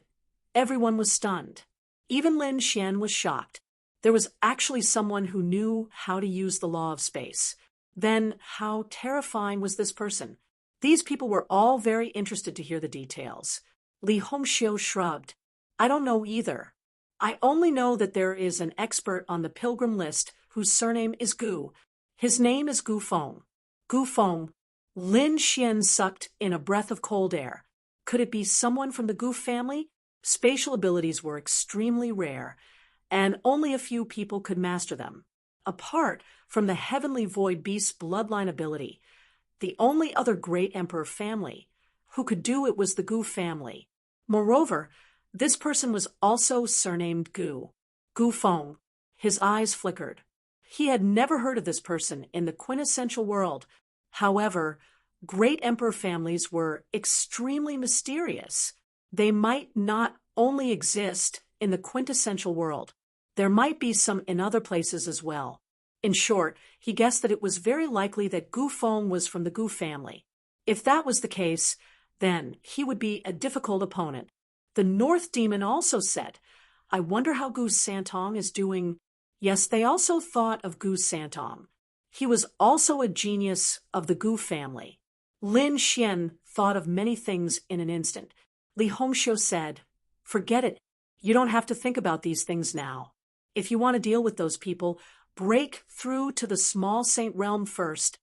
everyone was stunned. Even Lin Xian was shocked. There was actually someone who knew how to use the law of space. Then, how terrifying was this person? These people were all very interested to hear the details. Li Hongxiu shrugged. I don't know either. I only know that there is an expert on the pilgrim list whose surname is Gu. His name is Gu Feng. Gu Feng. Lin Xian sucked in a breath of cold air. Could it be someone from the Gu family? Spatial abilities were extremely rare, and only a few people could master them. Apart from the Heavenly Void Beast's bloodline ability, the only other great emperor family who could do it was the Gu family. Moreover, this person was also surnamed Gu. Gu Feng. His eyes flickered. He had never heard of this person in the quintessential world. However, great emperor families were extremely mysterious. They might not only exist in the quintessential world. There might be some in other places as well. In short, he guessed that it was very likely that Gu Feng was from the Gu family. If that was the case, then he would be a difficult opponent. The North Demon also said, I wonder how Goose Santong is doing. Yes, they also thought of Goose Santong. He was also a genius of the Gu family. Lin Xian thought of many things in an instant. Li Hongxiu said, forget it. You don't have to think about these things now. If you want to deal with those people, break through to the small saint realm first.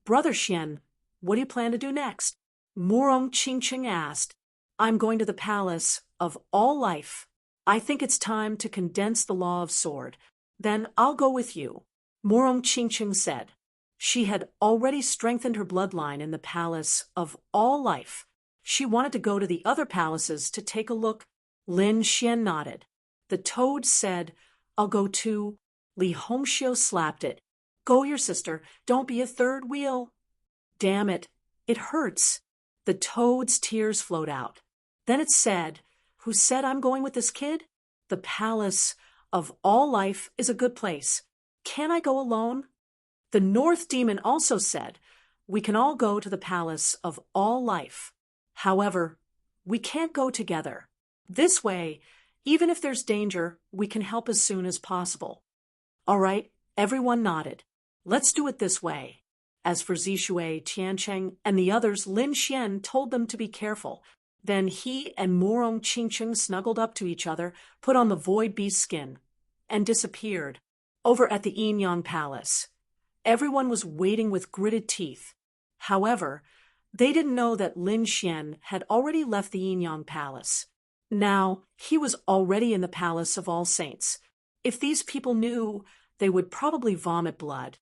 Brother Xian, what do you plan to do next? Murong Qingqing asked. I'm going to the palace of all life. I think it's time to condense the law of sword. Then I'll go with you. Murong Qingqing said. She had already strengthened her bloodline in the palace of all life. She wanted to go to the other palaces to take a look. Lin Xian nodded. The toad said, I'll go too. Li Hongxiu slapped it. Go, your sister. Don't be a third wheel. Damn it. It hurts. The toad's tears flowed out. Then it said, who said I'm going with this kid? The palace of all life is a good place. Can I go alone? The North Demon also said, we can all go to the palace of all life. However, we can't go together. This way, even if there's danger, we can help as soon as possible. All right, everyone nodded. Let's do it this way. As for Zishui, Tiancheng, and the others, Lin Xian told them to be careful. Then he and Murong Qingqing snuggled up to each other, put on the void beast skin, and disappeared. Over at the Yinyang Palace, everyone was waiting with gritted teeth. However, they didn't know that Lin Xian had already left the Yinyang Palace. Now, he was already in the Palace of All Saints. If these people knew, they would probably vomit blood.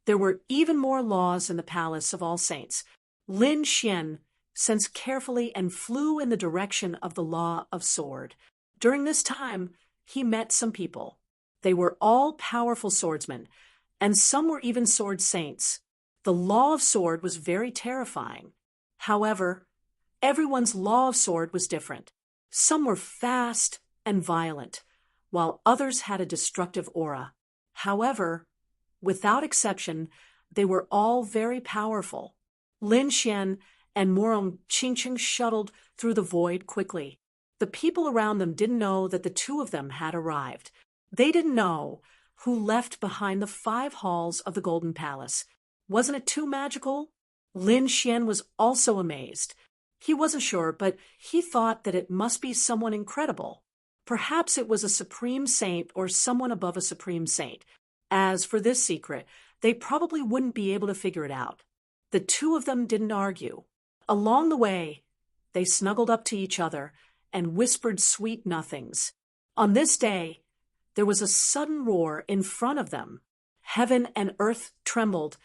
There were even more laws in the Palace of All Saints. Lin Xian sensed carefully and flew in the direction of the law of sword. During this time, he met some people. They were all powerful swordsmen, and some were even sword saints. The law of sword was very terrifying. However, everyone's law of sword was different. Some were fast and violent, while others had a destructive aura. However, without exception, they were all very powerful. Lin Xian and Murong Qingqing shuttled through the void quickly. The people around them didn't know that the two of them had arrived. They didn't know who left behind the 5 halls of the Golden Palace. Wasn't it too magical? Lin Xian was also amazed. He wasn't sure, but he thought that it must be someone incredible. Perhaps it was a supreme saint or someone above a supreme saint. As for this secret, they probably wouldn't be able to figure it out. The two of them didn't argue. Along the way, they snuggled up to each other and whispered sweet nothings. On this day, there was a sudden roar in front of them. Heaven and earth trembled,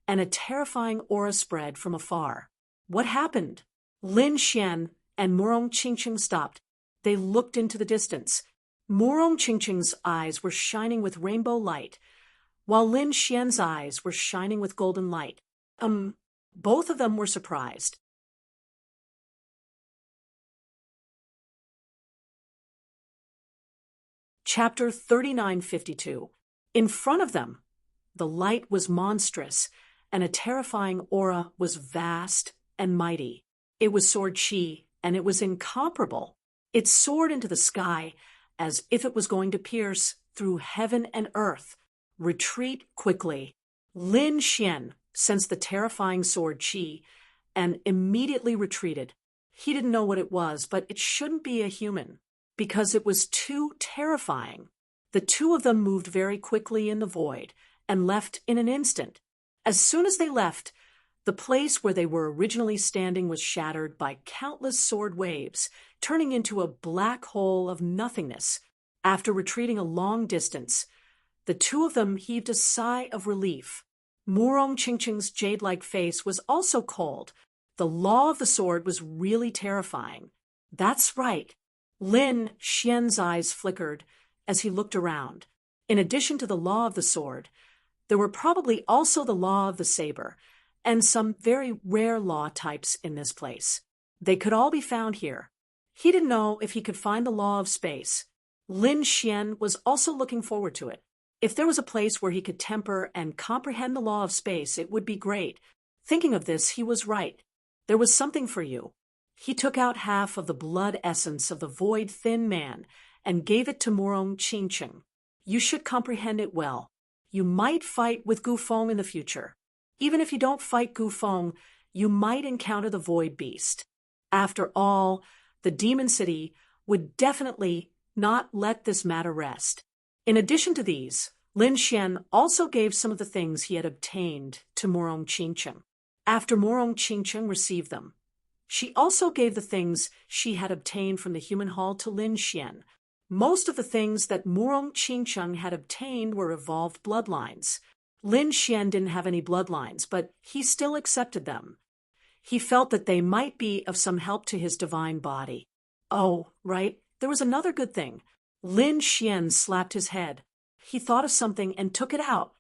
and a terrifying aura spread from afar. What happened? Lin Xian and Murong Qingqing stopped. They looked into the distance. Murong Qingqing's eyes were shining with rainbow light, while Lin Xian's eyes were shining with golden light. Both of them were surprised. Chapter 3952. In front of them, the light was monstrous, and a terrifying aura was vast and mighty. It was sword Qi, and it was incomparable. It soared into the sky as if it was going to pierce through heaven and earth. Retreat quickly. Lin Xian sensed the terrifying sword Qi and immediately retreated. He didn't know what it was, but it shouldn't be a human, because it was too terrifying. The two of them moved very quickly in the void and left in an instant. As soon as they left, the place where they were originally standing was shattered by countless sword waves, turning into a black hole of nothingness. After retreating a long distance, the two of them heaved a sigh of relief. Murong Qingqing's jade-like face was also cold. The law of the sword was really terrifying. That's right. Lin Xian's eyes flickered as he looked around. In addition to the law of the sword, there were probably also the law of the saber, and some very rare law types in this place. They could all be found here. He didn't know if he could find the law of space. Lin Xian was also looking forward to it. If there was a place where he could temper and comprehend the law of space, it would be great. Thinking of this, he was right. There was something for you. He took out half of the blood essence of the void thin man and gave it to Morong Chingcheng. You should comprehend it well. You might fight with Gufeng in the future. Even if you don't fight Gufeng, you might encounter the void beast. After all, the demon city would definitely not let this matter rest. In addition to these, Lin Xian also gave some of the things he had obtained to Morong Chingcheng. After Morong Chingcheng received them, she also gave the things she had obtained from the human hall to Lin Xian. Most of the things that Morong Chingcheng had obtained were evolved bloodlines. Lin Xian didn't have any bloodlines, but he still accepted them. He felt that they might be of some help to his divine body. Oh, right, there was another good thing. Lin Xian slapped his head. He thought of something and took it out.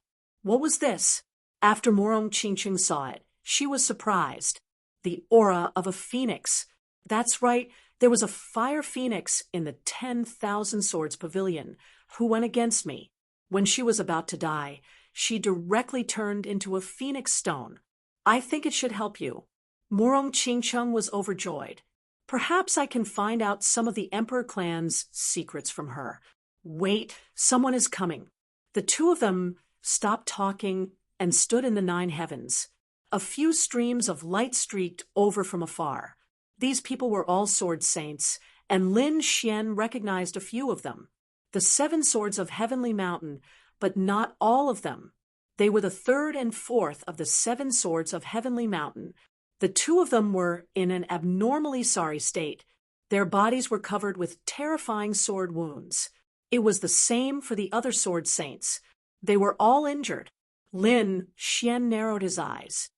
What was this? After Morong Chingcheng saw it, she was surprised. The aura of a phoenix. That's right, there was a fire phoenix in the 10,000 Swords Pavilion who went against me. When she was about to die, she directly turned into a phoenix stone. I think it should help you. Morong Chingcheng was overjoyed. Perhaps I can find out some of the Emperor clan's secrets from her. Wait, someone is coming. The two of them stopped talking and stood in the 9 heavens. A few streams of light streaked over from afar. These people were all sword saints, and Lin Xian recognized a few of them. The 7 swords of Heavenly Mountain, but not all of them. They were the 3rd and 4th of the 7 swords of Heavenly Mountain. The 2 of them were in an abnormally sorry state. Their bodies were covered with terrifying sword wounds. It was the same for the other sword saints. They were all injured. Lin Xian narrowed his eyes.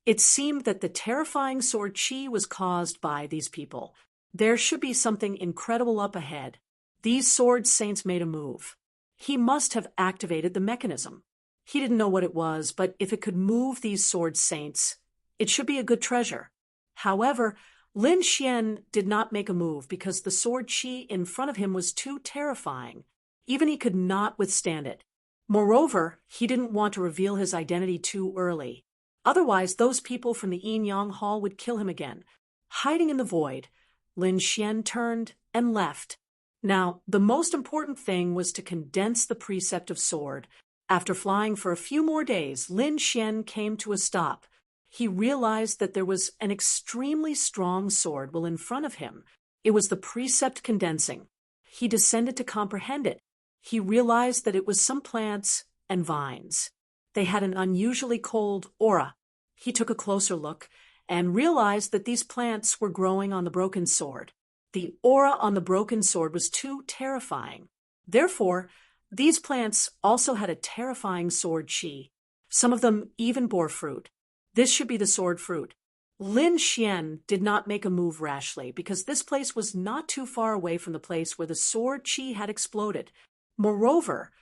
It seemed that the terrifying sword chi was caused by these people. There should be something incredible up ahead. These sword saints made a move. He must have activated the mechanism. He didn't know what it was, but if it could move these sword saints, it should be a good treasure. However, Lin Xian did not make a move because the sword chi in front of him was too terrifying. Even he could not withstand it. Moreover, he didn't want to reveal his identity too early. Otherwise, those people from the Yin Yang Hall would kill him again. Hiding in the void, Lin Xian turned and left. Now, the most important thing was to condense the precept of sword. After flying for a few more days, Lin Xian came to a stop. He realized that there was an extremely strong sword well in front of him. It was the precept condensing. He descended to comprehend it. He realized that it was some plants and vines. They had an unusually cold aura. He took a closer look and realized that these plants were growing on the broken sword. The aura on the broken sword was too terrifying. Therefore, these plants also had a terrifying sword chi. Some of them even bore fruit. This should be the sword fruit. Lin Xian did not make a move rashly because this place was not too far away from the place where the sword chi had exploded. Moreover,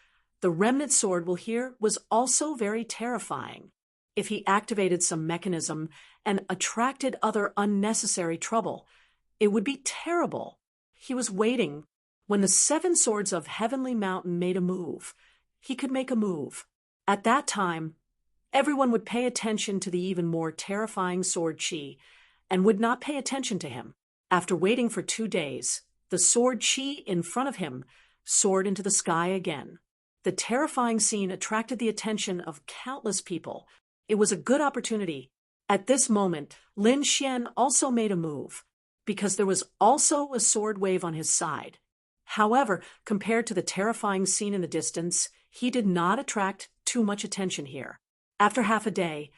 the remnant sword we'll hear was also very terrifying. If he activated some mechanism and attracted other unnecessary trouble, it would be terrible. He was waiting. When the 7 swords of Heavenly Mountain made a move, he could make a move. At that time, everyone would pay attention to the even more terrifying sword chi and would not pay attention to him. After waiting for 2 days, the sword chi in front of him soared into the sky again. The terrifying scene attracted the attention of countless people. It was a good opportunity. At this moment, Lin Xian also made a move, because there was also a sword wave on his side. However, compared to the terrifying scene in the distance, he did not attract too much attention here. After half a day,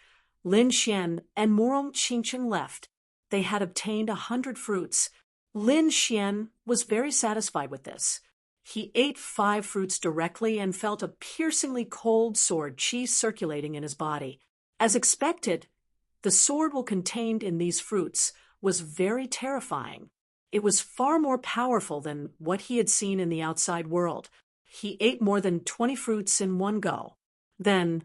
Lin Xian and Morong Chingcheng left. They had obtained 100 fruits. Lin Xian was very satisfied with this. He ate 5 fruits directly and felt a piercingly cold sword chi circulating in his body. As expected, the sword well contained in these fruits was very terrifying. It was far more powerful than what he had seen in the outside world. He ate more than 20 fruits in one go. Then,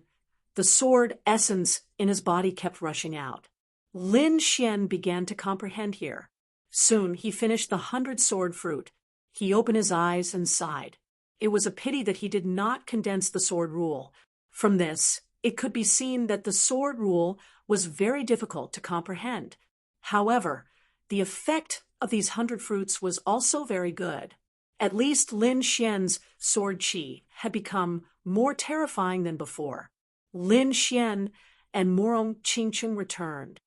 the sword essence in his body kept rushing out. Lin Xian began to comprehend here. Soon he finished the 100 sword fruit. He opened his eyes and sighed. It was a pity that he did not condense the sword rule. From this, it could be seen that the sword rule was very difficult to comprehend. However, the effect of these 100 fruits was also very good. At least Lin Xian's sword qi had become more terrifying than before. Lin Xian and Morong Qingqing returned.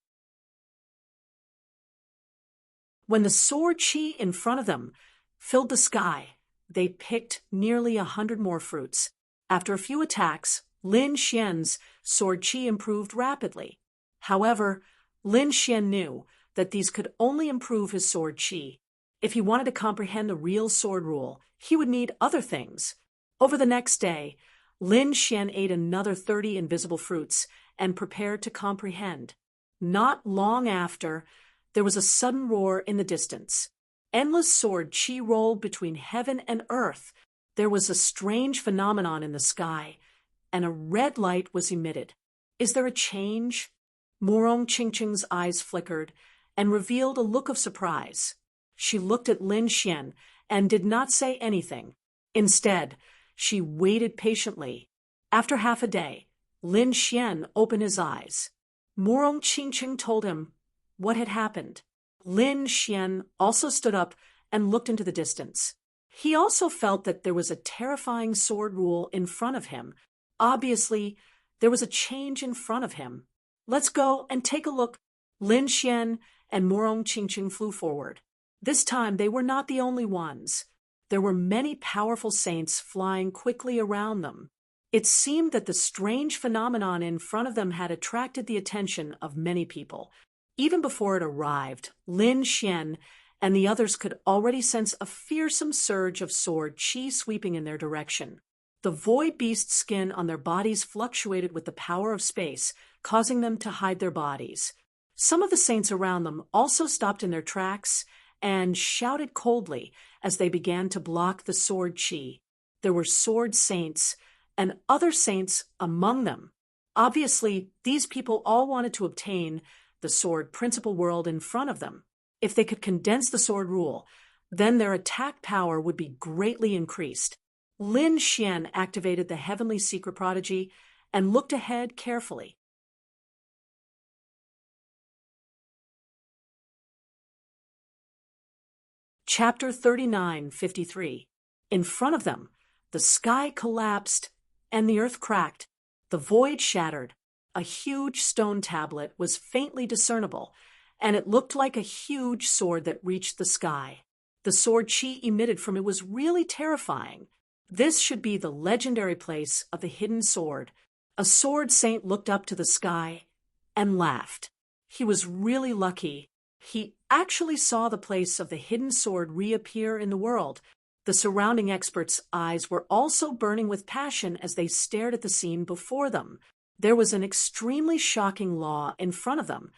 When the sword qi in front of them filled the sky, they picked nearly 100 more fruits. After a few attacks, Lin Xian's sword qi improved rapidly. However, Lin Xian knew that these could only improve his sword qi. If he wanted to comprehend the real sword rule, he would need other things. Over the next day, Lin Xian ate another 30 invisible fruits and prepared to comprehend. Not long after, there was a sudden roar in the distance. Endless sword qi rolled between heaven and earth. There was a strange phenomenon in the sky, and a red light was emitted. Is there a change? Morong Qingqing's eyes flickered and revealed a look of surprise. She looked at Lin Xian and did not say anything. Instead, she waited patiently. After half a day, Lin Xian opened his eyes. Morong Qingqing told him what had happened. Lin Xian also stood up and looked into the distance. He also felt that there was a terrifying sword rule in front of him. Obviously, there was a change in front of him. Let's go and take a look. Lin Xian and Morong Qingqing flew forward. This time they were not the only ones. There were many powerful saints flying quickly around them. It seemed that the strange phenomenon in front of them had attracted the attention of many people. Even before it arrived, Lin Xian and the others could already sense a fearsome surge of sword qi sweeping in their direction. The void beast skin on their bodies fluctuated with the power of space, causing them to hide their bodies. Some of the saints around them also stopped in their tracks and shouted coldly as they began to block the sword qi. There were sword saints and other saints among them. Obviously, these people all wanted to obtain the sword principal world in front of them. If they could condense the sword rule, then their attack power would be greatly increased. Lin Xian activated the heavenly secret prodigy and looked ahead carefully. Chapter 39:53. In front of them, the sky collapsed and the earth cracked. The void shattered. A huge stone tablet was faintly discernible, and it looked like a huge sword that reached the sky. The sword qi emitted from it was really terrifying. This should be the legendary place of the hidden sword. A sword saint looked up to the sky and laughed. He was really lucky. He actually saw the place of the hidden sword reappear in the world. The surrounding experts' eyes were also burning with passion as they stared at the scene before them. There was an extremely shocking law in front of them,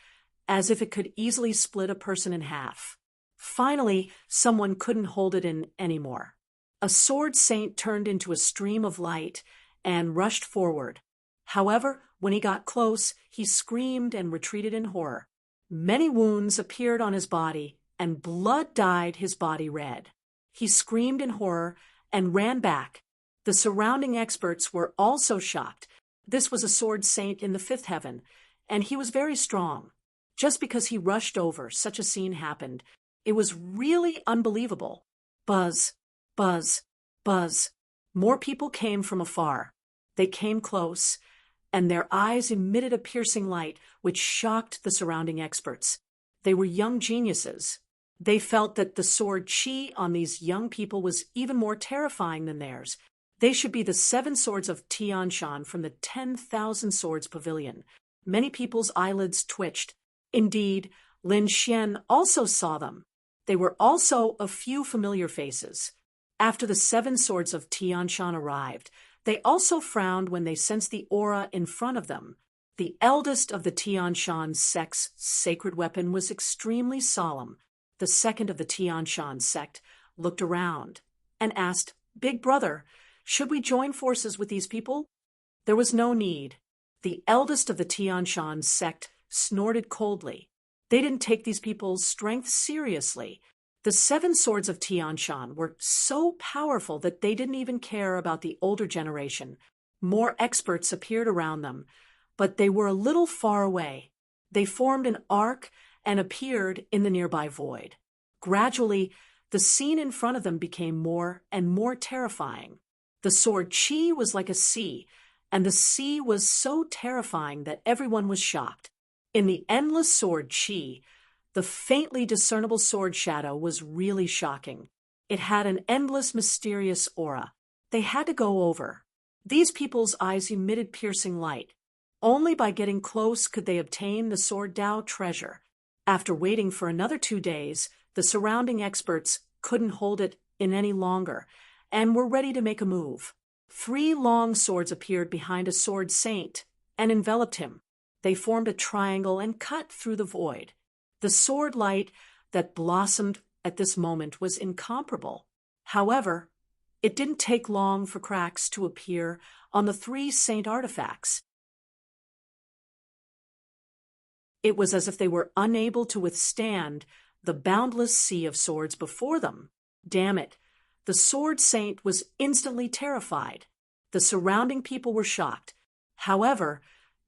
as if it could easily split a person in half. Finally, someone couldn't hold it in anymore. A sword saint turned into a stream of light and rushed forward. However, when he got close, he screamed and retreated in horror. Many wounds appeared on his body, and blood dyed his body red. He screamed in horror and ran back. The surrounding experts were also shocked. This was a sword saint in the fifth heaven, and he was very strong. Just because he rushed over, such a scene happened. It was really unbelievable. Buzz, buzz, buzz. More people came from afar. They came close, and their eyes emitted a piercing light which shocked the surrounding experts. They were young geniuses. They felt that the sword qi on these young people was even more terrifying than theirs. They should be the 7 swords of Tianshan from the 10,000 Swords Pavilion. Many people's eyelids twitched. Indeed, Lin Xian also saw them. They were also a few familiar faces. After the 7 swords of Tianshan arrived, they also frowned when they sensed the aura in front of them. The eldest of the Tianshan sect's sacred weapon was extremely solemn. The second of the Tianshan sect looked around and asked, "Big brother, should we join forces with these people?" There was no need. The eldest of the Tianshan sect snorted coldly. They didn't take these people's strength seriously. The 7 swords of Tianshan were so powerful that they didn't even care about the older generation. More experts appeared around them, but they were a little far away. They formed an arc and appeared in the nearby void. Gradually, the scene in front of them became more and more terrifying. The sword Chi was like a sea, and the sea was so terrifying that everyone was shocked. In the endless sword Chi, the faintly discernible sword shadow was really shocking. It had an endless, mysterious aura. They had to go over. These people's eyes emitted piercing light. Only by getting close could they obtain the sword Dao treasure. After waiting for another 2 days, the surrounding experts couldn't hold it in any longer and were ready to make a move. 3 long swords appeared behind a sword saint and enveloped him. They formed a triangle and cut through the void. The sword light that blossomed at this moment was incomparable. However, it didn't take long for cracks to appear on the 3 saint artifacts. It was as if they were unable to withstand the boundless sea of swords before them. Damn it! The sword saint was instantly terrified. The surrounding people were shocked. However,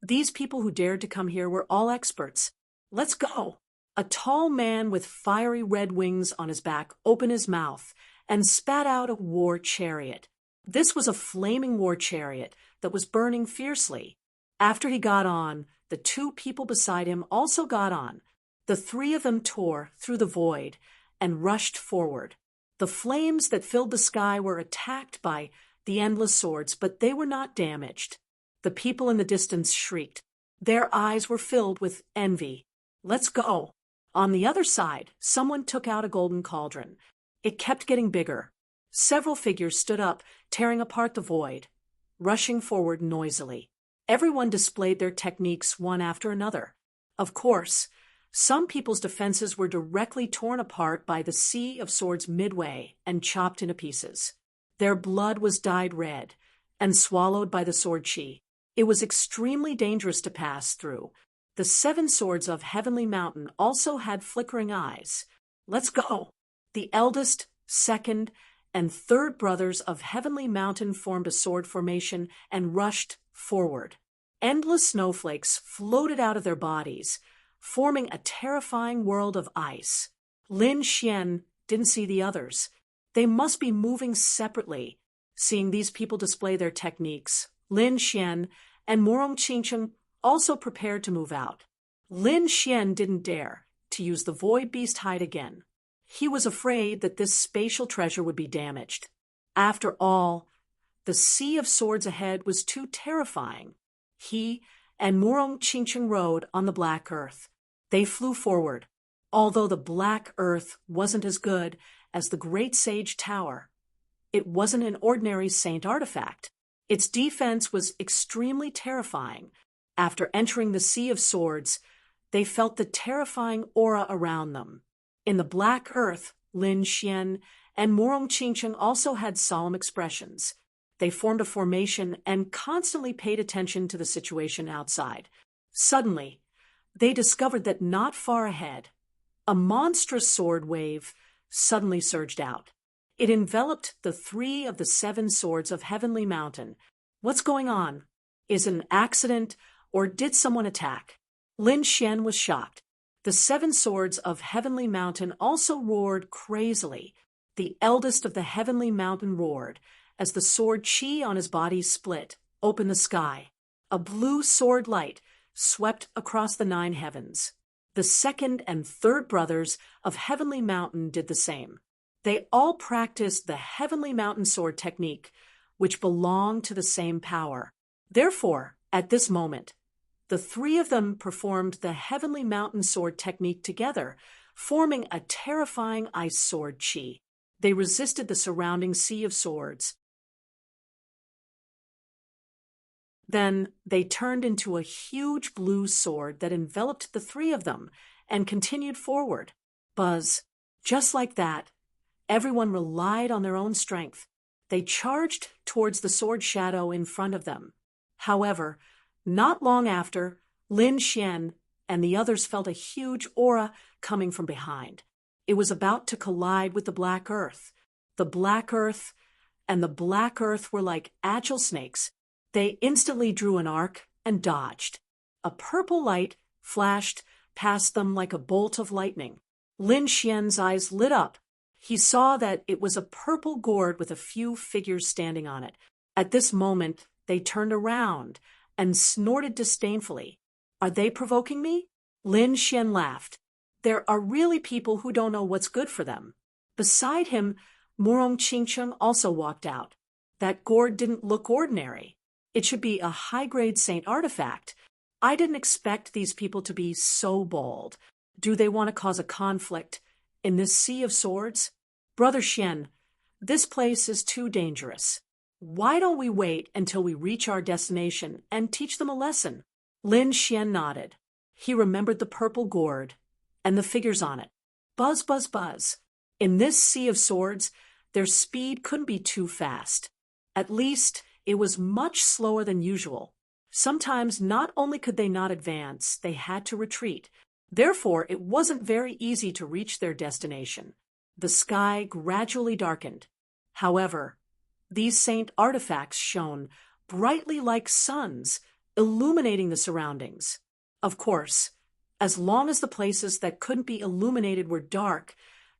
these people who dared to come here were all experts. Let's go! A tall man with fiery red wings on his back opened his mouth and spat out a war chariot. This was a flaming war chariot that was burning fiercely. After he got on, the 2 people beside him also got on. The 3 of them tore through the void and rushed forward. The flames that filled the sky were attacked by the endless swords, but they were not damaged. The people in the distance shrieked. Their eyes were filled with envy. Let's go! On the other side, someone took out a golden cauldron. It kept getting bigger. Several figures stood up, tearing apart the void, rushing forward noisily. Everyone displayed their techniques one after another. Of course, some people's defenses were directly torn apart by the sea of swords midway and chopped into pieces. Their blood was dyed red and swallowed by the sword Chi. It was extremely dangerous to pass through. The 7 swords of Heavenly Mountain also had flickering eyes. Let's go! The eldest, second, and third brothers of Heavenly Mountain formed a sword formation and rushed forward. Endless snowflakes floated out of their bodies, forming a terrifying world of ice. Lin Xian didn't see the others. They must be moving separately. Seeing these people display their techniques, Lin Xian and Morong Qingcheng also prepared to move out. Lin Xian didn't dare to use the Void Beast hide again. He was afraid that this spatial treasure would be damaged. After all, the sea of swords ahead was too terrifying. He and Morong Qingcheng rode on the black earth. They flew forward. Although the black earth wasn't as good as the Great Sage Tower, it wasn't an ordinary saint artifact. Its defense was extremely terrifying. After entering the sea of swords, they felt the terrifying aura around them. In the black earth, Lin Xian and Morong Qingcheng also had solemn expressions. They formed a formation and constantly paid attention to the situation outside. Suddenly, they discovered that not far ahead, a monstrous sword wave suddenly surged out. It enveloped the 3 of the 7 swords of Heavenly Mountain. What's going on? Is it an accident, or did someone attack? Lin Xian was shocked. The 7 swords of Heavenly Mountain also roared crazily. The eldest of the Heavenly Mountain roared as the sword Chi on his body split, opened the sky. A blue sword light swept across the 9 heavens. The 2nd and 3rd brothers of Heavenly Mountain did the same. They all practiced the Heavenly Mountain sword technique, which belonged to the same power. Therefore, at this moment, the 3 of them performed the Heavenly Mountain sword technique together, forming a terrifying ice sword Chi. They resisted the surrounding sea of swords. Then they turned into a huge blue sword that enveloped the 3 of them and continued forward. Buzz. Just like that, everyone relied on their own strength. They charged towards the sword shadow in front of them. However, not long after, Lin Xian and the others felt a huge aura coming from behind. It was about to collide with the black earth. The black earth and the black earth were like agile snakes. They instantly drew an arc and dodged. A purple light flashed past them like a bolt of lightning. Lin Xian's eyes lit up. He saw that it was a purple gourd with a few figures standing on it. At this moment, they turned around and snorted disdainfully. Are they provoking me? Lin Xian laughed. There are really people who don't know what's good for them. Beside him, Murong Qingcheng also walked out. That gourd didn't look ordinary. It should be a high-grade saint artifact. I didn't expect these people to be so bold. Do they want to cause a conflict in this sea of swords? Brother Xian, this place is too dangerous. Why don't we wait until we reach our destination and teach them a lesson? Lin Xian nodded. He remembered the purple gourd and the figures on it. Buzz, buzz, buzz. In this sea of swords, their speed couldn't be too fast. At least, it was much slower than usual. Sometimes not only could they not advance, they had to retreat. Therefore, it wasn't very easy to reach their destination. The sky gradually darkened. However, these saint artifacts shone brightly like suns, illuminating the surroundings. Of course, as long as the places that couldn't be illuminated were dark,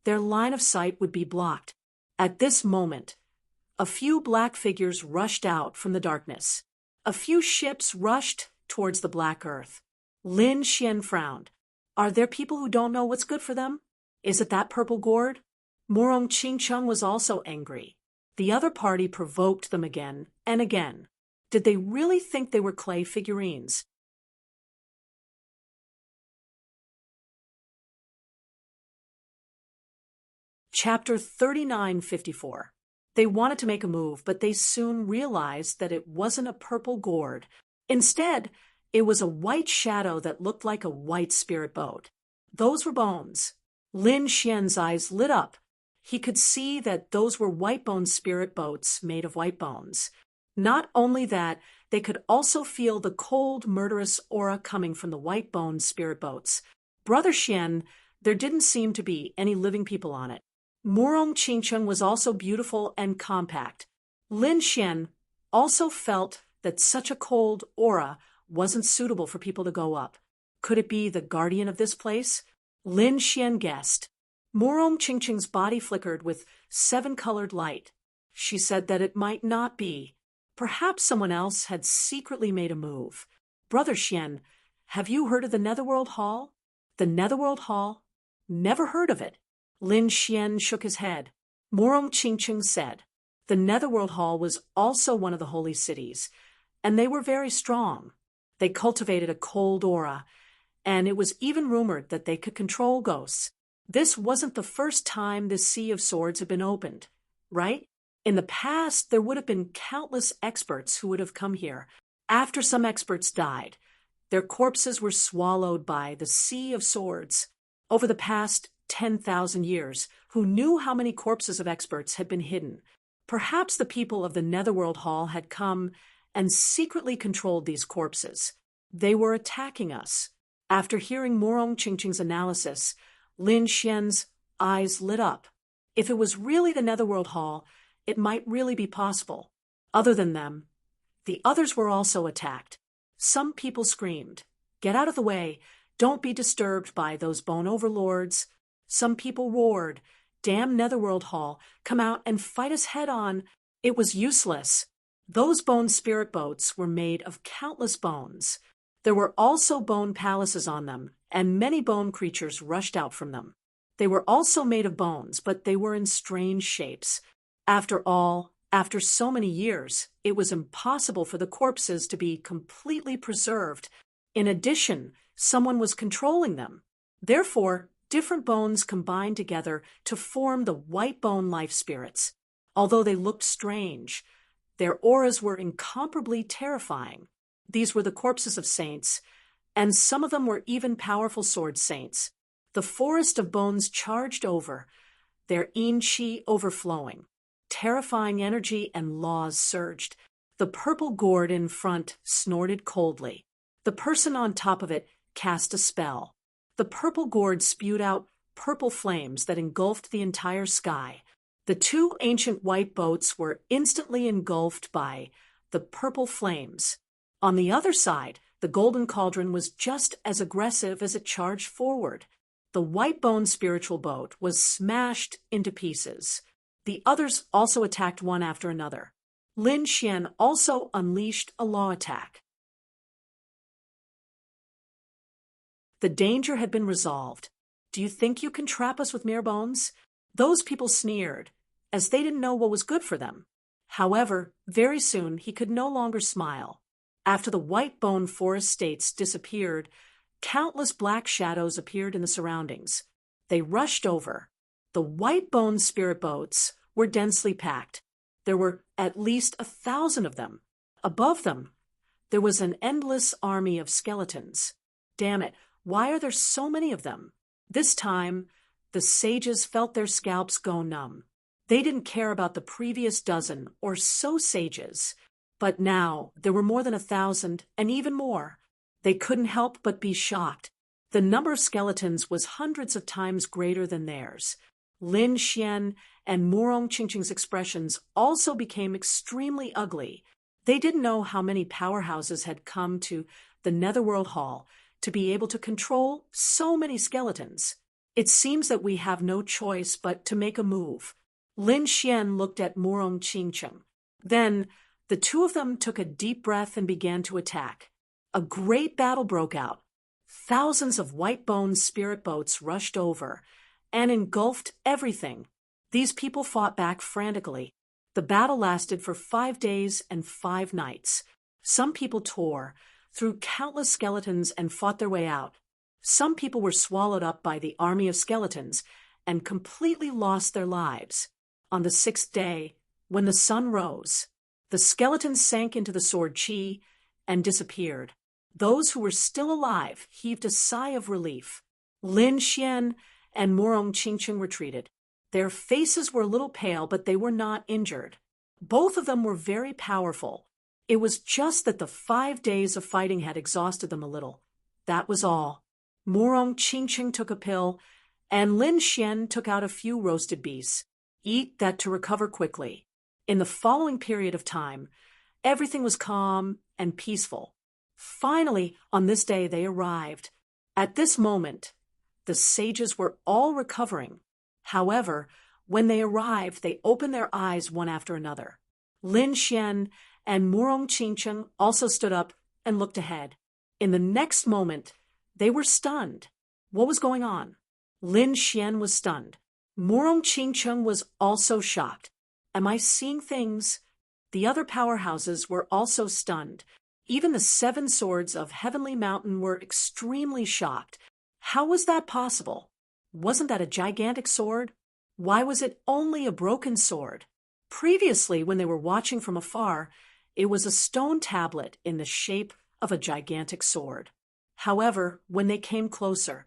their line of sight would be blocked. At this moment, a few black figures rushed out from the darkness. A few ships rushed towards the black earth. Lin Xian frowned. Are there people who don't know what's good for them? Is it that purple gourd? Murong Qingcheng was also angry. The other party provoked them again and again. Did they really think they were clay figurines? Chapter 3954. They wanted to make a move, but they soon realized that it wasn't a purple gourd. Instead, it was a white shadow that looked like a white spirit boat. Those were bones. Lin Xian's eyes lit up. He could see that those were white bone spirit boats made of white bones. Not only that, they could also feel the cold, murderous aura coming from the white bone spirit boats. Brother Xian, there didn't seem to be any living people on it. Murong Qingcheng was also beautiful and compact. Lin Xian also felt that such a cold aura wasn't suitable for people to go up. Could it be the guardian of this place? Lin Xian guessed. Murong Qingcheng's body flickered with 7-colored light. She said that it might not be. Perhaps someone else had secretly made a move. Brother Xian, have you heard of the Netherworld Hall? The Netherworld Hall? Never heard of it. Lin Xian shook his head. Murong Qingcheng said, the Netherworld Hall was also one of the holy cities, and they were very strong. They cultivated a cold aura, and it was even rumored that they could control ghosts. This wasn't the first time this Sea of Swords had been opened, right? In the past, there would have been countless experts who would have come here. After some experts died, their corpses were swallowed by the Sea of Swords. Over the past 10,000 years, who knew how many corpses of experts had been hidden? Perhaps the people of the Netherworld Hall had come and secretly controlled these corpses. They were attacking us. After hearing Murong Qingcheng's analysis, Lin Xian's eyes lit up. If it was really the Netherworld Hall, it might really be possible. Other than them, the others were also attacked. Some people screamed, "Get out of the way! Don't be disturbed by those bone overlords." Some people roared, "Damn Netherworld Hall, come out and fight us head-on." It was useless. Those bone spirit boats were made of countless bones. There were also bone palaces on them, and many bone creatures rushed out from them. They were also made of bones, but they were in strange shapes. After all, after so many years, it was impossible for the corpses to be completely preserved. In addition, someone was controlling them. Therefore, different bones combined together to form the white bone life spirits. Although they looked strange, their auras were incomparably terrifying. These were the corpses of saints, and some of them were even powerful sword saints. The forest of bones charged over, their yin qi overflowing. Terrifying energy and laws surged. The purple gourd in front snorted coldly. The person on top of it cast a spell. The purple gourd spewed out purple flames that engulfed the entire sky. The two ancient white boats were instantly engulfed by the purple flames. On the other side, the golden cauldron was just as aggressive as it charged forward. The white-boned spiritual boat was smashed into pieces. The others also attacked one after another. Lin Xian also unleashed a law attack. The danger had been resolved. Do you think you can trap us with mere bones? Those people sneered, as they didn't know what was good for them. However, very soon he could no longer smile. After the white-boned forest states disappeared, countless black shadows appeared in the surroundings. They rushed over. The white-boned spirit boats were densely packed. There were at least 1,000 of them. Above them, there was an endless army of skeletons. Damn it, why are there so many of them? This time, the sages felt their scalps go numb. They didn't care about the previous dozen or so sages. But now there were more than 1,000 and even more. They couldn't help but be shocked. The number of skeletons was hundreds of times greater than theirs. Lin Xian and Murong Qingqing's expressions also became extremely ugly. They didn't know how many powerhouses had come to the Netherworld Hall to be able to control so many skeletons. It seems that we have no choice but to make a move. Lin Xian looked at Murong Qingqing. Then the two of them took a deep breath and began to attack. A great battle broke out. Thousands of white-boned spirit boats rushed over and engulfed everything. These people fought back frantically. The battle lasted for 5 days and 5 nights. Some people tore through countless skeletons and fought their way out. Some people were swallowed up by the army of skeletons and completely lost their lives. On the 6th day, when the sun rose, the skeletons sank into the sword qi and disappeared. Those who were still alive heaved a sigh of relief. Lin Xian and Murong Qingqing retreated. Their faces were a little pale, but they were not injured. Both of them were very powerful. It was just that the 5 days of fighting had exhausted them a little. That was all. Murong Qingqing took a pill, and Lin Xian took out a few roasted beasts. Eat that to recover quickly. In the following period of time, everything was calm and peaceful. Finally, on this day, they arrived. At this moment, the sages were all recovering. However, when they arrived, they opened their eyes one after another. Lin Xian and Murong Qingqing also stood up and looked ahead. In the next moment, they were stunned. What was going on? Lin Xian was stunned. Murong Qingqing was also shocked. Am I seeing things? The other powerhouses were also stunned. Even the 7 swords of Heavenly Mountain were extremely shocked. How was that possible? Wasn't that a gigantic sword? Why was it only a broken sword? Previously, when they were watching from afar, it was a stone tablet in the shape of a gigantic sword. However, when they came closer,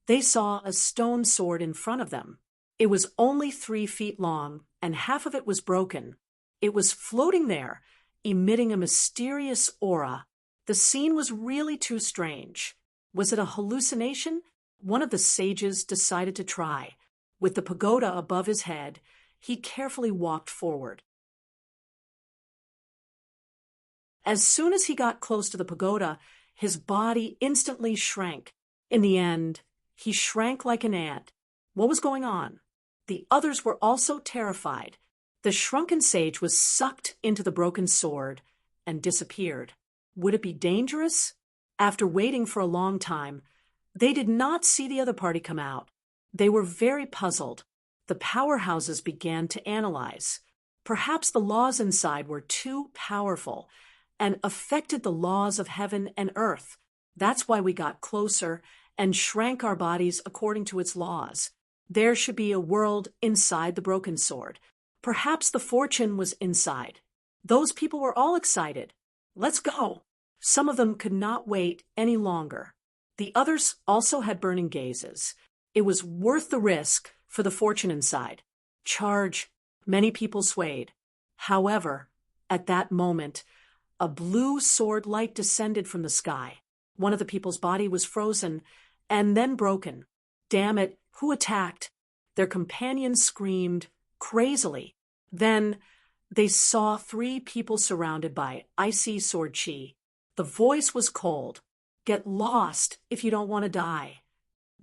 they saw a stone sword in front of them. It was only 3 feet long, and half of it was broken. It was floating there, emitting a mysterious aura. The scene was really too strange. Was it a hallucination? One of the sages decided to try. With the pagoda above his head, he carefully walked forward. As soon as he got close to the pagoda, his body instantly shrank. In the end, he shrank like an ant. What was going on? The others were also terrified. The shrunken sage was sucked into the broken sword and disappeared. Would it be dangerous? After waiting for a long time, they did not see the other party come out. They were very puzzled. The powerhouses began to analyze. Perhaps the laws inside were too powerful and affected the laws of heaven and earth. That's why we got closer and shrank our bodies according to its laws. There should be a world inside the broken sword. Perhaps the fortune was inside. Those people were all excited. Let's go. Some of them could not wait any longer. The others also had burning gazes. It was worth the risk for the fortune inside. Charge. Many people swayed. However, at that moment, a blue sword light descended from the sky. One of the people's body was frozen and then broken. Damn it, who attacked? Their companions screamed crazily. Then They saw 3 people surrounded by icy sword chi. The voice was cold. Get lost if you don't want to die.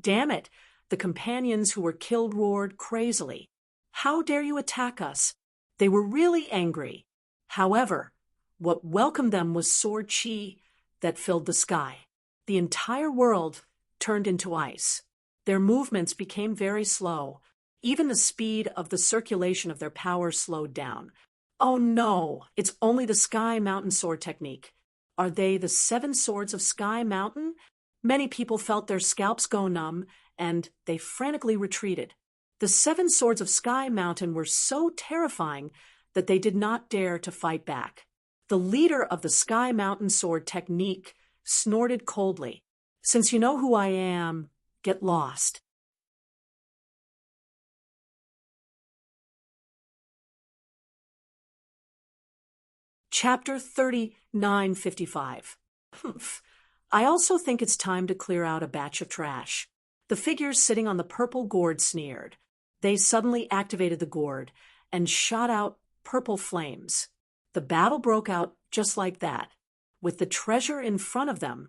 Damn it, the companions who were killed roared crazily. How dare you attack us? They were really angry. However, what welcomed them was sword chi that filled the sky. The entire world turned into ice. Their movements became very slow. Even the speed of the circulation of their power slowed down. Oh no, it's only the Sky Mountain sword technique. Are they the 7 swords of Sky Mountain? Many people felt their scalps go numb, and they frantically retreated. The 7 swords of Sky Mountain were so terrifying that they did not dare to fight back. The leader of the Sky Mountain sword technique snorted coldly. Since you know who I am, get lost. Chapter 3955. Humph. I also think it's time to clear out a batch of trash. The figures sitting on the purple gourd sneered. They suddenly activated the gourd and shot out purple flames. The battle broke out just like that. With the treasure in front of them,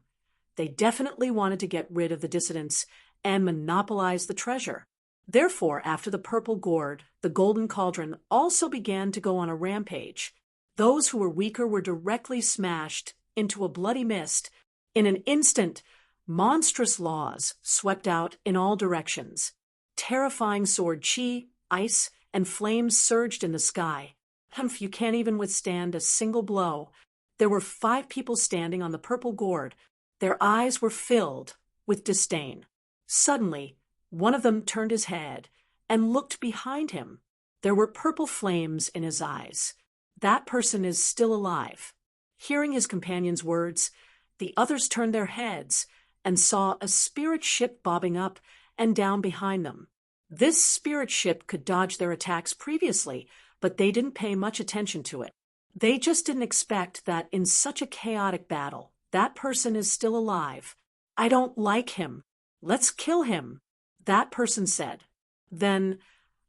they definitely wanted to get rid of the dissidents and monopolize the treasure. Therefore, after the purple gourd, the golden cauldron also began to go on a rampage. Those who were weaker were directly smashed into a bloody mist. In an instant, monstrous laws swept out in all directions. Terrifying sword chi, ice, and flames surged in the sky. Humph, you can't even withstand a single blow. There were 5 people standing on the purple gourd. Their eyes were filled with disdain. Suddenly, one of them turned his head and looked behind him. There were purple flames in his eyes. That person is still alive. Hearing his companion's words, the others turned their heads and saw a spirit ship bobbing up and down behind them. This spirit ship could dodge their attacks previously, but they didn't pay much attention to it. They just didn't expect that in such a chaotic battle, that person is still alive. I don't like him. Let's kill him, that person said. Then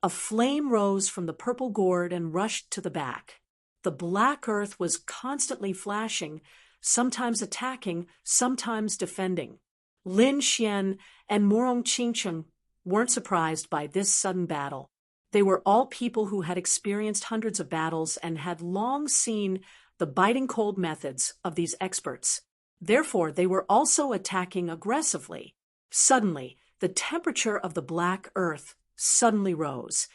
a flame rose from the purple gourd and rushed to the back. The black earth was constantly flashing, sometimes attacking, sometimes defending. Lin Xian and Morong Qingcheng weren't surprised by this sudden battle. They were all people who had experienced hundreds of battles and had long seen the biting cold methods of these experts. Therefore, they were also attacking aggressively. Suddenly, the temperature of the black earth suddenly rose,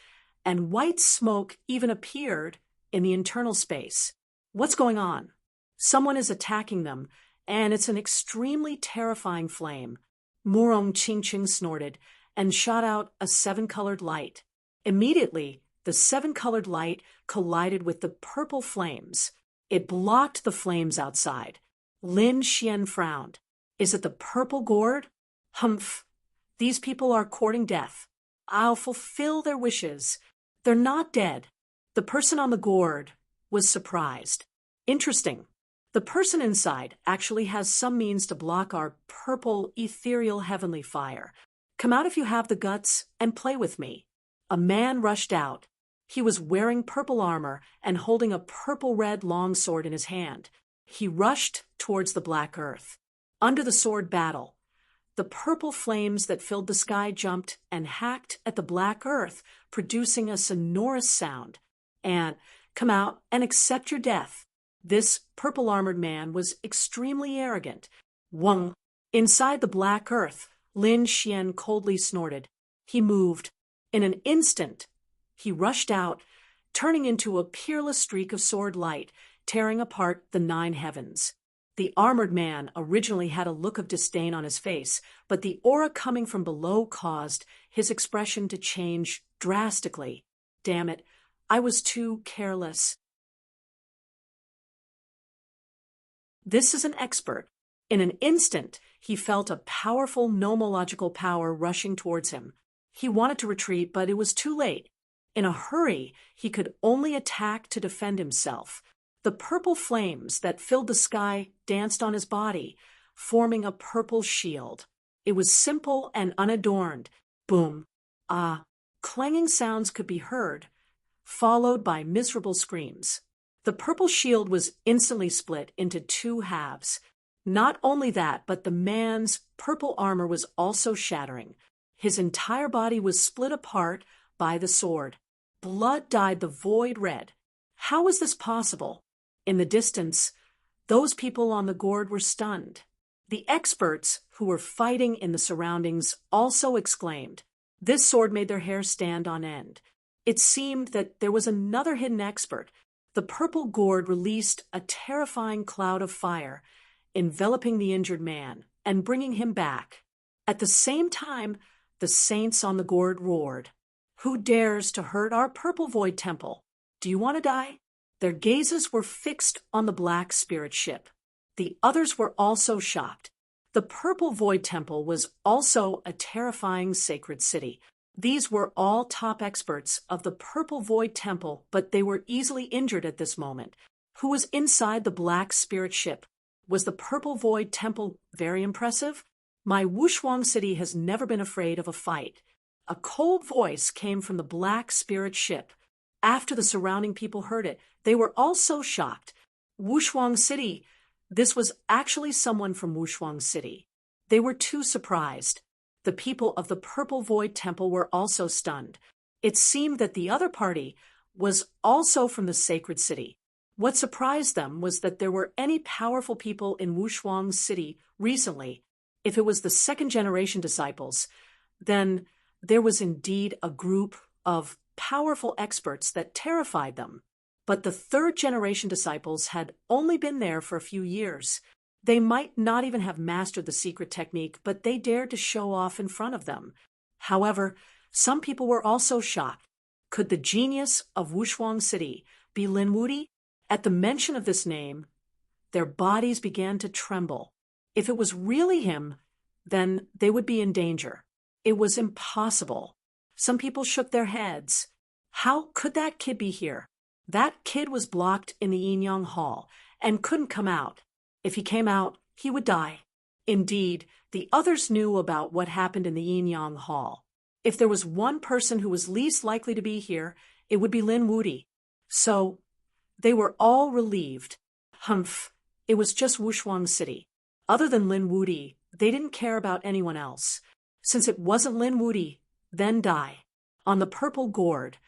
and white smoke even appeared in the internal space. What's going on? Someone is attacking them, and it's an extremely terrifying flame. Morong Qingcheng snorted and shot out a 7-colored light. Immediately, the 7-colored light collided with the purple flames. It blocked the flames outside. Lin Xian frowned. Is it the purple gourd? Humph. These people are courting death. I'll fulfill their wishes. They're not dead. The person on the gourd was surprised. Interesting. The person inside actually has some means to block our purple, ethereal, heavenly fire. Come out if you have the guts and play with me. A man rushed out. He was wearing purple armor and holding a purple-red longsword in his hand. He rushed towards the black earth. Under the sword battle, the purple flames that filled the sky jumped and hacked at the black earth, producing a sonorous sound. And come out and accept your death. This purple-armored man was extremely arrogant. Wung. Inside the black earth, Lin Xian coldly snorted. He moved. In an instant, he rushed out, turning into a peerless streak of sword light, tearing apart the 9 heavens. The armored man originally had a look of disdain on his face, but the aura coming from below caused his expression to change drastically. Damn it, I was too careless. This is an expert. In an instant, he felt a powerful nomological power rushing towards him. He wanted to retreat, but it was too late. In a hurry, he could only attack to defend himself. The purple flames that filled the sky danced on his body, forming a purple shield. It was simple and unadorned. Boom. Ah. Clanging sounds could be heard. followed by miserable screams. The purple shield was instantly split into two halves. Not only that, but the man's purple armor was also shattering. His entire body was split apart by the sword. Blood dyed the void red. How was this possible? In the distance, those people on the gourd were stunned. The experts who were fighting in the surroundings also exclaimed. This sword made their hair stand on end. It seemed that there was another hidden expert. The purple gourd released a terrifying cloud of fire, enveloping the injured man and bringing him back. At the same time, the saints on the gourd roared. Who dares to hurt our purple void temple? Do you want to die? Their gazes were fixed on the black spirit ship. The others were also shocked. The purple void temple was also a terrifying sacred city. These were all top experts of the purple void temple, but they were easily injured at this moment. Who was inside the black spirit ship? Was the purple void temple very impressive? My Wushuang city has never been afraid of a fight. A cold voice came from the black spirit ship. After the surrounding people heard it, they were also shocked. Wushuang city. This was actually someone from Wushuang city. They were too surprised. The people of the Purple Void Temple were also stunned. It seemed that the other party was also from the sacred city. What surprised them was that there were any powerful people in Wushuang city recently. If it was the second-generation disciples, then there was indeed a group of powerful experts that terrified them. But the third-generation disciples had only been there for a few years. They might not even have mastered the secret technique, but they dared to show off in front of them. However, some people were also shocked. Could the genius of Wushuang City be Lin Wudi? At the mention of this name, their bodies began to tremble. If it was really him, then they would be in danger. It was impossible. Some people shook their heads. How could that kid be here? That kid was blocked in the Yin-Yang Hall and couldn't come out. If he came out, he would die. Indeed, the others knew about what happened in the Yin-Yang Hall. If there was one person who was least likely to be here, it would be Lin Wudi. So, they were all relieved. Humph, it was just Wushuang City. Other than Lin Wudi, they didn't care about anyone else. Since it wasn't Lin Wudi, then die. On the purple gourd,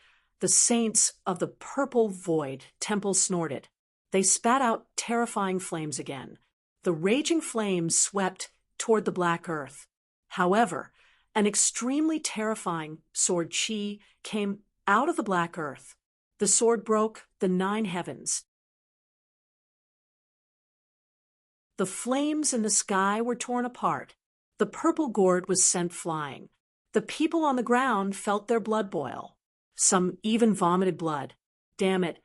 the saints of the Purple Void Temple snorted. They spat out terrifying flames again. The raging flames swept toward the black earth. However, an extremely terrifying sword chi came out of the black earth. The sword broke the 9 heavens. The flames in the sky were torn apart. The purple gourd was sent flying. The people on the ground felt their blood boil. Some even vomited blood. Damn it.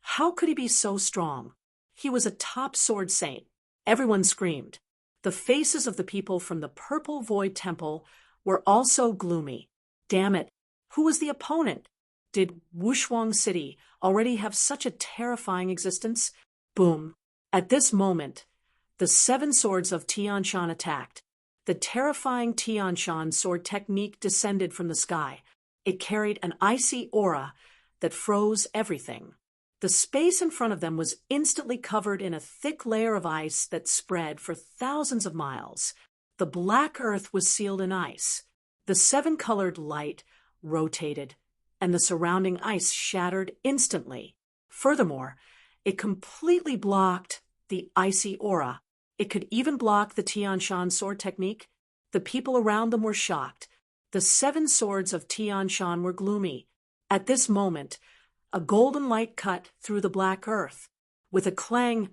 How could he be so strong? He was a top sword saint. Everyone screamed. The faces of the people from the Purple Void Temple were also gloomy. Damn it. Who was the opponent? Did Wushuang City already have such a terrifying existence? Boom. At this moment, the 7 swords of Tianshan attacked. The terrifying Tianshan sword technique descended from the sky. It carried an icy aura that froze everything. The space in front of them was instantly covered in a thick layer of ice that spread for thousands of miles. The black earth was sealed in ice. The 7-colored light rotated, and the surrounding ice shattered instantly. Furthermore, it completely blocked the icy aura. It could even block the Tianshan sword technique. The people around them were shocked. The 7 swords of Tianshan were gloomy. At this moment, a golden light cut through the black earth. With a clang,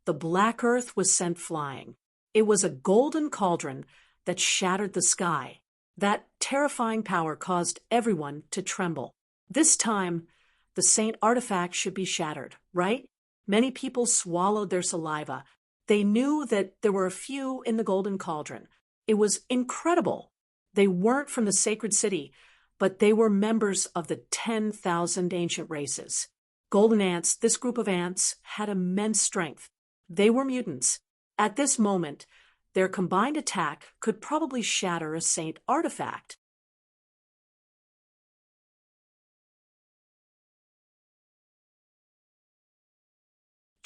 the black earth was sent flying. It was a golden cauldron that shattered the sky. That terrifying power caused everyone to tremble. This time, the saint artifact should be shattered, right? Many people swallowed their saliva. They knew that there were a few in the golden cauldron. It was incredible. They weren't from the sacred city, but they were members of the 10,000 ancient races. Golden ants, this group of ants, had immense strength. They were mutants. At this moment, their combined attack could probably shatter a saint artifact.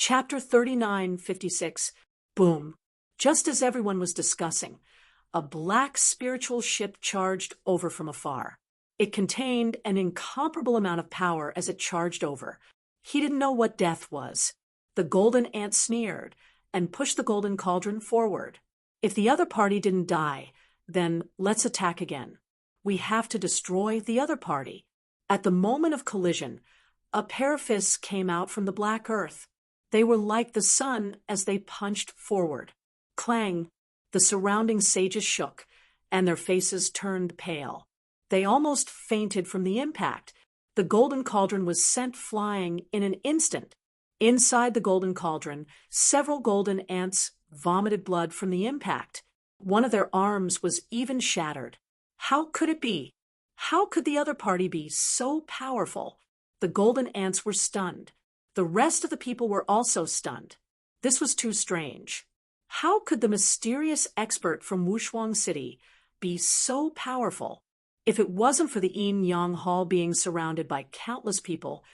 Chapter 39:56. Boom. Just as everyone was discussing, a black spiritual ship charged over from afar. It contained an incomparable amount of power as it charged over. He didn't know what death was. The golden ant sneered and pushed the golden cauldron forward. If the other party didn't die, then let's attack again. We have to destroy the other party. At the moment of collision, a pair of fists came out from the black earth. They were like the sun as they punched forward. Clang! The surrounding sages shook, and their faces turned pale. They almost fainted from the impact. The golden cauldron was sent flying in an instant. Inside the golden cauldron, several golden ants vomited blood from the impact. One of their arms was even shattered. How could it be? How could the other party be so powerful? The golden ants were stunned. The rest of the people were also stunned. This was too strange. How could the mysterious expert from Wushuang City be so powerful? If it wasn't for the Yin Yang Hall being surrounded by countless people,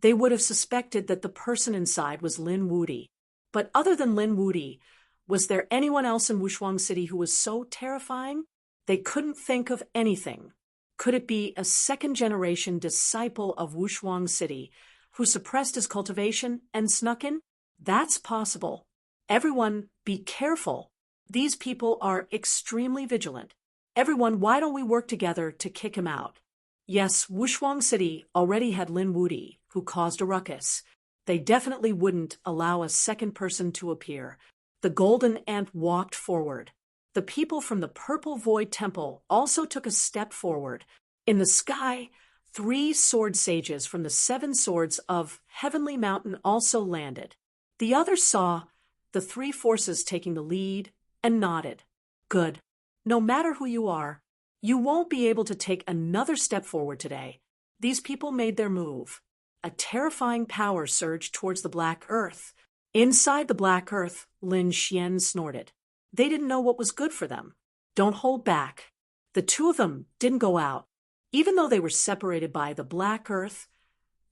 they would have suspected that the person inside was Lin Wudi. But other than Lin Wudi, was there anyone else in Wushuang City who was so terrifying? They couldn't think of anything. Could it be a second-generation disciple of Wushuang City who suppressed his cultivation and snuck in? That's possible. Everyone, be careful. These people are extremely vigilant. Everyone, why don't we work together to kick him out? Yes, Wushuang City already had Lin Wudi, who caused a ruckus. They definitely wouldn't allow a second person to appear. The golden ant walked forward. The people from the Purple Void Temple also took a step forward. In the sky, 3 sword sages from the 7 swords of Heavenly Mountain also landed. The others saw the 3 forces taking the lead and nodded. Good. No matter who you are, you won't be able to take another step forward today. These people made their move. A terrifying power surged towards the black earth. Inside the black earth, Lin Xian snorted. They didn't know what was good for them. Don't hold back. The 2 of them didn't go out. Even though they were separated by the black earth,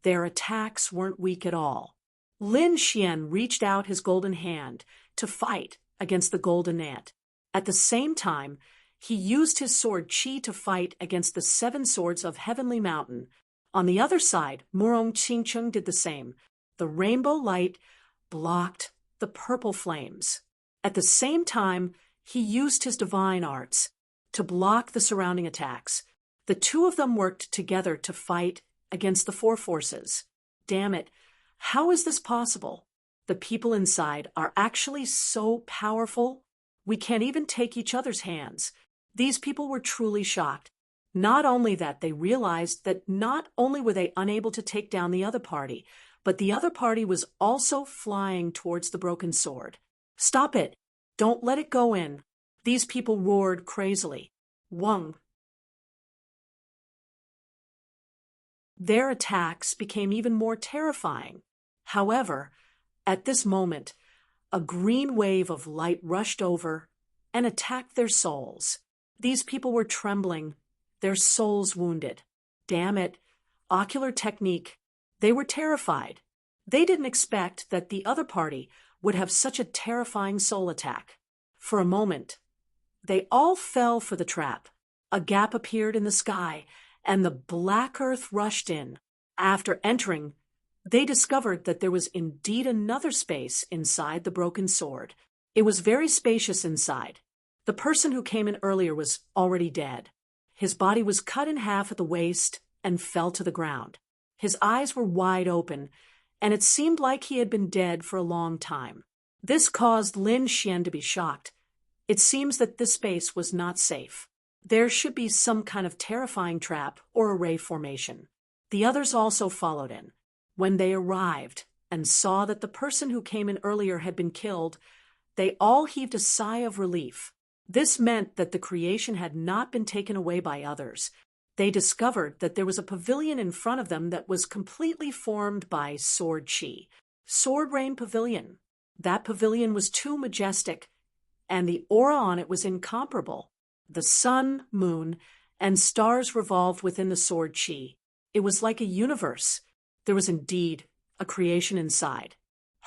their attacks weren't weak at all. Lin Xian reached out his golden hand to fight against the golden ant. At the same time, he used his sword Qi to fight against the 7 swords of Heavenly Mountain. On the other side, Murong Qingcheng did the same. The rainbow light blocked the purple flames. At the same time, he used his divine arts to block the surrounding attacks. The 2 of them worked together to fight against the 4 forces. Damn it, how is this possible? The people inside are actually so powerful, we can't even take each other's hands. These people were truly shocked. Not only that, they realized that not only were they unable to take down the other party, but the other party was also flying towards the broken sword. Stop it! Don't let it go in! These people roared crazily. Wang. Their attacks became even more terrifying. However, at this moment, a green wave of light rushed over and attacked their souls. These people were trembling, their souls wounded. Damn it, ocular technique. They were terrified. They didn't expect that the other party would have such a terrifying soul attack. For a moment, they all fell for the trap. A gap appeared in the sky, and the black earth rushed in. After entering, they discovered that there was indeed another space inside the broken sword. It was very spacious inside. The person who came in earlier was already dead. His body was cut in half at the waist and fell to the ground. His eyes were wide open, and it seemed like he had been dead for a long time. This caused Lin Xian to be shocked. It seems that this space was not safe. There should be some kind of terrifying trap or array formation. The others also followed in. When they arrived and saw that the person who came in earlier had been killed, they all heaved a sigh of relief. This meant that the creation had not been taken away by others. They discovered that there was a pavilion in front of them that was completely formed by sword Qi. Sword Rain Pavilion. That pavilion was too majestic, and the aura on it was incomparable. The sun, moon, and stars revolved within the sword Qi. It was like a universe. There was indeed a creation inside.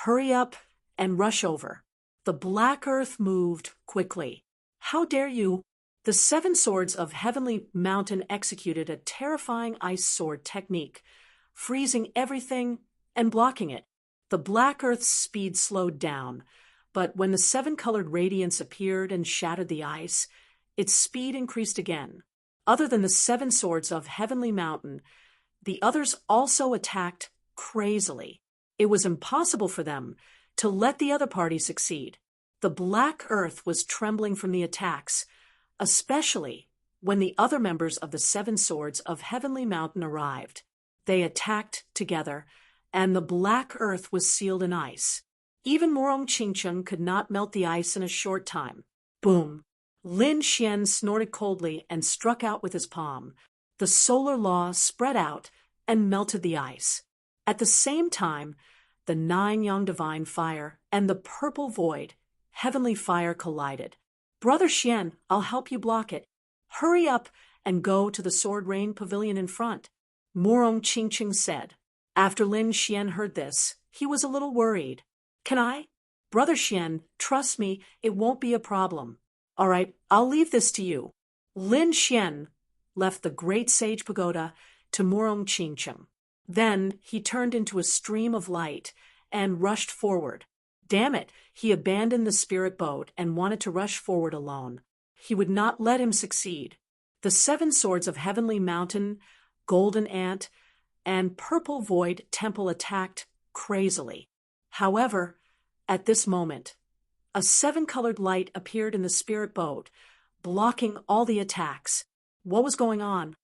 Hurry up and rush over. The black earth moved quickly. How dare you? The 7 swords of Heavenly Mountain executed a terrifying ice sword technique, freezing everything and blocking it. The black earth's speed slowed down, but when the 7-colored radiance appeared and shattered the ice, its speed increased again. Other than the 7 swords of Heavenly Mountain, the others also attacked crazily. It was impossible for them to let the other party succeed. The black earth was trembling from the attacks, especially when the other members of the 7 swords of Heavenly Mountain arrived. They attacked together, and the black earth was sealed in ice. Even Morong Chingcheng could not melt the ice in a short time. Boom! Lin Xian snorted coldly and struck out with his palm. The solar law spread out and melted the ice. At the same time, the 9 Yang Divine Fire and the Purple Void, Heavenly Fire collided. Brother Xian, I'll help you block it. Hurry up and go to the Sword Rain Pavilion in front, Morong Chingcheng said. After Lin Xian heard this, he was a little worried. Can I? Brother Xian, trust me, it won't be a problem. All right, I'll leave this to you. Lin Xian left the Great Sage Pagoda to Morong Chingcheng. Then he turned into a stream of light and rushed forward. Damn it, he abandoned the spirit boat and wanted to rush forward alone. He would not let him succeed. The 7 swords of Heavenly Mountain, Golden Ant, and Purple Void Temple attacked crazily. However, at this moment, a 7-colored light appeared in the spirit boat, blocking all the attacks. What was going on?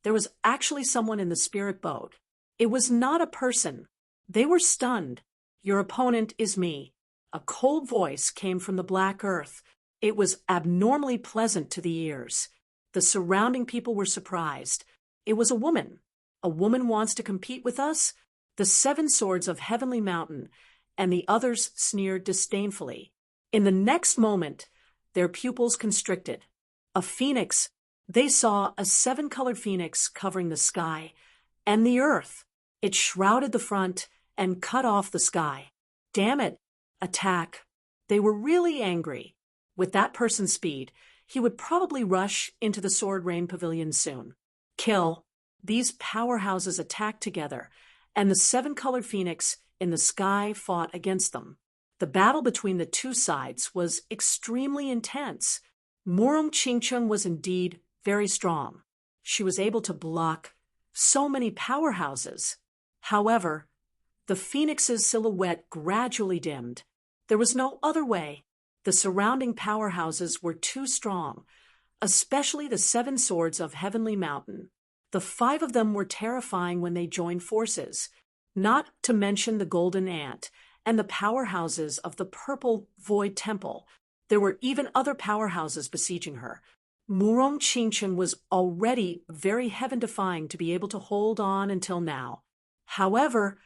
There was actually someone in the spirit boat. It was not a person. They were stunned. Your opponent is me. A cold voice came from the black earth. It was abnormally pleasant to the ears. The surrounding people were surprised. It was a woman. A woman wants to compete with us? The 7 swords of Heavenly Mountain and the others sneered disdainfully. In the next moment, their pupils constricted. A phoenix. They saw a 7-colored phoenix covering the sky and the earth. It shrouded the front and cut off the sky. Damn it! Attack! They were really angry. With that person's speed, he would probably rush into the Sword Rain Pavilion soon. Kill! These powerhouses attacked together, and the 7-colored phoenix in the sky fought against them. The battle between the 2 sides was extremely intense. Morong Chingcheng was indeed very strong. She was able to block so many powerhouses. However, the phoenix's silhouette gradually dimmed. There was no other way. The surrounding powerhouses were too strong, especially the 7 swords of Heavenly Mountain. The 5 of them were terrifying when they joined forces, not to mention the Golden Ant and the powerhouses of the Purple Void Temple. There were even other powerhouses besieging her. Morong Chingcheng was already very heaven-defying to be able to hold on until now. However,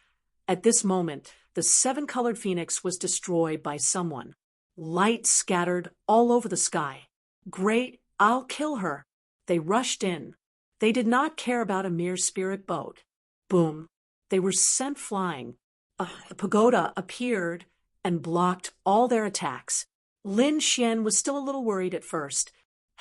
at this moment, the 7-colored phoenix was destroyed by someone. Light scattered all over the sky. Great, I'll kill her. They rushed in. They did not care about a mere spirit boat. Boom. They were sent flying. A pagoda appeared and blocked all their attacks. Lin Xian was still a little worried at first.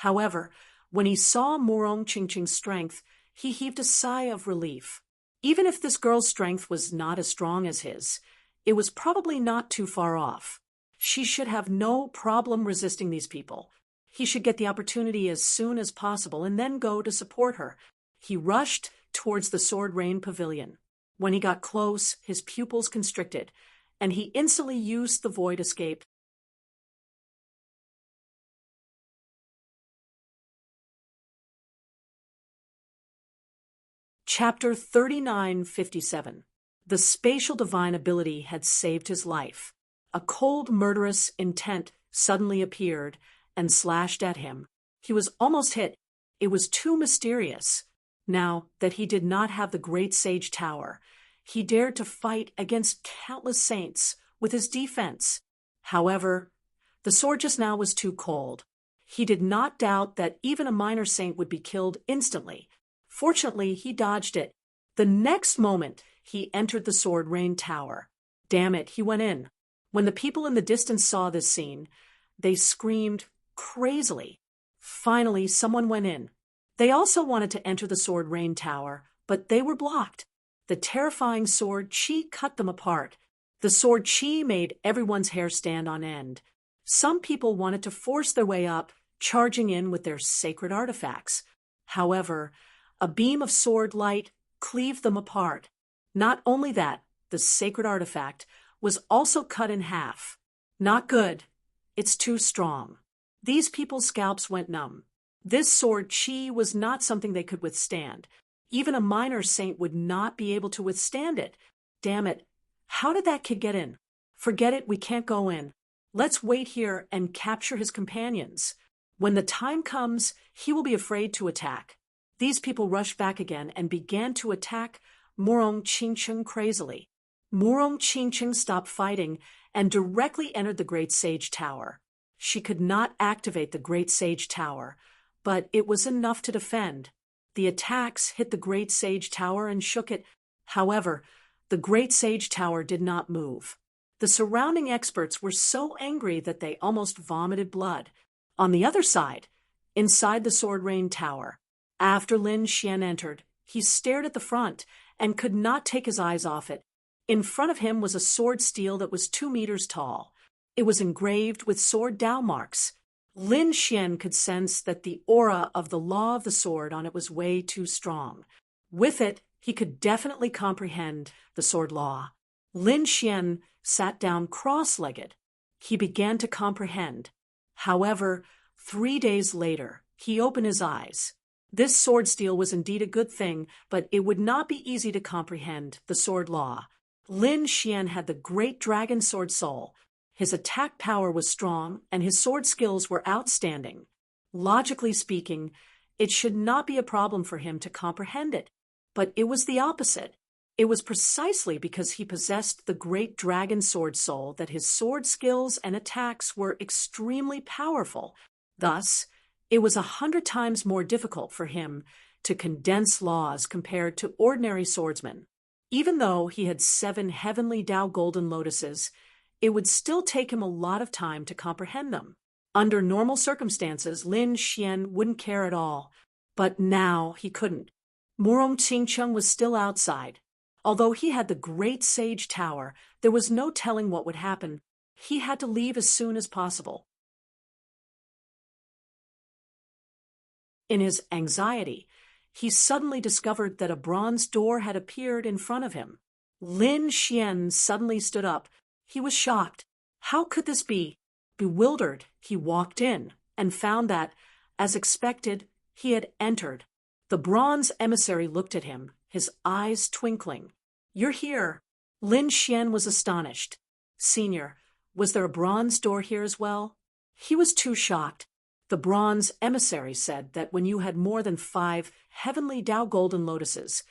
However, when he saw Morong Chingcheng's strength, he heaved a sigh of relief. Even if this girl's strength was not as strong as his, it was probably not too far off. She should have no problem resisting these people. He should get the opportunity as soon as possible and then go to support her. He rushed towards the Sword Rain Pavilion. When he got close, his pupils constricted, and he instantly used the void escape. Chapter 3957. The spatial divine ability had saved his life. A cold, murderous intent suddenly appeared and slashed at him. He was almost hit. It was too mysterious. Now that he did not have the Great Sage Tower, he dared to fight against countless saints with his defense. However, the sword just now was too cold. He did not doubt that even a minor saint would be killed instantly. Fortunately, he dodged it. The next moment, he entered the Sword Rain Tower. Damn it, he went in. When the people in the distance saw this scene, they screamed crazily. Finally, someone went in. They also wanted to enter the Sword Rain Tower, but they were blocked. The terrifying sword chi cut them apart. The sword chi made everyone's hair stand on end. Some people wanted to force their way up, charging in with their sacred artifacts. However, a beam of sword light cleaved them apart. Not only that, the sacred artifact was also cut in half. Not good. It's too strong. These people's scalps went numb. This sword chi was not something they could withstand. Even a minor saint would not be able to withstand it. Damn it. How did that kid get in? Forget it, we can't go in. Let's wait here and capture his companions. When the time comes, he will be afraid to attack. These people rushed back again and began to attack Murong Qingcheng crazily. Murong Qingcheng stopped fighting and directly entered the Great Sage Tower. She could not activate the Great Sage Tower, but it was enough to defend. The attacks hit the Great Sage Tower and shook it. However, the Great Sage Tower did not move. The surrounding experts were so angry that they almost vomited blood. On the other side, inside the Sword Rain Tower, after Lin Xian entered, he stared at the front and could not take his eyes off it. In front of him was a sword stele that was 2 meters tall. It was engraved with sword Dao marks. Lin Xian could sense that the aura of the law of the sword on it was way too strong. With it, he could definitely comprehend the sword law. Lin Xian sat down cross-legged. He began to comprehend. However, 3 days later, he opened his eyes. This sword stele was indeed a good thing, but it would not be easy to comprehend the sword law. Lin Xian had the great dragon sword soul. His attack power was strong, and his sword skills were outstanding. Logically speaking, it should not be a problem for him to comprehend it. But it was the opposite. It was precisely because he possessed the great dragon sword soul that his sword skills and attacks were extremely powerful. Thus, it was 100 times more difficult for him to condense laws compared to ordinary swordsmen. Even though he had 7 heavenly Tao golden lotuses, it would still take him a lot of time to comprehend them. Under normal circumstances, Lin Xian wouldn't care at all, but now he couldn't. Murong Qingcheng was still outside. Although he had the Great Sage Tower, there was no telling what would happen. He had to leave as soon as possible. In his anxiety, he suddenly discovered that a bronze door had appeared in front of him. Lin Xian suddenly stood up. He was shocked. How could this be? Bewildered, he walked in and found that, as expected, he had entered. The bronze emissary looked at him, his eyes twinkling. "You're here." Lin Xian was astonished. "Senior, was there a bronze door here as well?" He was too shocked. The bronze emissary said that when you had more than 5 heavenly Tao golden lotuses,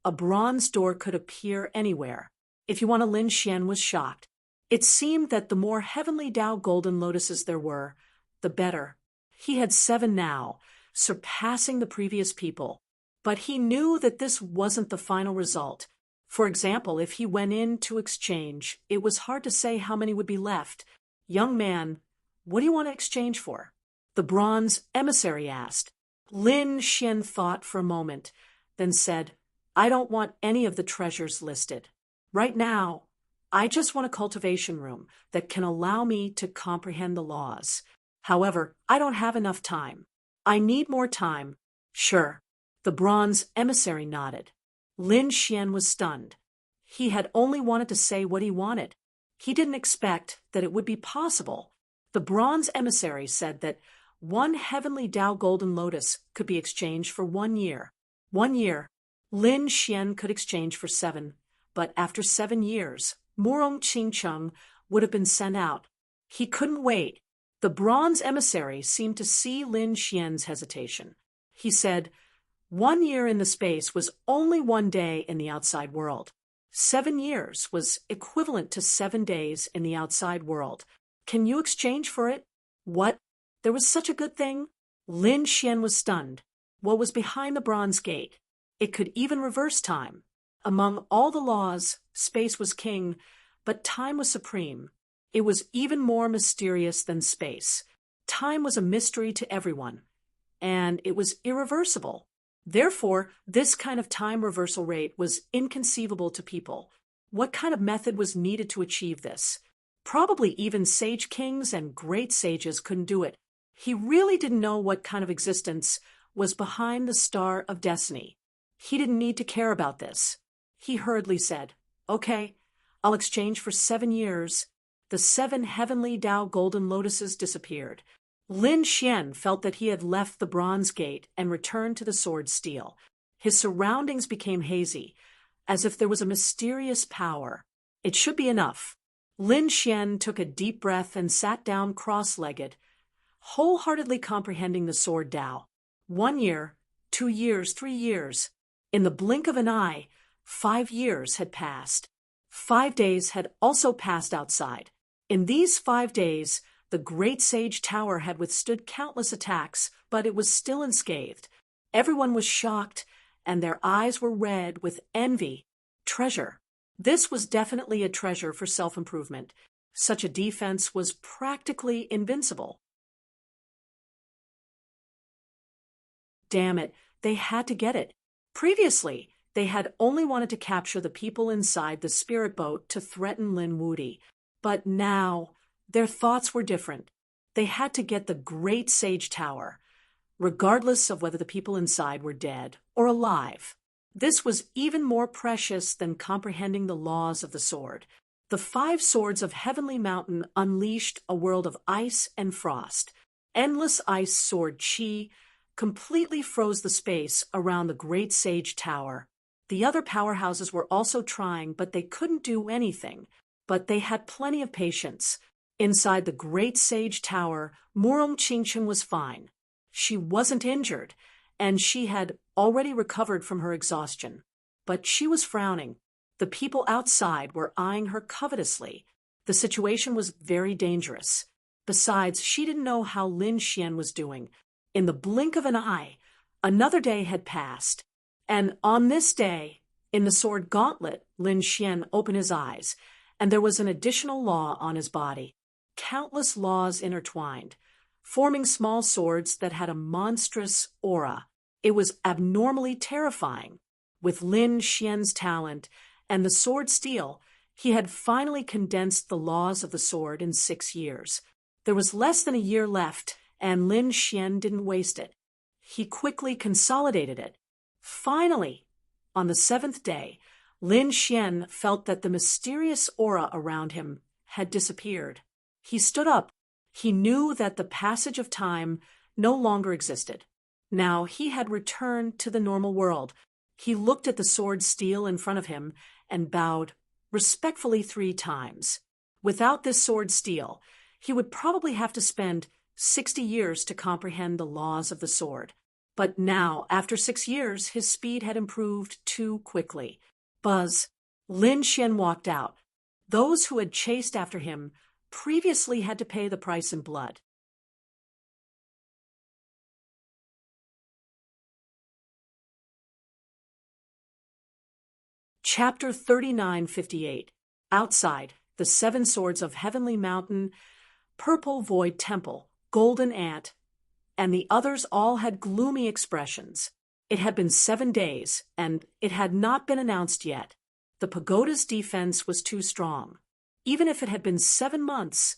a bronze door could appear anywhere. If you want to, Lin Xian was shocked. It seemed that the more heavenly Tao golden lotuses there were, the better. He had 7 now, surpassing the previous people. But he knew that this wasn't the final result. For example, if he went in to exchange, it was hard to say how many would be left. "Young man, what do you want to exchange for?" The bronze emissary asked. Lin Xian thought for a moment, then said, "I don't want any of the treasures listed. Right now, I just want a cultivation room that can allow me to comprehend the laws. However, I don't have enough time. I need more time." "Sure." The bronze emissary nodded. Lin Xian was stunned. He had only wanted to say what he wanted. He didn't expect that it would be possible. The bronze emissary said that 1 heavenly Tao golden lotus could be exchanged for 1 year. 1 year. Lin Xian could exchange for 7, but after 7 years, Murong Qingcheng would have been sent out. He couldn't wait. The bronze emissary seemed to see Lin Xian's hesitation. He said, 1 year in the space was only 1 day in the outside world. 7 years was equivalent to 7 days in the outside world. Can you exchange for it? What? There was such a good thing? Lin Xian was stunned. What was behind the bronze gate? It could even reverse time. Among all the laws, space was king, but time was supreme. It was even more mysterious than space. Time was a mystery to everyone, and it was irreversible. Therefore, this kind of time reversal rate was inconceivable to people. What kind of method was needed to achieve this? Probably even sage kings and great sages couldn't do it. He really didn't know what kind of existence was behind the star of destiny. He didn't need to care about this. He hurriedly said, "Okay, I'll exchange for 7 years." The 7 heavenly Tao golden lotuses disappeared. Lin Xian felt that he had left the bronze gate and returned to the sword steel. His surroundings became hazy, as if there was a mysterious power. It should be enough. Lin Xian took a deep breath and sat down cross-legged, wholeheartedly comprehending the sword Tao. 1 year, 2 years, 3 years. In the blink of an eye, 5 years had passed. 5 days had also passed outside. In these 5 days, the great sage tower had withstood countless attacks, but it was still unscathed. Everyone was shocked, and their eyes were red with envy. Treasure. This was definitely a treasure for self-improvement. Such a defense was practically invincible. Damn it, they had to get it. Previously, they had only wanted to capture the people inside the spirit boat to threaten Lin Wudi. But now, their thoughts were different. They had to get the great sage tower, regardless of whether the people inside were dead or alive. This was even more precious than comprehending the laws of the sword. The 5 swords of Heavenly Mountain unleashed a world of ice and frost. Endless ice sword Qi completely froze the space around the great sage tower. The other powerhouses were also trying, but they couldn't do anything. But they had plenty of patience. Inside the great sage tower, Murong Qingchen was fine. She wasn't injured, and she had already recovered from her exhaustion. But she was frowning. The people outside were eyeing her covetously. The situation was very dangerous. Besides, she didn't know how Lin Xian was doing. In the blink of an eye, another day had passed. And on this day, in the sword gauntlet, Lin Xian opened his eyes, and there was an additional law on his body. Countless laws intertwined, forming small swords that had a monstrous aura. It was abnormally terrifying. With Lin Xian's talent and the sword steel, he had finally condensed the laws of the sword in 6 years. There was less than a year left, and Lin Xian didn't waste it. He quickly consolidated it. Finally, on the 7th day, Lin Xian felt that the mysterious aura around him had disappeared. He stood up. He knew that the passage of time no longer existed. Now he had returned to the normal world. He looked at the sword steel in front of him and bowed respectfully 3 times. Without this sword steel, he would probably have to spend 60 years to comprehend the laws of the sword. But now, after 6 years, his speed had improved too quickly. Buzz. Lin Xian walked out. Those who had chased after him previously had to pay the price in blood. Chapter 3958. Outside, the 7 swords of Heavenly Mountain, Purple Void Temple, Golden Ant, and the others all had gloomy expressions. It had been 7 days, and it had not been announced yet. The pagoda's defense was too strong. Even if it had been 7 months,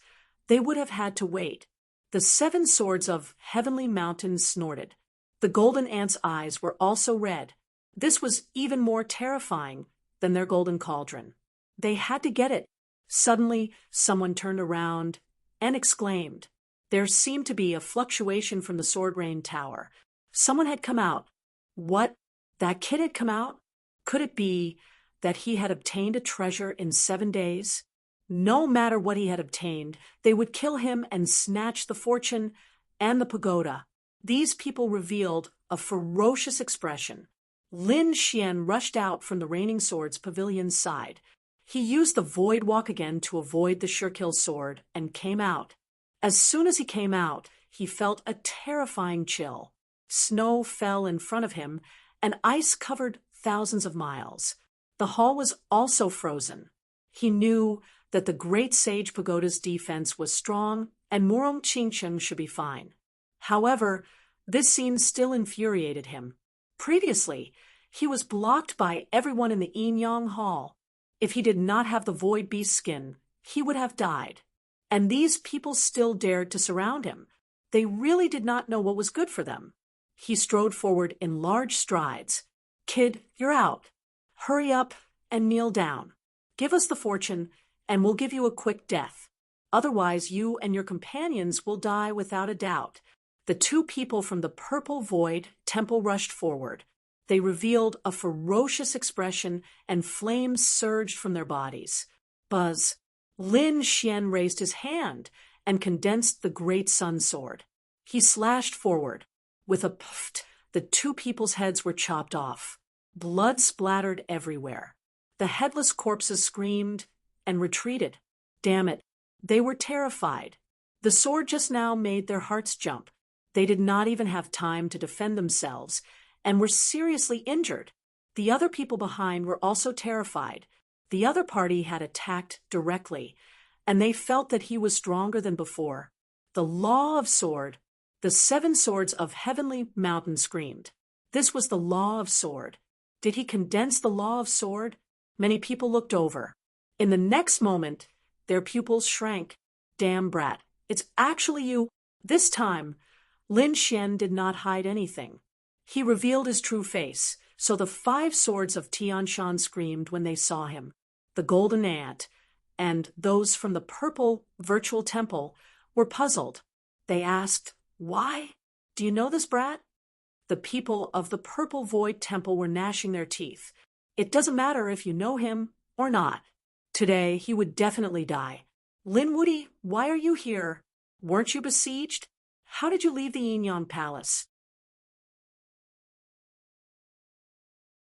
they would have had to wait. The 7 swords of Heavenly Mountain snorted. The golden ant's eyes were also red. This was even more terrifying than their golden cauldron. They had to get it. Suddenly, someone turned around and exclaimed. There seemed to be a fluctuation from the Sword Rain Tower. Someone had come out. What? That kid had come out? Could it be that he had obtained a treasure in 7 days? No matter what he had obtained, they would kill him and snatch the fortune and the pagoda. These people revealed a ferocious expression. Lin Xian rushed out from the Raining Sword's pavilion's side. He used the Void Walk again to avoid the Shirkill sword and came out. As soon as he came out, he felt a terrifying chill. Snow fell in front of him, and ice covered thousands of miles. The hall was also frozen. He knew that the great sage pagoda's defense was strong and Murong Qingcheng should be fine. However, this scene still infuriated him. Previously, he was blocked by everyone in the Yinyang Hall. If he did not have the void beast skin, he would have died. And these people still dared to surround him. They really did not know what was good for them. He strode forward in large strides. "Kid, you're out. Hurry up and kneel down. Give us the fortune, and we'll give you a quick death. Otherwise, you and your companions will die without a doubt." The two people from the Purple Void Temple rushed forward. They revealed a ferocious expression, and flames surged from their bodies. Buzz. Lin Xian raised his hand and condensed the great sun sword. He slashed forward. With a pft, the two people's heads were chopped off. Blood splattered everywhere. The headless corpses screamed and retreated. Damn it, they were terrified. The sword just now made their hearts jump. They did not even have time to defend themselves and were seriously injured. The other people behind were also terrified. The other party had attacked directly, and they felt that he was stronger than before. The Law of Sword, the 7 swords of Heavenly Mountain screamed. This was the Law of Sword. Did he condense the Law of Sword? Many people looked over. In the next moment, their pupils shrank. Damn brat, it's actually you. This time, Lin Xian did not hide anything. He revealed his true face, so the 5 swords of Tianshan screamed when they saw him. The Golden Ant and those from the Purple Virtual Temple were puzzled. They asked, "Why? Do you know this brat?" The people of the Purple Void Temple were gnashing their teeth. It doesn't matter if you know him or not. Today, he would definitely die. "Lin Woody, why are you here? Weren't you besieged? How did you leave the Yinyang Palace?"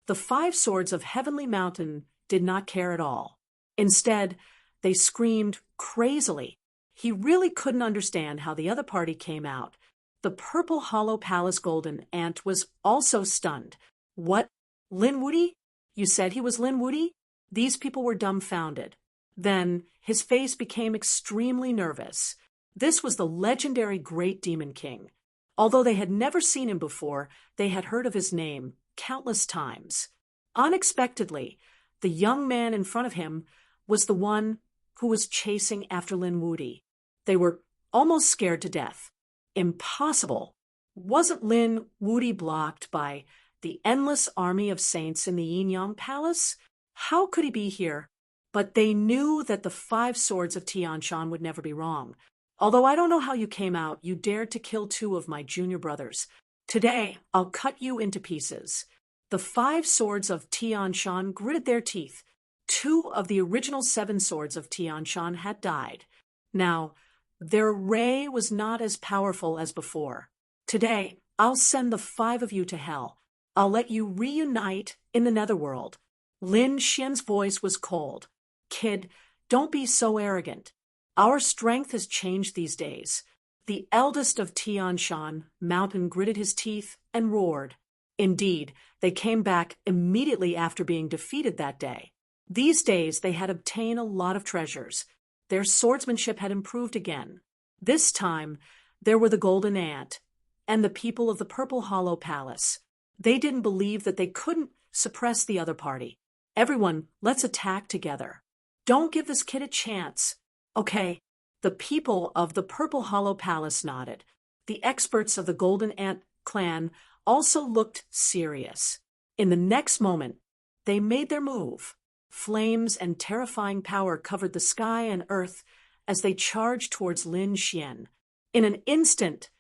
The 5 swords of Heavenly Mountain did not care at all. Instead, they screamed crazily. He really couldn't understand how the other party came out. The Purple Hollow Palace Golden Ant was also stunned. "What? Lin Woody? You said he was Lin Woody?" These people were dumbfounded. Then his face became extremely nervous. This was the legendary Great Demon King. Although they had never seen him before, they had heard of his name countless times. Unexpectedly, the young man in front of him was the one who was chasing after Lin Woody. They were almost scared to death. Impossible. Wasn't Lin Woody blocked by the endless army of saints in the Yinyang Palace? How could he be here? But they knew that the 5 swords of Tianshan would never be wrong. "Although I don't know how you came out, you dared to kill 2 of my junior brothers. Today, I'll cut you into pieces." The 5 swords of Tianshan gritted their teeth. 2 of the original 7 swords of Tianshan had died. Now, their ray was not as powerful as before. "Today, I'll send the 5 of you to hell. I'll let you reunite in the netherworld." Lin Xian's voice was cold. "Kid, don't be so arrogant. Our strength has changed these days." The eldest of Tianshan Mountain gritted his teeth and roared. Indeed, they came back immediately after being defeated that day. These days they had obtained a lot of treasures. Their swordsmanship had improved again. This time, there were the Golden Ant and the people of the Purple Hollow Palace. They didn't believe that they couldn't suppress the other party. "Everyone, let's attack together. Don't give this kid a chance." "Okay." The people of the Purple Hollow Palace nodded. The experts of the Golden Ant clan also looked serious. In the next moment, they made their move. Flames and terrifying power covered the sky and earth as they charged towards Lin Xian. In an instant,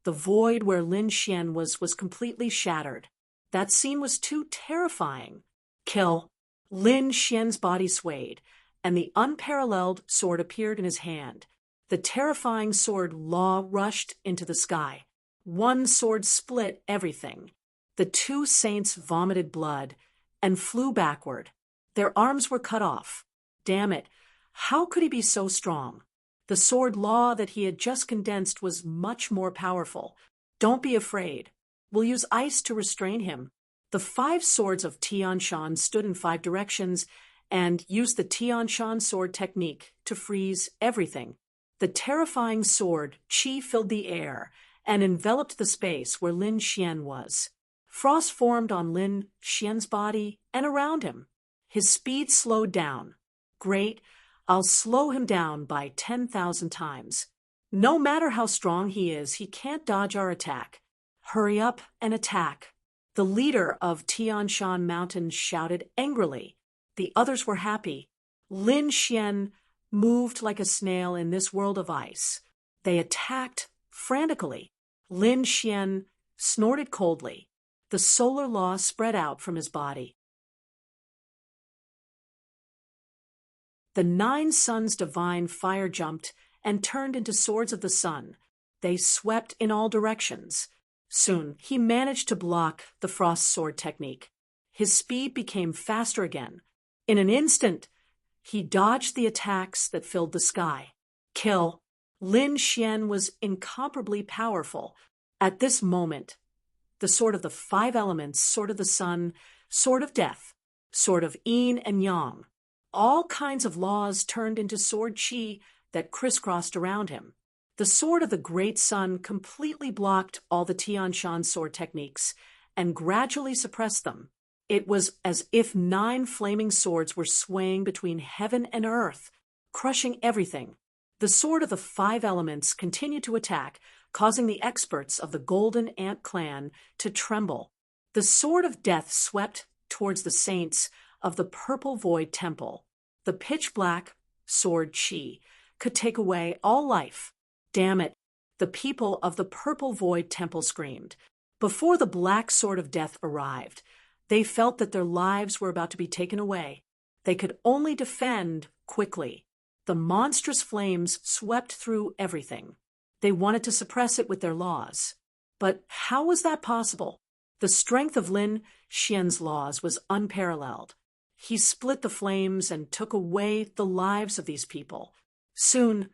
the void where Lin Xian was completely shattered. That scene was too terrifying. "Kill." Lin Xian's body swayed, and the unparalleled sword appeared in his hand. The terrifying sword Law rushed into the sky. One sword split everything. The 2 saints vomited blood and flew backward. Their arms were cut off. Damn it, how could he be so strong? The sword Law that he had just condensed was much more powerful. "Don't be afraid. We'll use ice to restrain him." The 5 swords of Tianshan stood in 5 directions and used the Tianshan sword technique to freeze everything. The terrifying sword qi filled the air and enveloped the space where Lin Xian was. Frost formed on Lin Xian's body and around him. His speed slowed down. Great, I'll slow him down by 10,000 times. No matter how strong he is, he can't dodge our attack. Hurry up and attack. The leader of Tianshan Mountain shouted angrily. The others were happy. Lin Xian moved like a snail in this world of ice. They attacked frantically. Lin Xian snorted coldly. The solar law spread out from his body. The 9 suns' divine fire jumped and turned into swords of the sun. They swept in all directions. Soon, he managed to block the frost sword technique. His speed became faster again. In an instant, he dodged the attacks that filled the sky. Kill. Lin Xian was incomparably powerful. At this moment, the sword of the 5 elements, sword of the sun, sword of death, sword of yin and yang, all kinds of laws turned into sword qi that crisscrossed around him. The sword of the great sun completely blocked all the Tianshan sword techniques and gradually suppressed them. It was as if 9 flaming swords were swaying between heaven and earth, crushing everything. The sword of the 5 elements continued to attack, causing the experts of the Golden Ant clan to tremble. The sword of death swept towards the saints of the Purple Void Temple. The pitch-black sword qi could take away all life. Damn it, the people of the Purple Void Temple screamed. Before the black sword of death arrived, they felt that their lives were about to be taken away. They could only defend quickly. The monstrous flames swept through everything. They wanted to suppress it with their laws. But how was that possible? The strength of Lin Xian's laws was unparalleled. He split the flames and took away the lives of these people. Soon,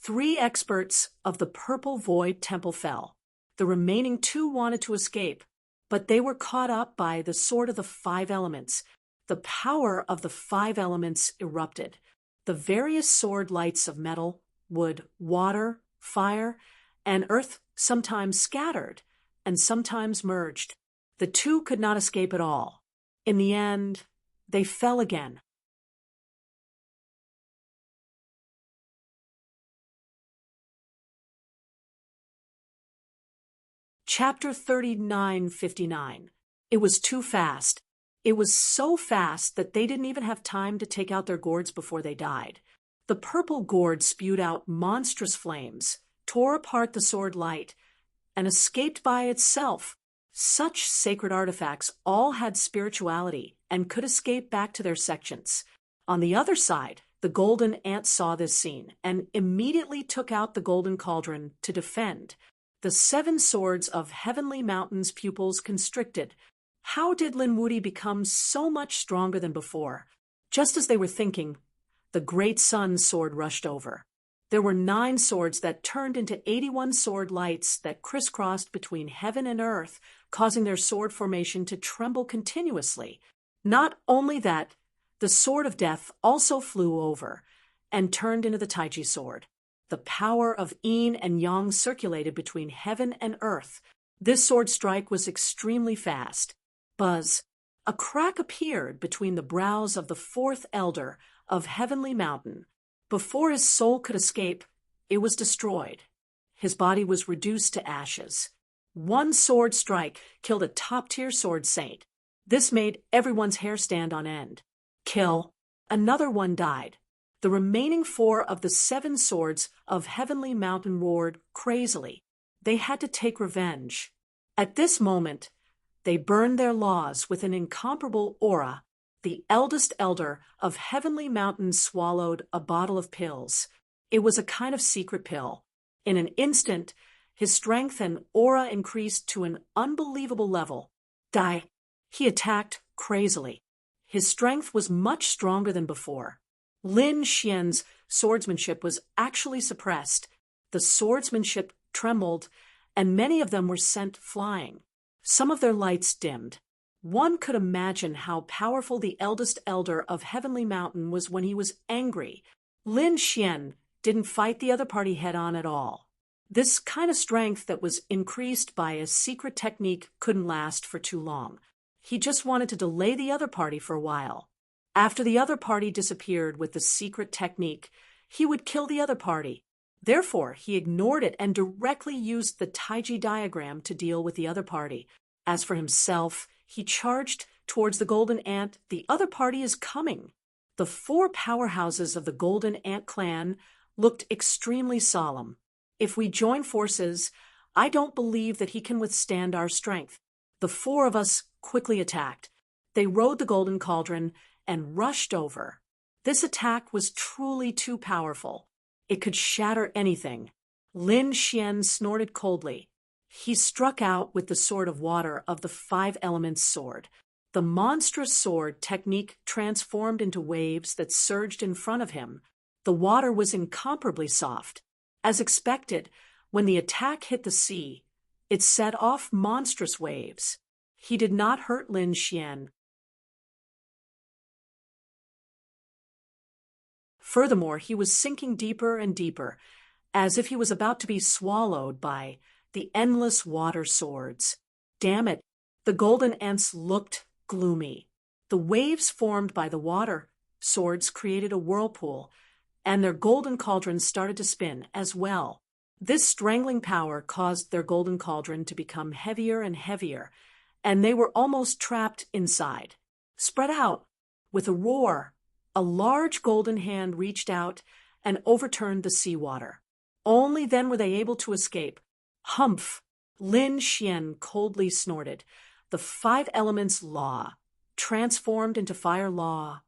3 experts of the Purple Void Temple fell. The remaining 2 wanted to escape, but they were caught up by the sword of the 5 elements. The power of the 5 elements erupted. The various sword lights of metal, wood, water, fire, and earth sometimes scattered and sometimes merged. The 2 could not escape at all. In the end, they fell again. Chapter 39:59. It was too fast. It was so fast that they didn't even have time to take out their gourds before they died. The purple gourd spewed out monstrous flames, tore apart the sword light, and escaped by itself. Such sacred artifacts all had spirituality and could escape back to their sections. On the other side, the golden ant saw this scene and immediately took out the golden cauldron to defend. The 7 swords of Heavenly Mountain's pupils constricted. How did Lin Wudi become so much stronger than before? Just as they were thinking, the great sun's sword rushed over. There were 9 swords that turned into 81 sword lights that crisscrossed between heaven and earth, causing their sword formation to tremble continuously. Not only that, the sword of death also flew over and turned into the Taiji sword. The power of yin and yang circulated between heaven and earth. This sword strike was extremely fast. Buzz. A crack appeared between the brows of the 4th elder of Heavenly Mountain. Before his soul could escape, it was destroyed. His body was reduced to ashes. 1 sword strike killed a top-tier sword saint. This made everyone's hair stand on end. Kill. Another one died. The remaining 4 of the 7 swords of Heavenly Mountain roared crazily. They had to take revenge. At this moment, they burned their laws with an incomparable aura. The eldest elder of Heavenly Mountain swallowed a bottle of pills. It was a kind of secret pill. In an instant, his strength and aura increased to an unbelievable level. Die. He attacked crazily. His strength was much stronger than before. Lin Xian's swordsmanship was actually suppressed. The swordsmanship trembled, and many of them were sent flying. Some of their lights dimmed. One could imagine how powerful the eldest elder of Heavenly Mountain was when he was angry. Lin Xian didn't fight the other party head-on at all. This kind of strength that was increased by a secret technique couldn't last for too long. He just wanted to delay the other party for a while. After the other party disappeared with the secret technique, he would kill the other party. Therefore, he ignored it and directly used the Taiji diagram to deal with the other party. As for himself, he charged towards the Golden Ant. The other party is coming. The four powerhouses of the Golden Ant clan looked extremely solemn. If we join forces, I don't believe that he can withstand our strength. The four of us quickly attacked. They rode the Golden Cauldron and rushed over. This attack was truly too powerful. It could shatter anything. Lin Xian snorted coldly. He struck out with the Sword of Water of the Five Elements sword. The monstrous sword technique transformed into waves that surged in front of him. The water was incomparably soft. As expected, when the attack hit the sea, it set off monstrous waves. He did not hurt Lin Xian. Furthermore, he was sinking deeper and deeper, as if he was about to be swallowed by the endless water swords. Damn it, the Golden Ants looked gloomy. The waves formed by the water swords created a whirlpool, and their golden cauldrons started to spin as well. This strangling power caused their golden cauldron to become heavier and heavier, and they were almost trapped inside. Spread out. With a roar, a large golden hand reached out and overturned the seawater. Only then were they able to escape. Humph! Lin Xian coldly snorted. The Five Elements Law transformed into Fire Law,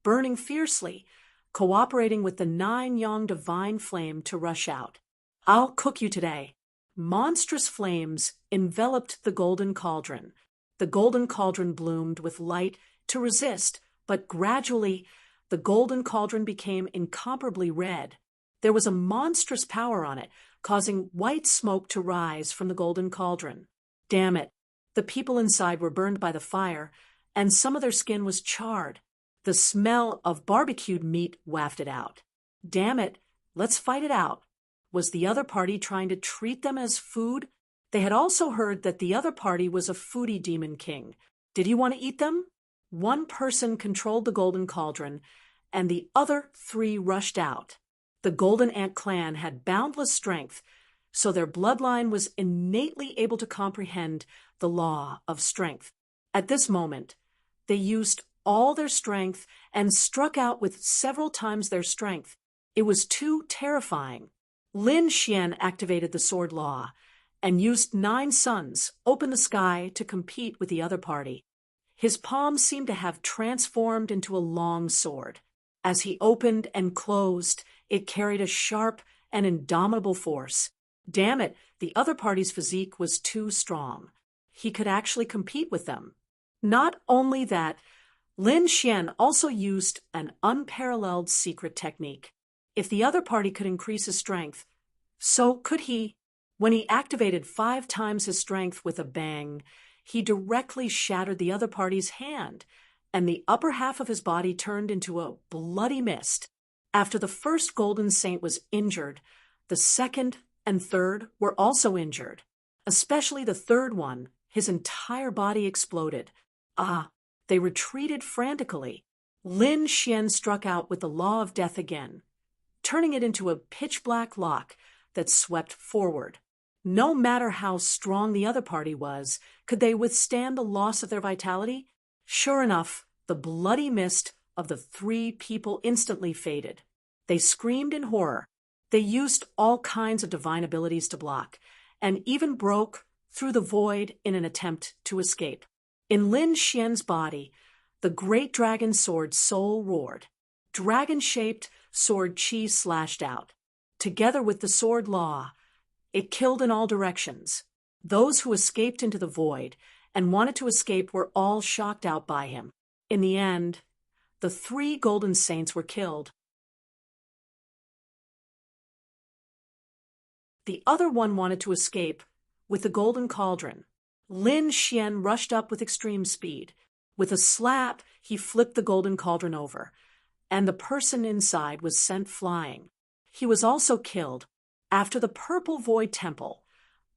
burning fiercely, cooperating with the 9-yang divine flame to rush out. I'll cook you today. Monstrous flames enveloped the golden cauldron. The golden cauldron bloomed with light to resist, but gradually the golden cauldron became incomparably red. There was a monstrous power on it, causing white smoke to rise from the golden cauldron. Damn it! The people inside were burned by the fire, and some of their skin was charred. The smell of barbecued meat wafted out. Damn it! Let's fight it out. Was the other party trying to treat them as food? They had also heard that the other party was a foodie demon king. Did he want to eat them? One person controlled the golden cauldron, and the other three rushed out. The Golden Ant clan had boundless strength, so their bloodline was innately able to comprehend the law of strength. At this moment, they used all their strength and struck out with several times their strength. It was too terrifying. Lin Xian activated the sword law and used 9 suns, open the sky, to compete with the other party. His palm seemed to have transformed into a long sword. As he opened and closed, it carried a sharp and indomitable force. Damn it, the other party's physique was too strong. He could actually compete with them. Not only that, Lin Xian also used an unparalleled secret technique. If the other party could increase his strength, so could he. When he activated 5 times his strength with a bang, he directly shattered the other party's hand, and the upper half of his body turned into a bloody mist. After the first golden saint was injured, the second and third were also injured. Especially the third one, his entire body exploded. They retreated frantically. Lin Xian struck out with the law of death again, turning it into a pitch-black lock that swept forward. No matter how strong the other party was, could they withstand the loss of their vitality? Sure enough, the bloody mist of the 3 people instantly faded. They screamed in horror. They used all kinds of divine abilities to block, and even broke through the void in an attempt to escape. In Lin Xian's body, the great dragon sword soul roared. Dragon-shaped sword chi slashed out. Together with the sword law, it killed in all directions. Those who escaped into the void and wanted to escape were all shocked out by him. In the end, the 3 golden saints were killed. The other one wanted to escape with the golden cauldron. Lin Xian rushed up with extreme speed. With a slap, he flipped the golden cauldron over, and the person inside was sent flying. He was also killed. After the Purple Void Temple,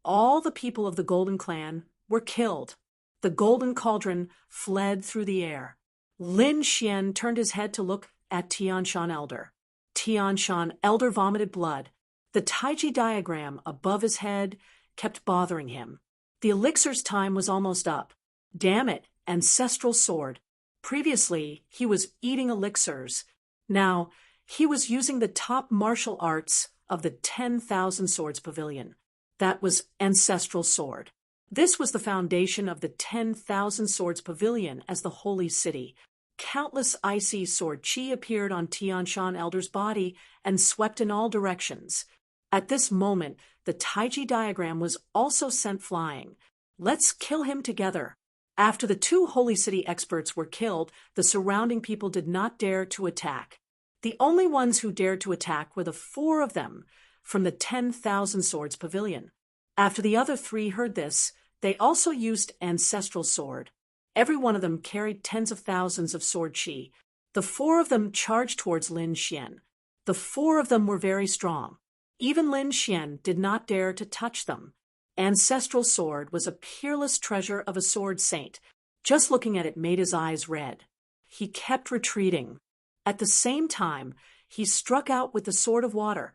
all the people of the Golden Clan were killed. The golden cauldron fled through the air. Lin Xian turned his head to look at Tianshan Elder. Tianshan Elder vomited blood. The Taiji diagram above his head kept bothering him. The elixir's time was almost up. Damn it, ancestral sword. Previously, he was eating elixirs. Now, he was using the top martial arts of the 10,000 Swords Pavilion. That was ancestral sword. This was the foundation of the 10,000 Swords Pavilion as the holy city. Countless icy sword chi appeared on Tianshan Elder's body and swept in all directions. At this moment, the Taiji diagram was also sent flying. Let's kill him together. After the two holy city experts were killed, the surrounding people did not dare to attack. The only ones who dared to attack were the 4 of them from the 10,000 Swords Pavilion. After the other 3 heard this, they also used ancestral sword. Every one of them carried tens of thousands of sword chi. The 4 of them charged towards Lin Xian. The 4 of them were very strong. Even Lin Xian did not dare to touch them. Ancestral sword was a peerless treasure of a sword saint. Just looking at it made his eyes red. He kept retreating. At the same time, he struck out with the sword of water,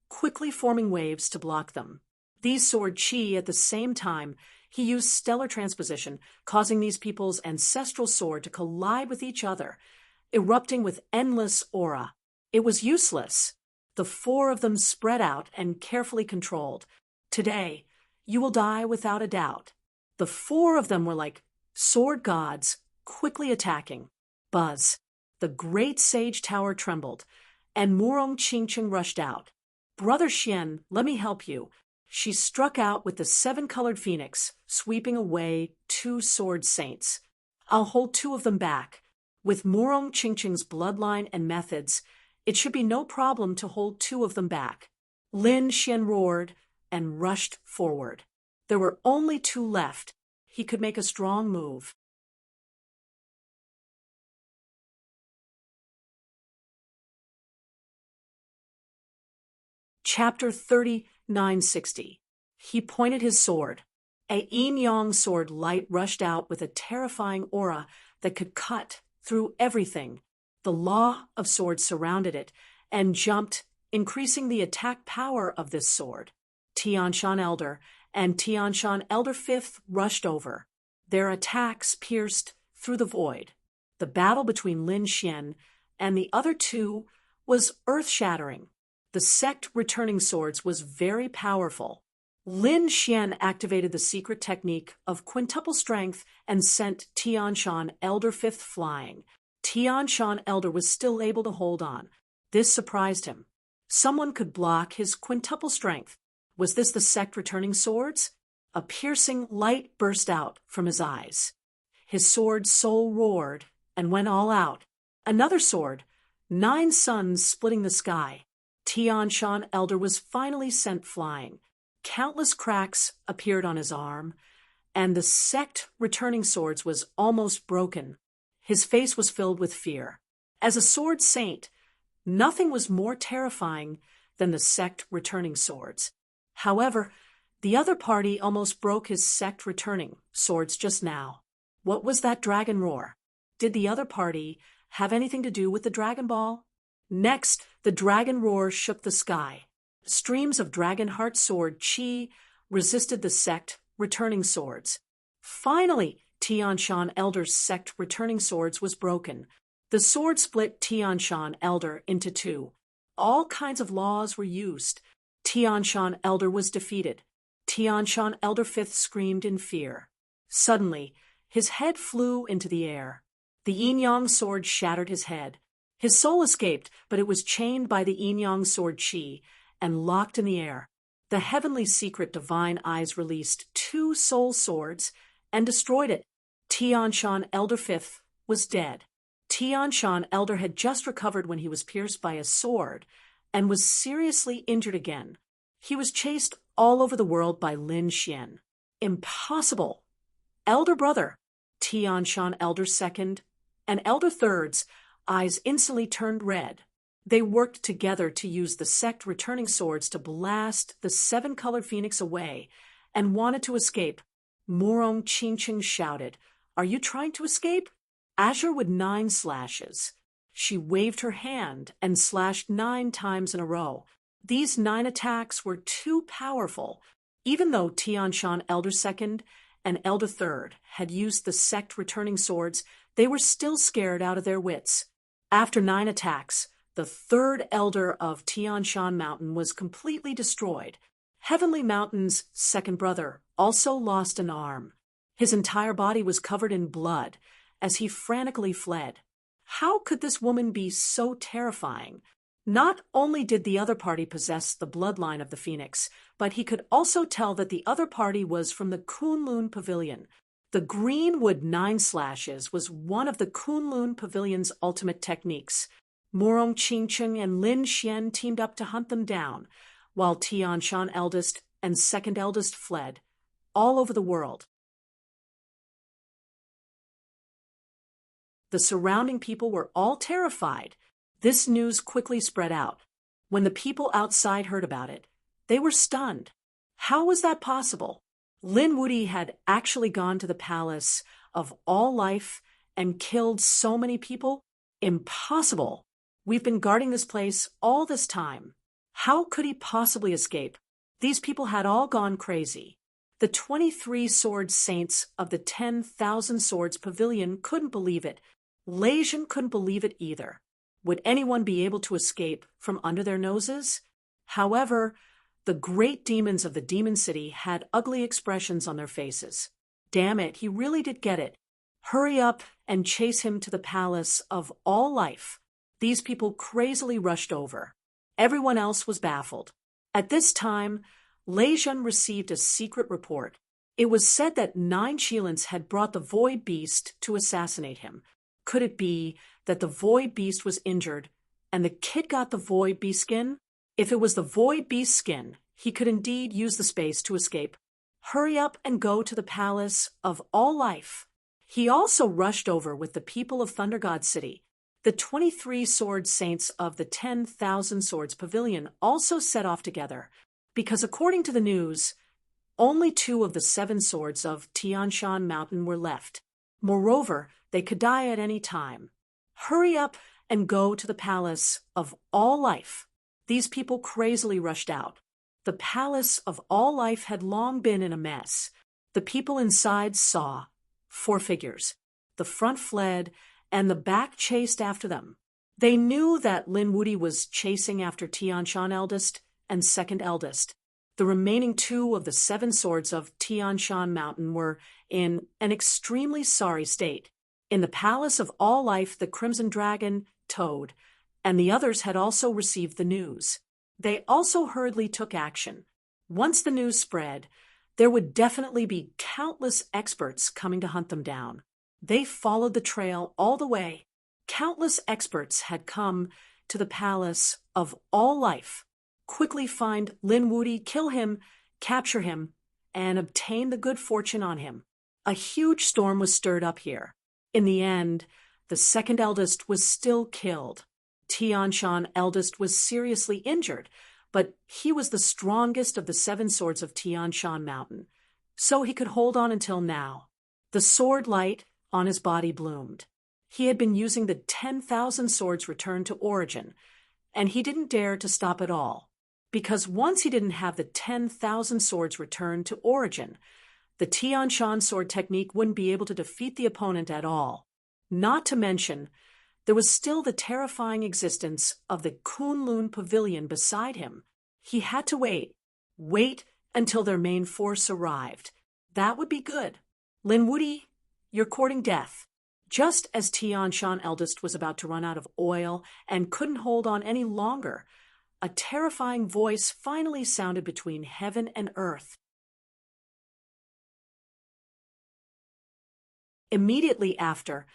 quickly forming waves to block them. These sword chi at the same time, he used stellar transposition, causing these people's ancestral sword to collide with each other, erupting with endless aura. It was useless. The 4 of them spread out and carefully controlled. Today, you will die without a doubt. The 4 of them were like sword gods, quickly attacking. Buzz. The great sage tower trembled, and Murong Qingqing rushed out. Brother Xian, let me help you. She struck out with the 7-colored phoenix, sweeping away 2 sword saints. I'll hold 2 of them back. With Murong Qingqing's bloodline and methods, it should be no problem to hold 2 of them back. Lin Xian roared and rushed forward. There were only 2 left. He could make a strong move. Chapter 3960. He pointed his sword. A yin-yang sword light rushed out with a terrifying aura that could cut through everything. The law of swords surrounded it and jumped, increasing the attack power of this sword. Tianshan Elder and Tianshan Elder Fifth rushed over. Their attacks pierced through the void. The battle between Lin Xian and the other 2 was earth-shattering. The sect returning swords was very powerful. Lin Xian activated the secret technique of quintuple strength and sent Tianshan Elder Fifth flying. Tianshan Elder was still able to hold on. This surprised him. Someone could block his quintuple strength. Was this the sect returning swords? A piercing light burst out from his eyes. His sword soul roared and went all out. Another sword, 9 suns splitting the sky. Tianshan Elder was finally sent flying. Countless cracks appeared on his arm, and the sect returning swords was almost broken. His face was filled with fear. As a sword saint, nothing was more terrifying than the sect returning swords. However, the other party almost broke his sect returning swords just now. What was that dragon roar? Did the other party have anything to do with the Dragon Ball? Next, the dragon roar shook the sky. Streams of dragon heart sword chi resisted the sect returning swords. Finally, Tianshan Elder's sect returning swords was broken. The sword split Tianshan Elder into 2. All kinds of laws were used. Tianshan Elder was defeated. Tianshan Elder Fifth screamed in fear. Suddenly, his head flew into the air. The yin-yang sword shattered his head. His soul escaped, but it was chained by the yin-yang sword chi and locked in the air. The heavenly secret divine eyes released 2 soul swords and destroyed it. Tianshan Elder Fifth was dead. Tianshan Elder had just recovered when he was pierced by a sword and was seriously injured again. He was chased all over the world by Lin Xian. Impossible! elder brother, Tianshan elder second, and elder third's eyes instantly turned red. They worked together to use the sect returning swords to blast the seven-colored phoenix away and wanted to escape. Morong Chingching shouted, "Are you trying to escape?" Azure with 9 slashes. She waved her hand and slashed 9 times in a row. These 9 attacks were too powerful. Even though Tianshan Elder Second and Elder Third had used the sect returning swords, they were still scared out of their wits. After 9 attacks, the third elder of Tianshan Mountain was completely destroyed. Heavenly Mountain's second brother also lost an arm. His entire body was covered in blood as he frantically fled. How could this woman be so terrifying? Not only did the other party possess the bloodline of the Phoenix, but he could also tell that the other party was from the Kunlun Pavilion. The Greenwood 9 slashes was one of the Kunlun Pavilion's ultimate techniques. Morong Chingcheng and Lin Xian teamed up to hunt them down, while Tianshan eldest and second eldest fled, all over the world. The surrounding people were all terrified. This news quickly spread out. When the people outside heard about it, they were stunned. How was that possible? Lin Wuyi had actually gone to the palace of all life and killed so many people? Impossible. We've been guarding this place all this time. How could he possibly escape? These people had all gone crazy. The 23 sword saints of the 10,000 Swords Pavilion couldn't believe it. Leijun couldn't believe it either. Would anyone be able to escape from under their noses? However, the great demons of the Demon City had ugly expressions on their faces. Damn it, he really did get it. Hurry up and chase him to the palace of all life. These people crazily rushed over. Everyone else was baffled. At this time, Leijun received a secret report. It was said that 9 Shilans had brought the Void Beast to assassinate him. Could it be that the Void Beast was injured and the kid got the Void Beast skin? If it was the Void Beast skin, he could indeed use the space to escape. Hurry up and go to the palace of all life. He also rushed over with the people of Thunder God City. The 23 sword saints of the 10,000 Swords Pavilion also set off together, because according to the news, only 2 of the 7 swords of Tianshan Mountain were left. Moreover, they could die at any time. Hurry up and go to the palace of all life. These people crazily rushed out. The palace of all life had long been in a mess. The people inside saw 4 figures. The front fled, and the back chased after them. They knew that Lin Wuyi was chasing after Tianshan eldest and second eldest. The remaining 2 of the 7 swords of Tianshan Mountain were in an extremely sorry state. In the palace of all life, the Crimson Dragon, Toad, and the others had also received the news. They also hurriedly took action. Once the news spread, there would definitely be countless experts coming to hunt them down. They followed the trail all the way. Countless experts had come to the palace of all life. Quickly find Lin Wuyi, kill him, capture him, and obtain the good fortune on him. A huge storm was stirred up here. In the end, the second eldest was still killed. Tianshan eldest was seriously injured, but he was the strongest of the 7 swords of Tianshan Mountain, so he could hold on until now. The sword light on his body bloomed. He had been using the 10,000 swords returned to origin, and he didn't dare to stop at all, because once he didn't have the 10,000 swords returned to origin, the Tianshan sword technique wouldn't be able to defeat the opponent at all. Not to mention, there was still the terrifying existence of the Kunlun Pavilion beside him. He had to wait until their main force arrived. That would be good. Lin Wuyi, you're courting death. Just as Tianshan eldest was about to run out of oil and couldn't hold on any longer, a terrifying voice finally sounded between heaven and earth. Immediately after,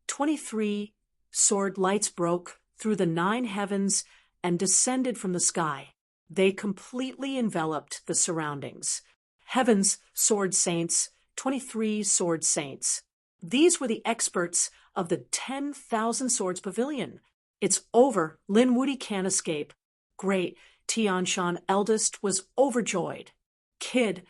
23 sword lights broke through the 9 heavens and descended from the sky. They completely enveloped the surroundings. Heaven's sword saints 23 sword saints. These were the experts of the 10,000 Swords Pavilion. It's over. Lin Wuti can't escape. Great. Tian Shan eldest was overjoyed. Kid,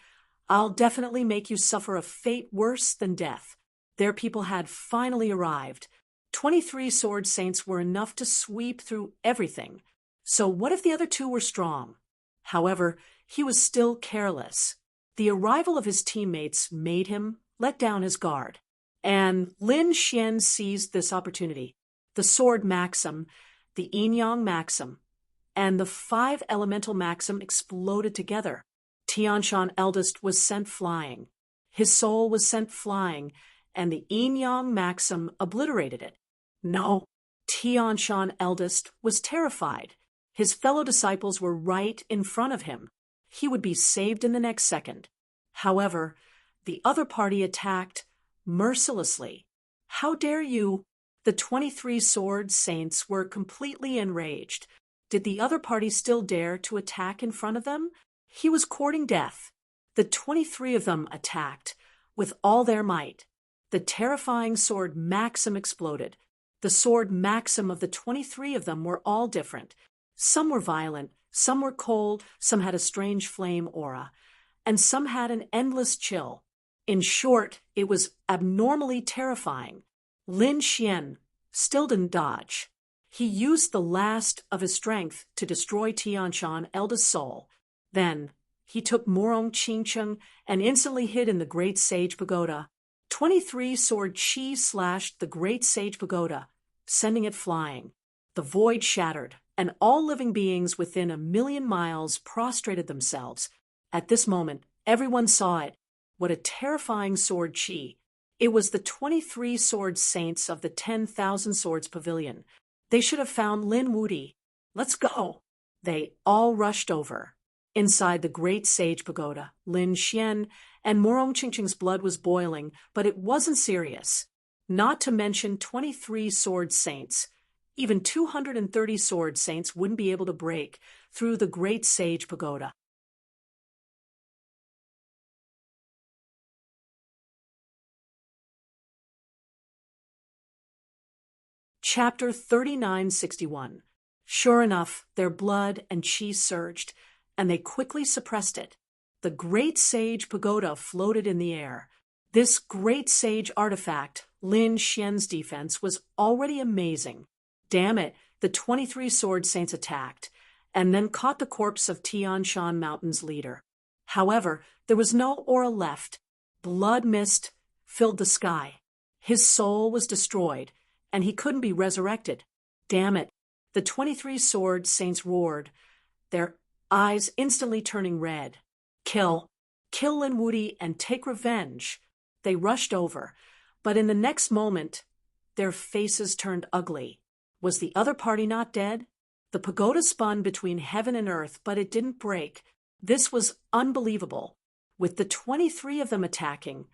I'll definitely make you suffer a fate worse than death. Their people had finally arrived. 23 sword saints were enough to sweep through everything. So what if the other two were strong? However, he was still careless. The arrival of his teammates made him let down his guard. And Lin Xian seized this opportunity. The sword maxim, the yin-yang maxim, and the 5 elemental maxim exploded together. Tian Shan eldest was sent flying. His soul was sent flying, and the yin-yang maxim obliterated it. No, Tian Shan eldest was terrified. His fellow disciples were right in front of him. He would be saved in the next second. However, the other party attacked mercilessly. How dare you? The 23 sword saints were completely enraged. Did the other party still dare to attack in front of them? He was courting death. The 23 of them attacked with all their might. The terrifying sword maxim exploded. The sword maxim of the 23 of them were all different. Some were violent, some were cold, some had a strange flame aura, and some had an endless chill. In short, it was abnormally terrifying. Lin Xian still didn't dodge. He used the last of his strength to destroy Tian Shan, eldest soul. Then he took Morong Qingcheng and instantly hid in the Great Sage Pagoda. 23 sword chi slashed the Great Sage Pagoda, sending it flying. The void shattered, and all living beings within 1,000,000 miles prostrated themselves. At this moment, everyone saw it. What a terrifying sword chi! It was the 23 sword saints of the 10,000 Swords Pavilion. They should have found Lin Wuti. Let's go! They all rushed over. Inside the Great Sage Pagoda, Lin Xian and Morong Qingcheng's blood was boiling, but it wasn't serious. Not to mention 23 sword saints. Even 230 sword saints wouldn't be able to break through the Great Sage Pagoda. Chapter 3961. Sure enough, their blood and chi surged, and they quickly suppressed it. The Great Sage Pagoda floated in the air. This Great Sage artifact, Lin Xian's defense, was already amazing. Damn it, the 23 sword saints attacked, and then caught the corpse of Tian Shan Mountain's leader. However, there was no aura left. Blood mist filled the sky. His soul was destroyed, and he couldn't be resurrected. Damn it, the 23 sword saints roared, their eyes instantly turning red. Kill Lin Wuti and take revenge. They rushed over, but in the next moment, their faces turned ugly. Was the other party not dead? The pagoda spun between heaven and earth, but it didn't break. This was unbelievable. With the 23 of them attacking,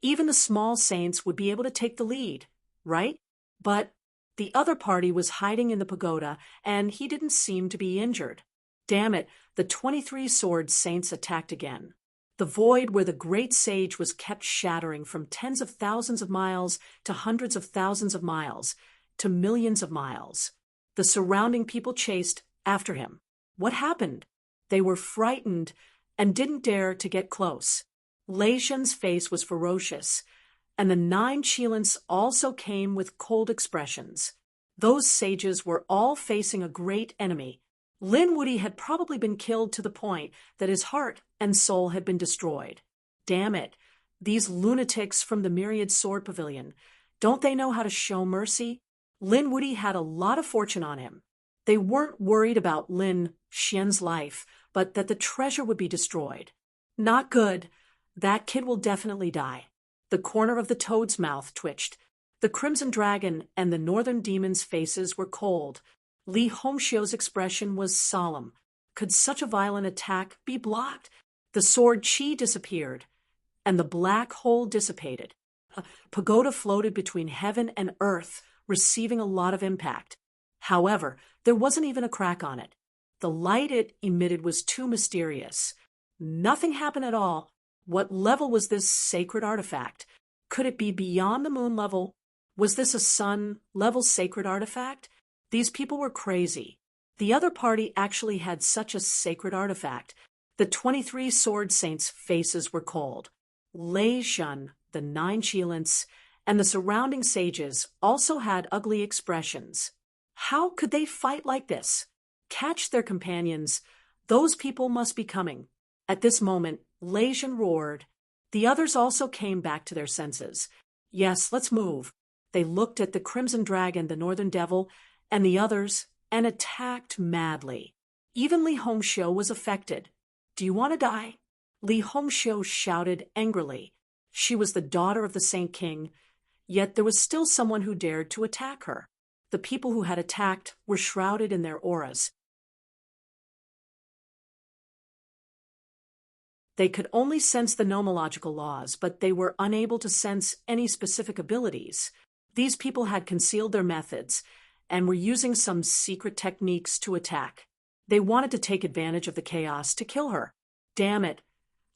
even the small saints would be able to take the lead, right? But the other party was hiding in the pagoda, and he didn't seem to be injured. Damn it, the 23 sword saints attacked again. The void where the great sage was kept shattering from tens of thousands of miles to hundreds of thousands of miles to millions of miles. The surrounding people chased after him. What happened? They were frightened and didn't dare to get close. Lei Shen's face was ferocious, and the 9 Qilins also came with cold expressions. Those sages were all facing a great enemy. Lin Wuti had probably been killed to the point that his heart and soul had been destroyed. Damn it, these lunatics from the Myriad Sword Pavilion. Don't they know how to show mercy? Lin Wuti had a lot of fortune on him. They weren't worried about Lin Xian's life, but that the treasure would be destroyed. Not good. That kid will definitely die. The corner of the toad's mouth twitched. The Crimson Dragon and the Northern Demon's faces were cold. Li Hongxiu's expression was solemn. Could such a violent attack be blocked? The sword qi disappeared, and the black hole dissipated. A pagoda floated between heaven and earth, receiving a lot of impact. However, there wasn't even a crack on it. The light it emitted was too mysterious. Nothing happened at all. What level was this sacred artifact? Could it be beyond the moon level? Was this a sun-level sacred artifact? These people were crazy. The other party actually had such a sacred artifact. The 23 sword saints' faces were cold. Lei Shun, the 9 Qilins, and the surrounding sages also had ugly expressions. How could they fight like this? Catch their companions. Those people must be coming. At this moment, Lei Shun roared. The others also came back to their senses. Yes, let's move. They looked at the Crimson Dragon, the Northern Devil, and the others, and attacked madly. Even Li Hongxiu was affected. Do you want to die? Li Hongxiu shouted angrily. She was the daughter of the Saint King, yet there was still someone who dared to attack her. The people who had attacked were shrouded in their auras. They could only sense the nomological laws, but they were unable to sense any specific abilities. These people had concealed their methods and were using some secret techniques to attack. They wanted to take advantage of the chaos to kill her. Damn it.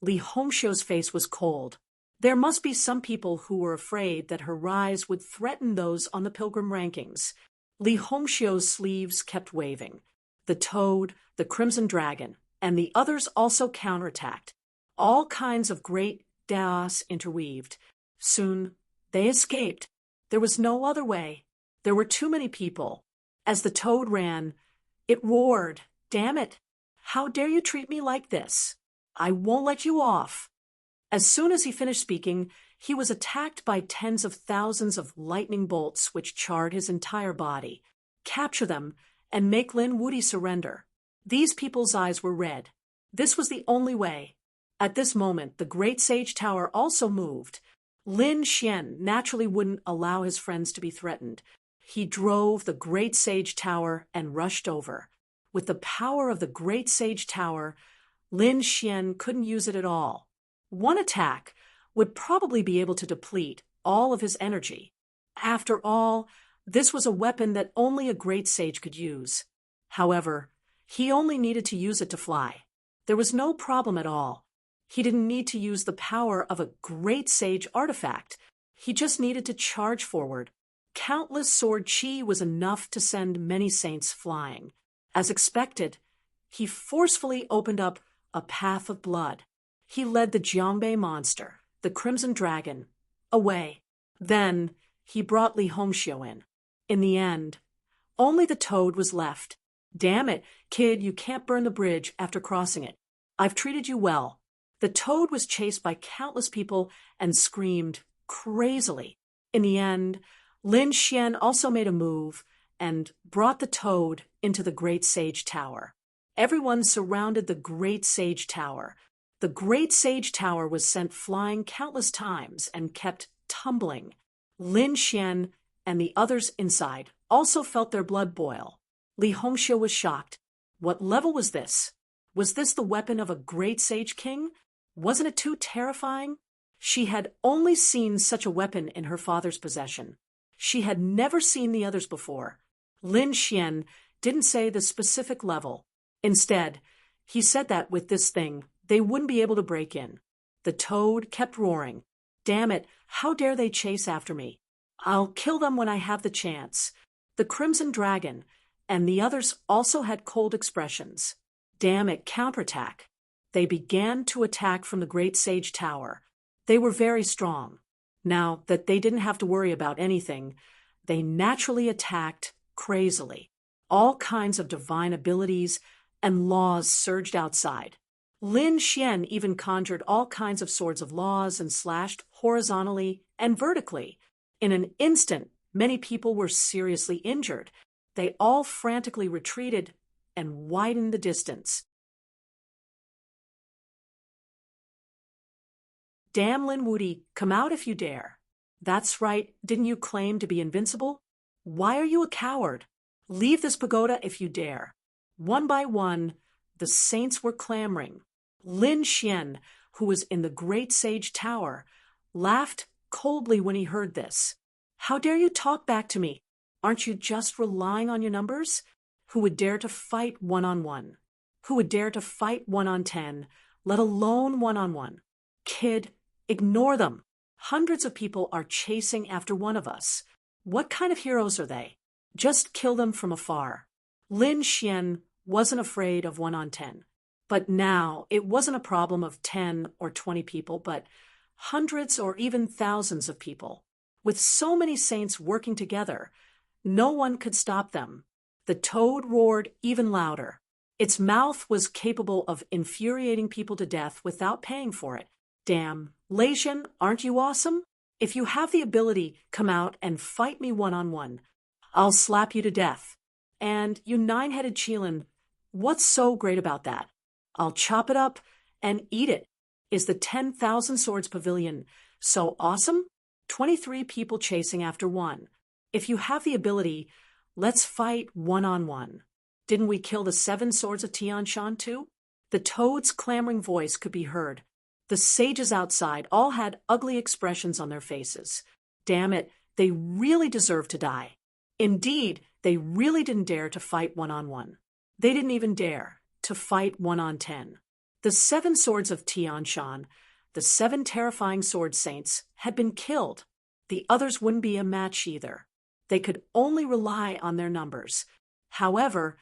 Li Hongxiu's face was cold. There must be some people who were afraid that her rise would threaten those on the pilgrim rankings. Li Hongxiu's sleeves kept waving. The toad, the Crimson Dragon, and the others also counterattacked. All kinds of great chaos interweaved. Soon, they escaped. There was no other way. There were too many people. As the toad ran, it roared, "Damn it! How dare you treat me like this? I won't let you off." As soon as he finished speaking, he was attacked by tens of thousands of lightning bolts which charred his entire body. Capture them and make Lin Wuti surrender. These people's eyes were red. This was the only way. At this moment, the Great Sage Tower also moved. Lin Xian naturally wouldn't allow his friends to be threatened. He drove the Great Sage Tower and rushed over. With the power of the Great Sage Tower, Lin Xian couldn't use it at all. One attack would probably be able to deplete all of his energy. After all, this was a weapon that only a great sage could use. However, he only needed to use it to fly. There was no problem at all. He didn't need to use the power of a great sage artifact. He just needed to charge forward. Countless sword chi was enough to send many saints flying. As expected, he forcefully opened up a path of blood. He led the Jiangbei monster, the Crimson Dragon, away. Then he brought Li Hongxiu in. In the end, only the toad was left. "Damn it, kid, you can't burn the bridge after crossing it. I've treated you well." The toad was chased by countless people and screamed crazily. In the end, Lin Xian also made a move and brought the toad into the Great Sage Tower. Everyone surrounded the Great Sage Tower. The Great Sage Tower was sent flying countless times and kept tumbling. Lin Xian and the others inside also felt their blood boil. Li Hongxiu was shocked. What level was this? Was this the weapon of a great sage king? Wasn't it too terrifying? She had only seen such a weapon in her father's possession. She had never seen the others before. Lin Xian didn't say the specific level. Instead, he said that with this thing, they wouldn't be able to break in. The toad kept roaring. "Damn it, how dare they chase after me? I'll kill them when I have the chance." The Crimson Dragon and the others also had cold expressions. "Damn it, counterattack." They began to attack from the Great Sage Tower. They were very strong. Now that they didn't have to worry about anything, they naturally attacked crazily. All kinds of divine abilities and laws surged outside. Lin Xian even conjured all kinds of swords of laws and slashed horizontally and vertically. In an instant, many people were seriously injured. They all frantically retreated and widened the distance. "Damn Lin Wuti, come out if you dare." "That's right, didn't you claim to be invincible? Why are you a coward? Leave this pagoda if you dare." One by one, the saints were clamoring. Lin Xian, who was in the Great Sage Tower, laughed coldly when he heard this. "How dare you talk back to me? Aren't you just relying on your numbers? Who would dare to fight one-on-one? Who would dare to fight 1-on-10, let alone 1-on-1? Kid, ignore them. Hundreds of people are chasing after one of us. What kind of heroes are they? Just kill them from afar. Lin Xian wasn't afraid of 1 on 10. But now it wasn't a problem of 10 or 20 people, but hundreds or even thousands of people. With so many saints working together, no one could stop them. The toad roared even louder. Its mouth was capable of infuriating people to death without paying for it. Damn, Leishan, aren't you awesome? If you have the ability, come out and fight me 1-on-1. I'll slap you to death. And you 9-headed Qilin, what's so great about that? I'll chop it up and eat it. Is the 10,000 Swords Pavilion so awesome? 23 people chasing after one. If you have the ability, let's fight 1-on-1. Didn't we kill the 7 swords of Tian Shan too? The toad's clamoring voice could be heard. The sages outside all had ugly expressions on their faces. Damn it, they really deserved to die. Indeed, they really didn't dare to fight 1-on-1. They didn't even dare to fight 1-on-10. The 7 swords of Tian Shan, the 7 terrifying sword saints, had been killed. The others wouldn't be a match either. They could only rely on their numbers. However,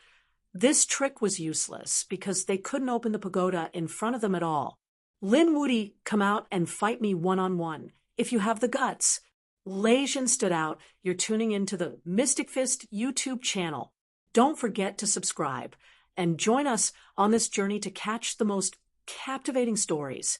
this trick was useless because they couldn't open the pagoda in front of them at all. Lin Wudi, come out and fight me 1-on-1, if you have the guts. Leishan stood out. You're tuning into the Mystic Fist YouTube channel. Don't forget to subscribe and join us on this journey to catch the most captivating stories.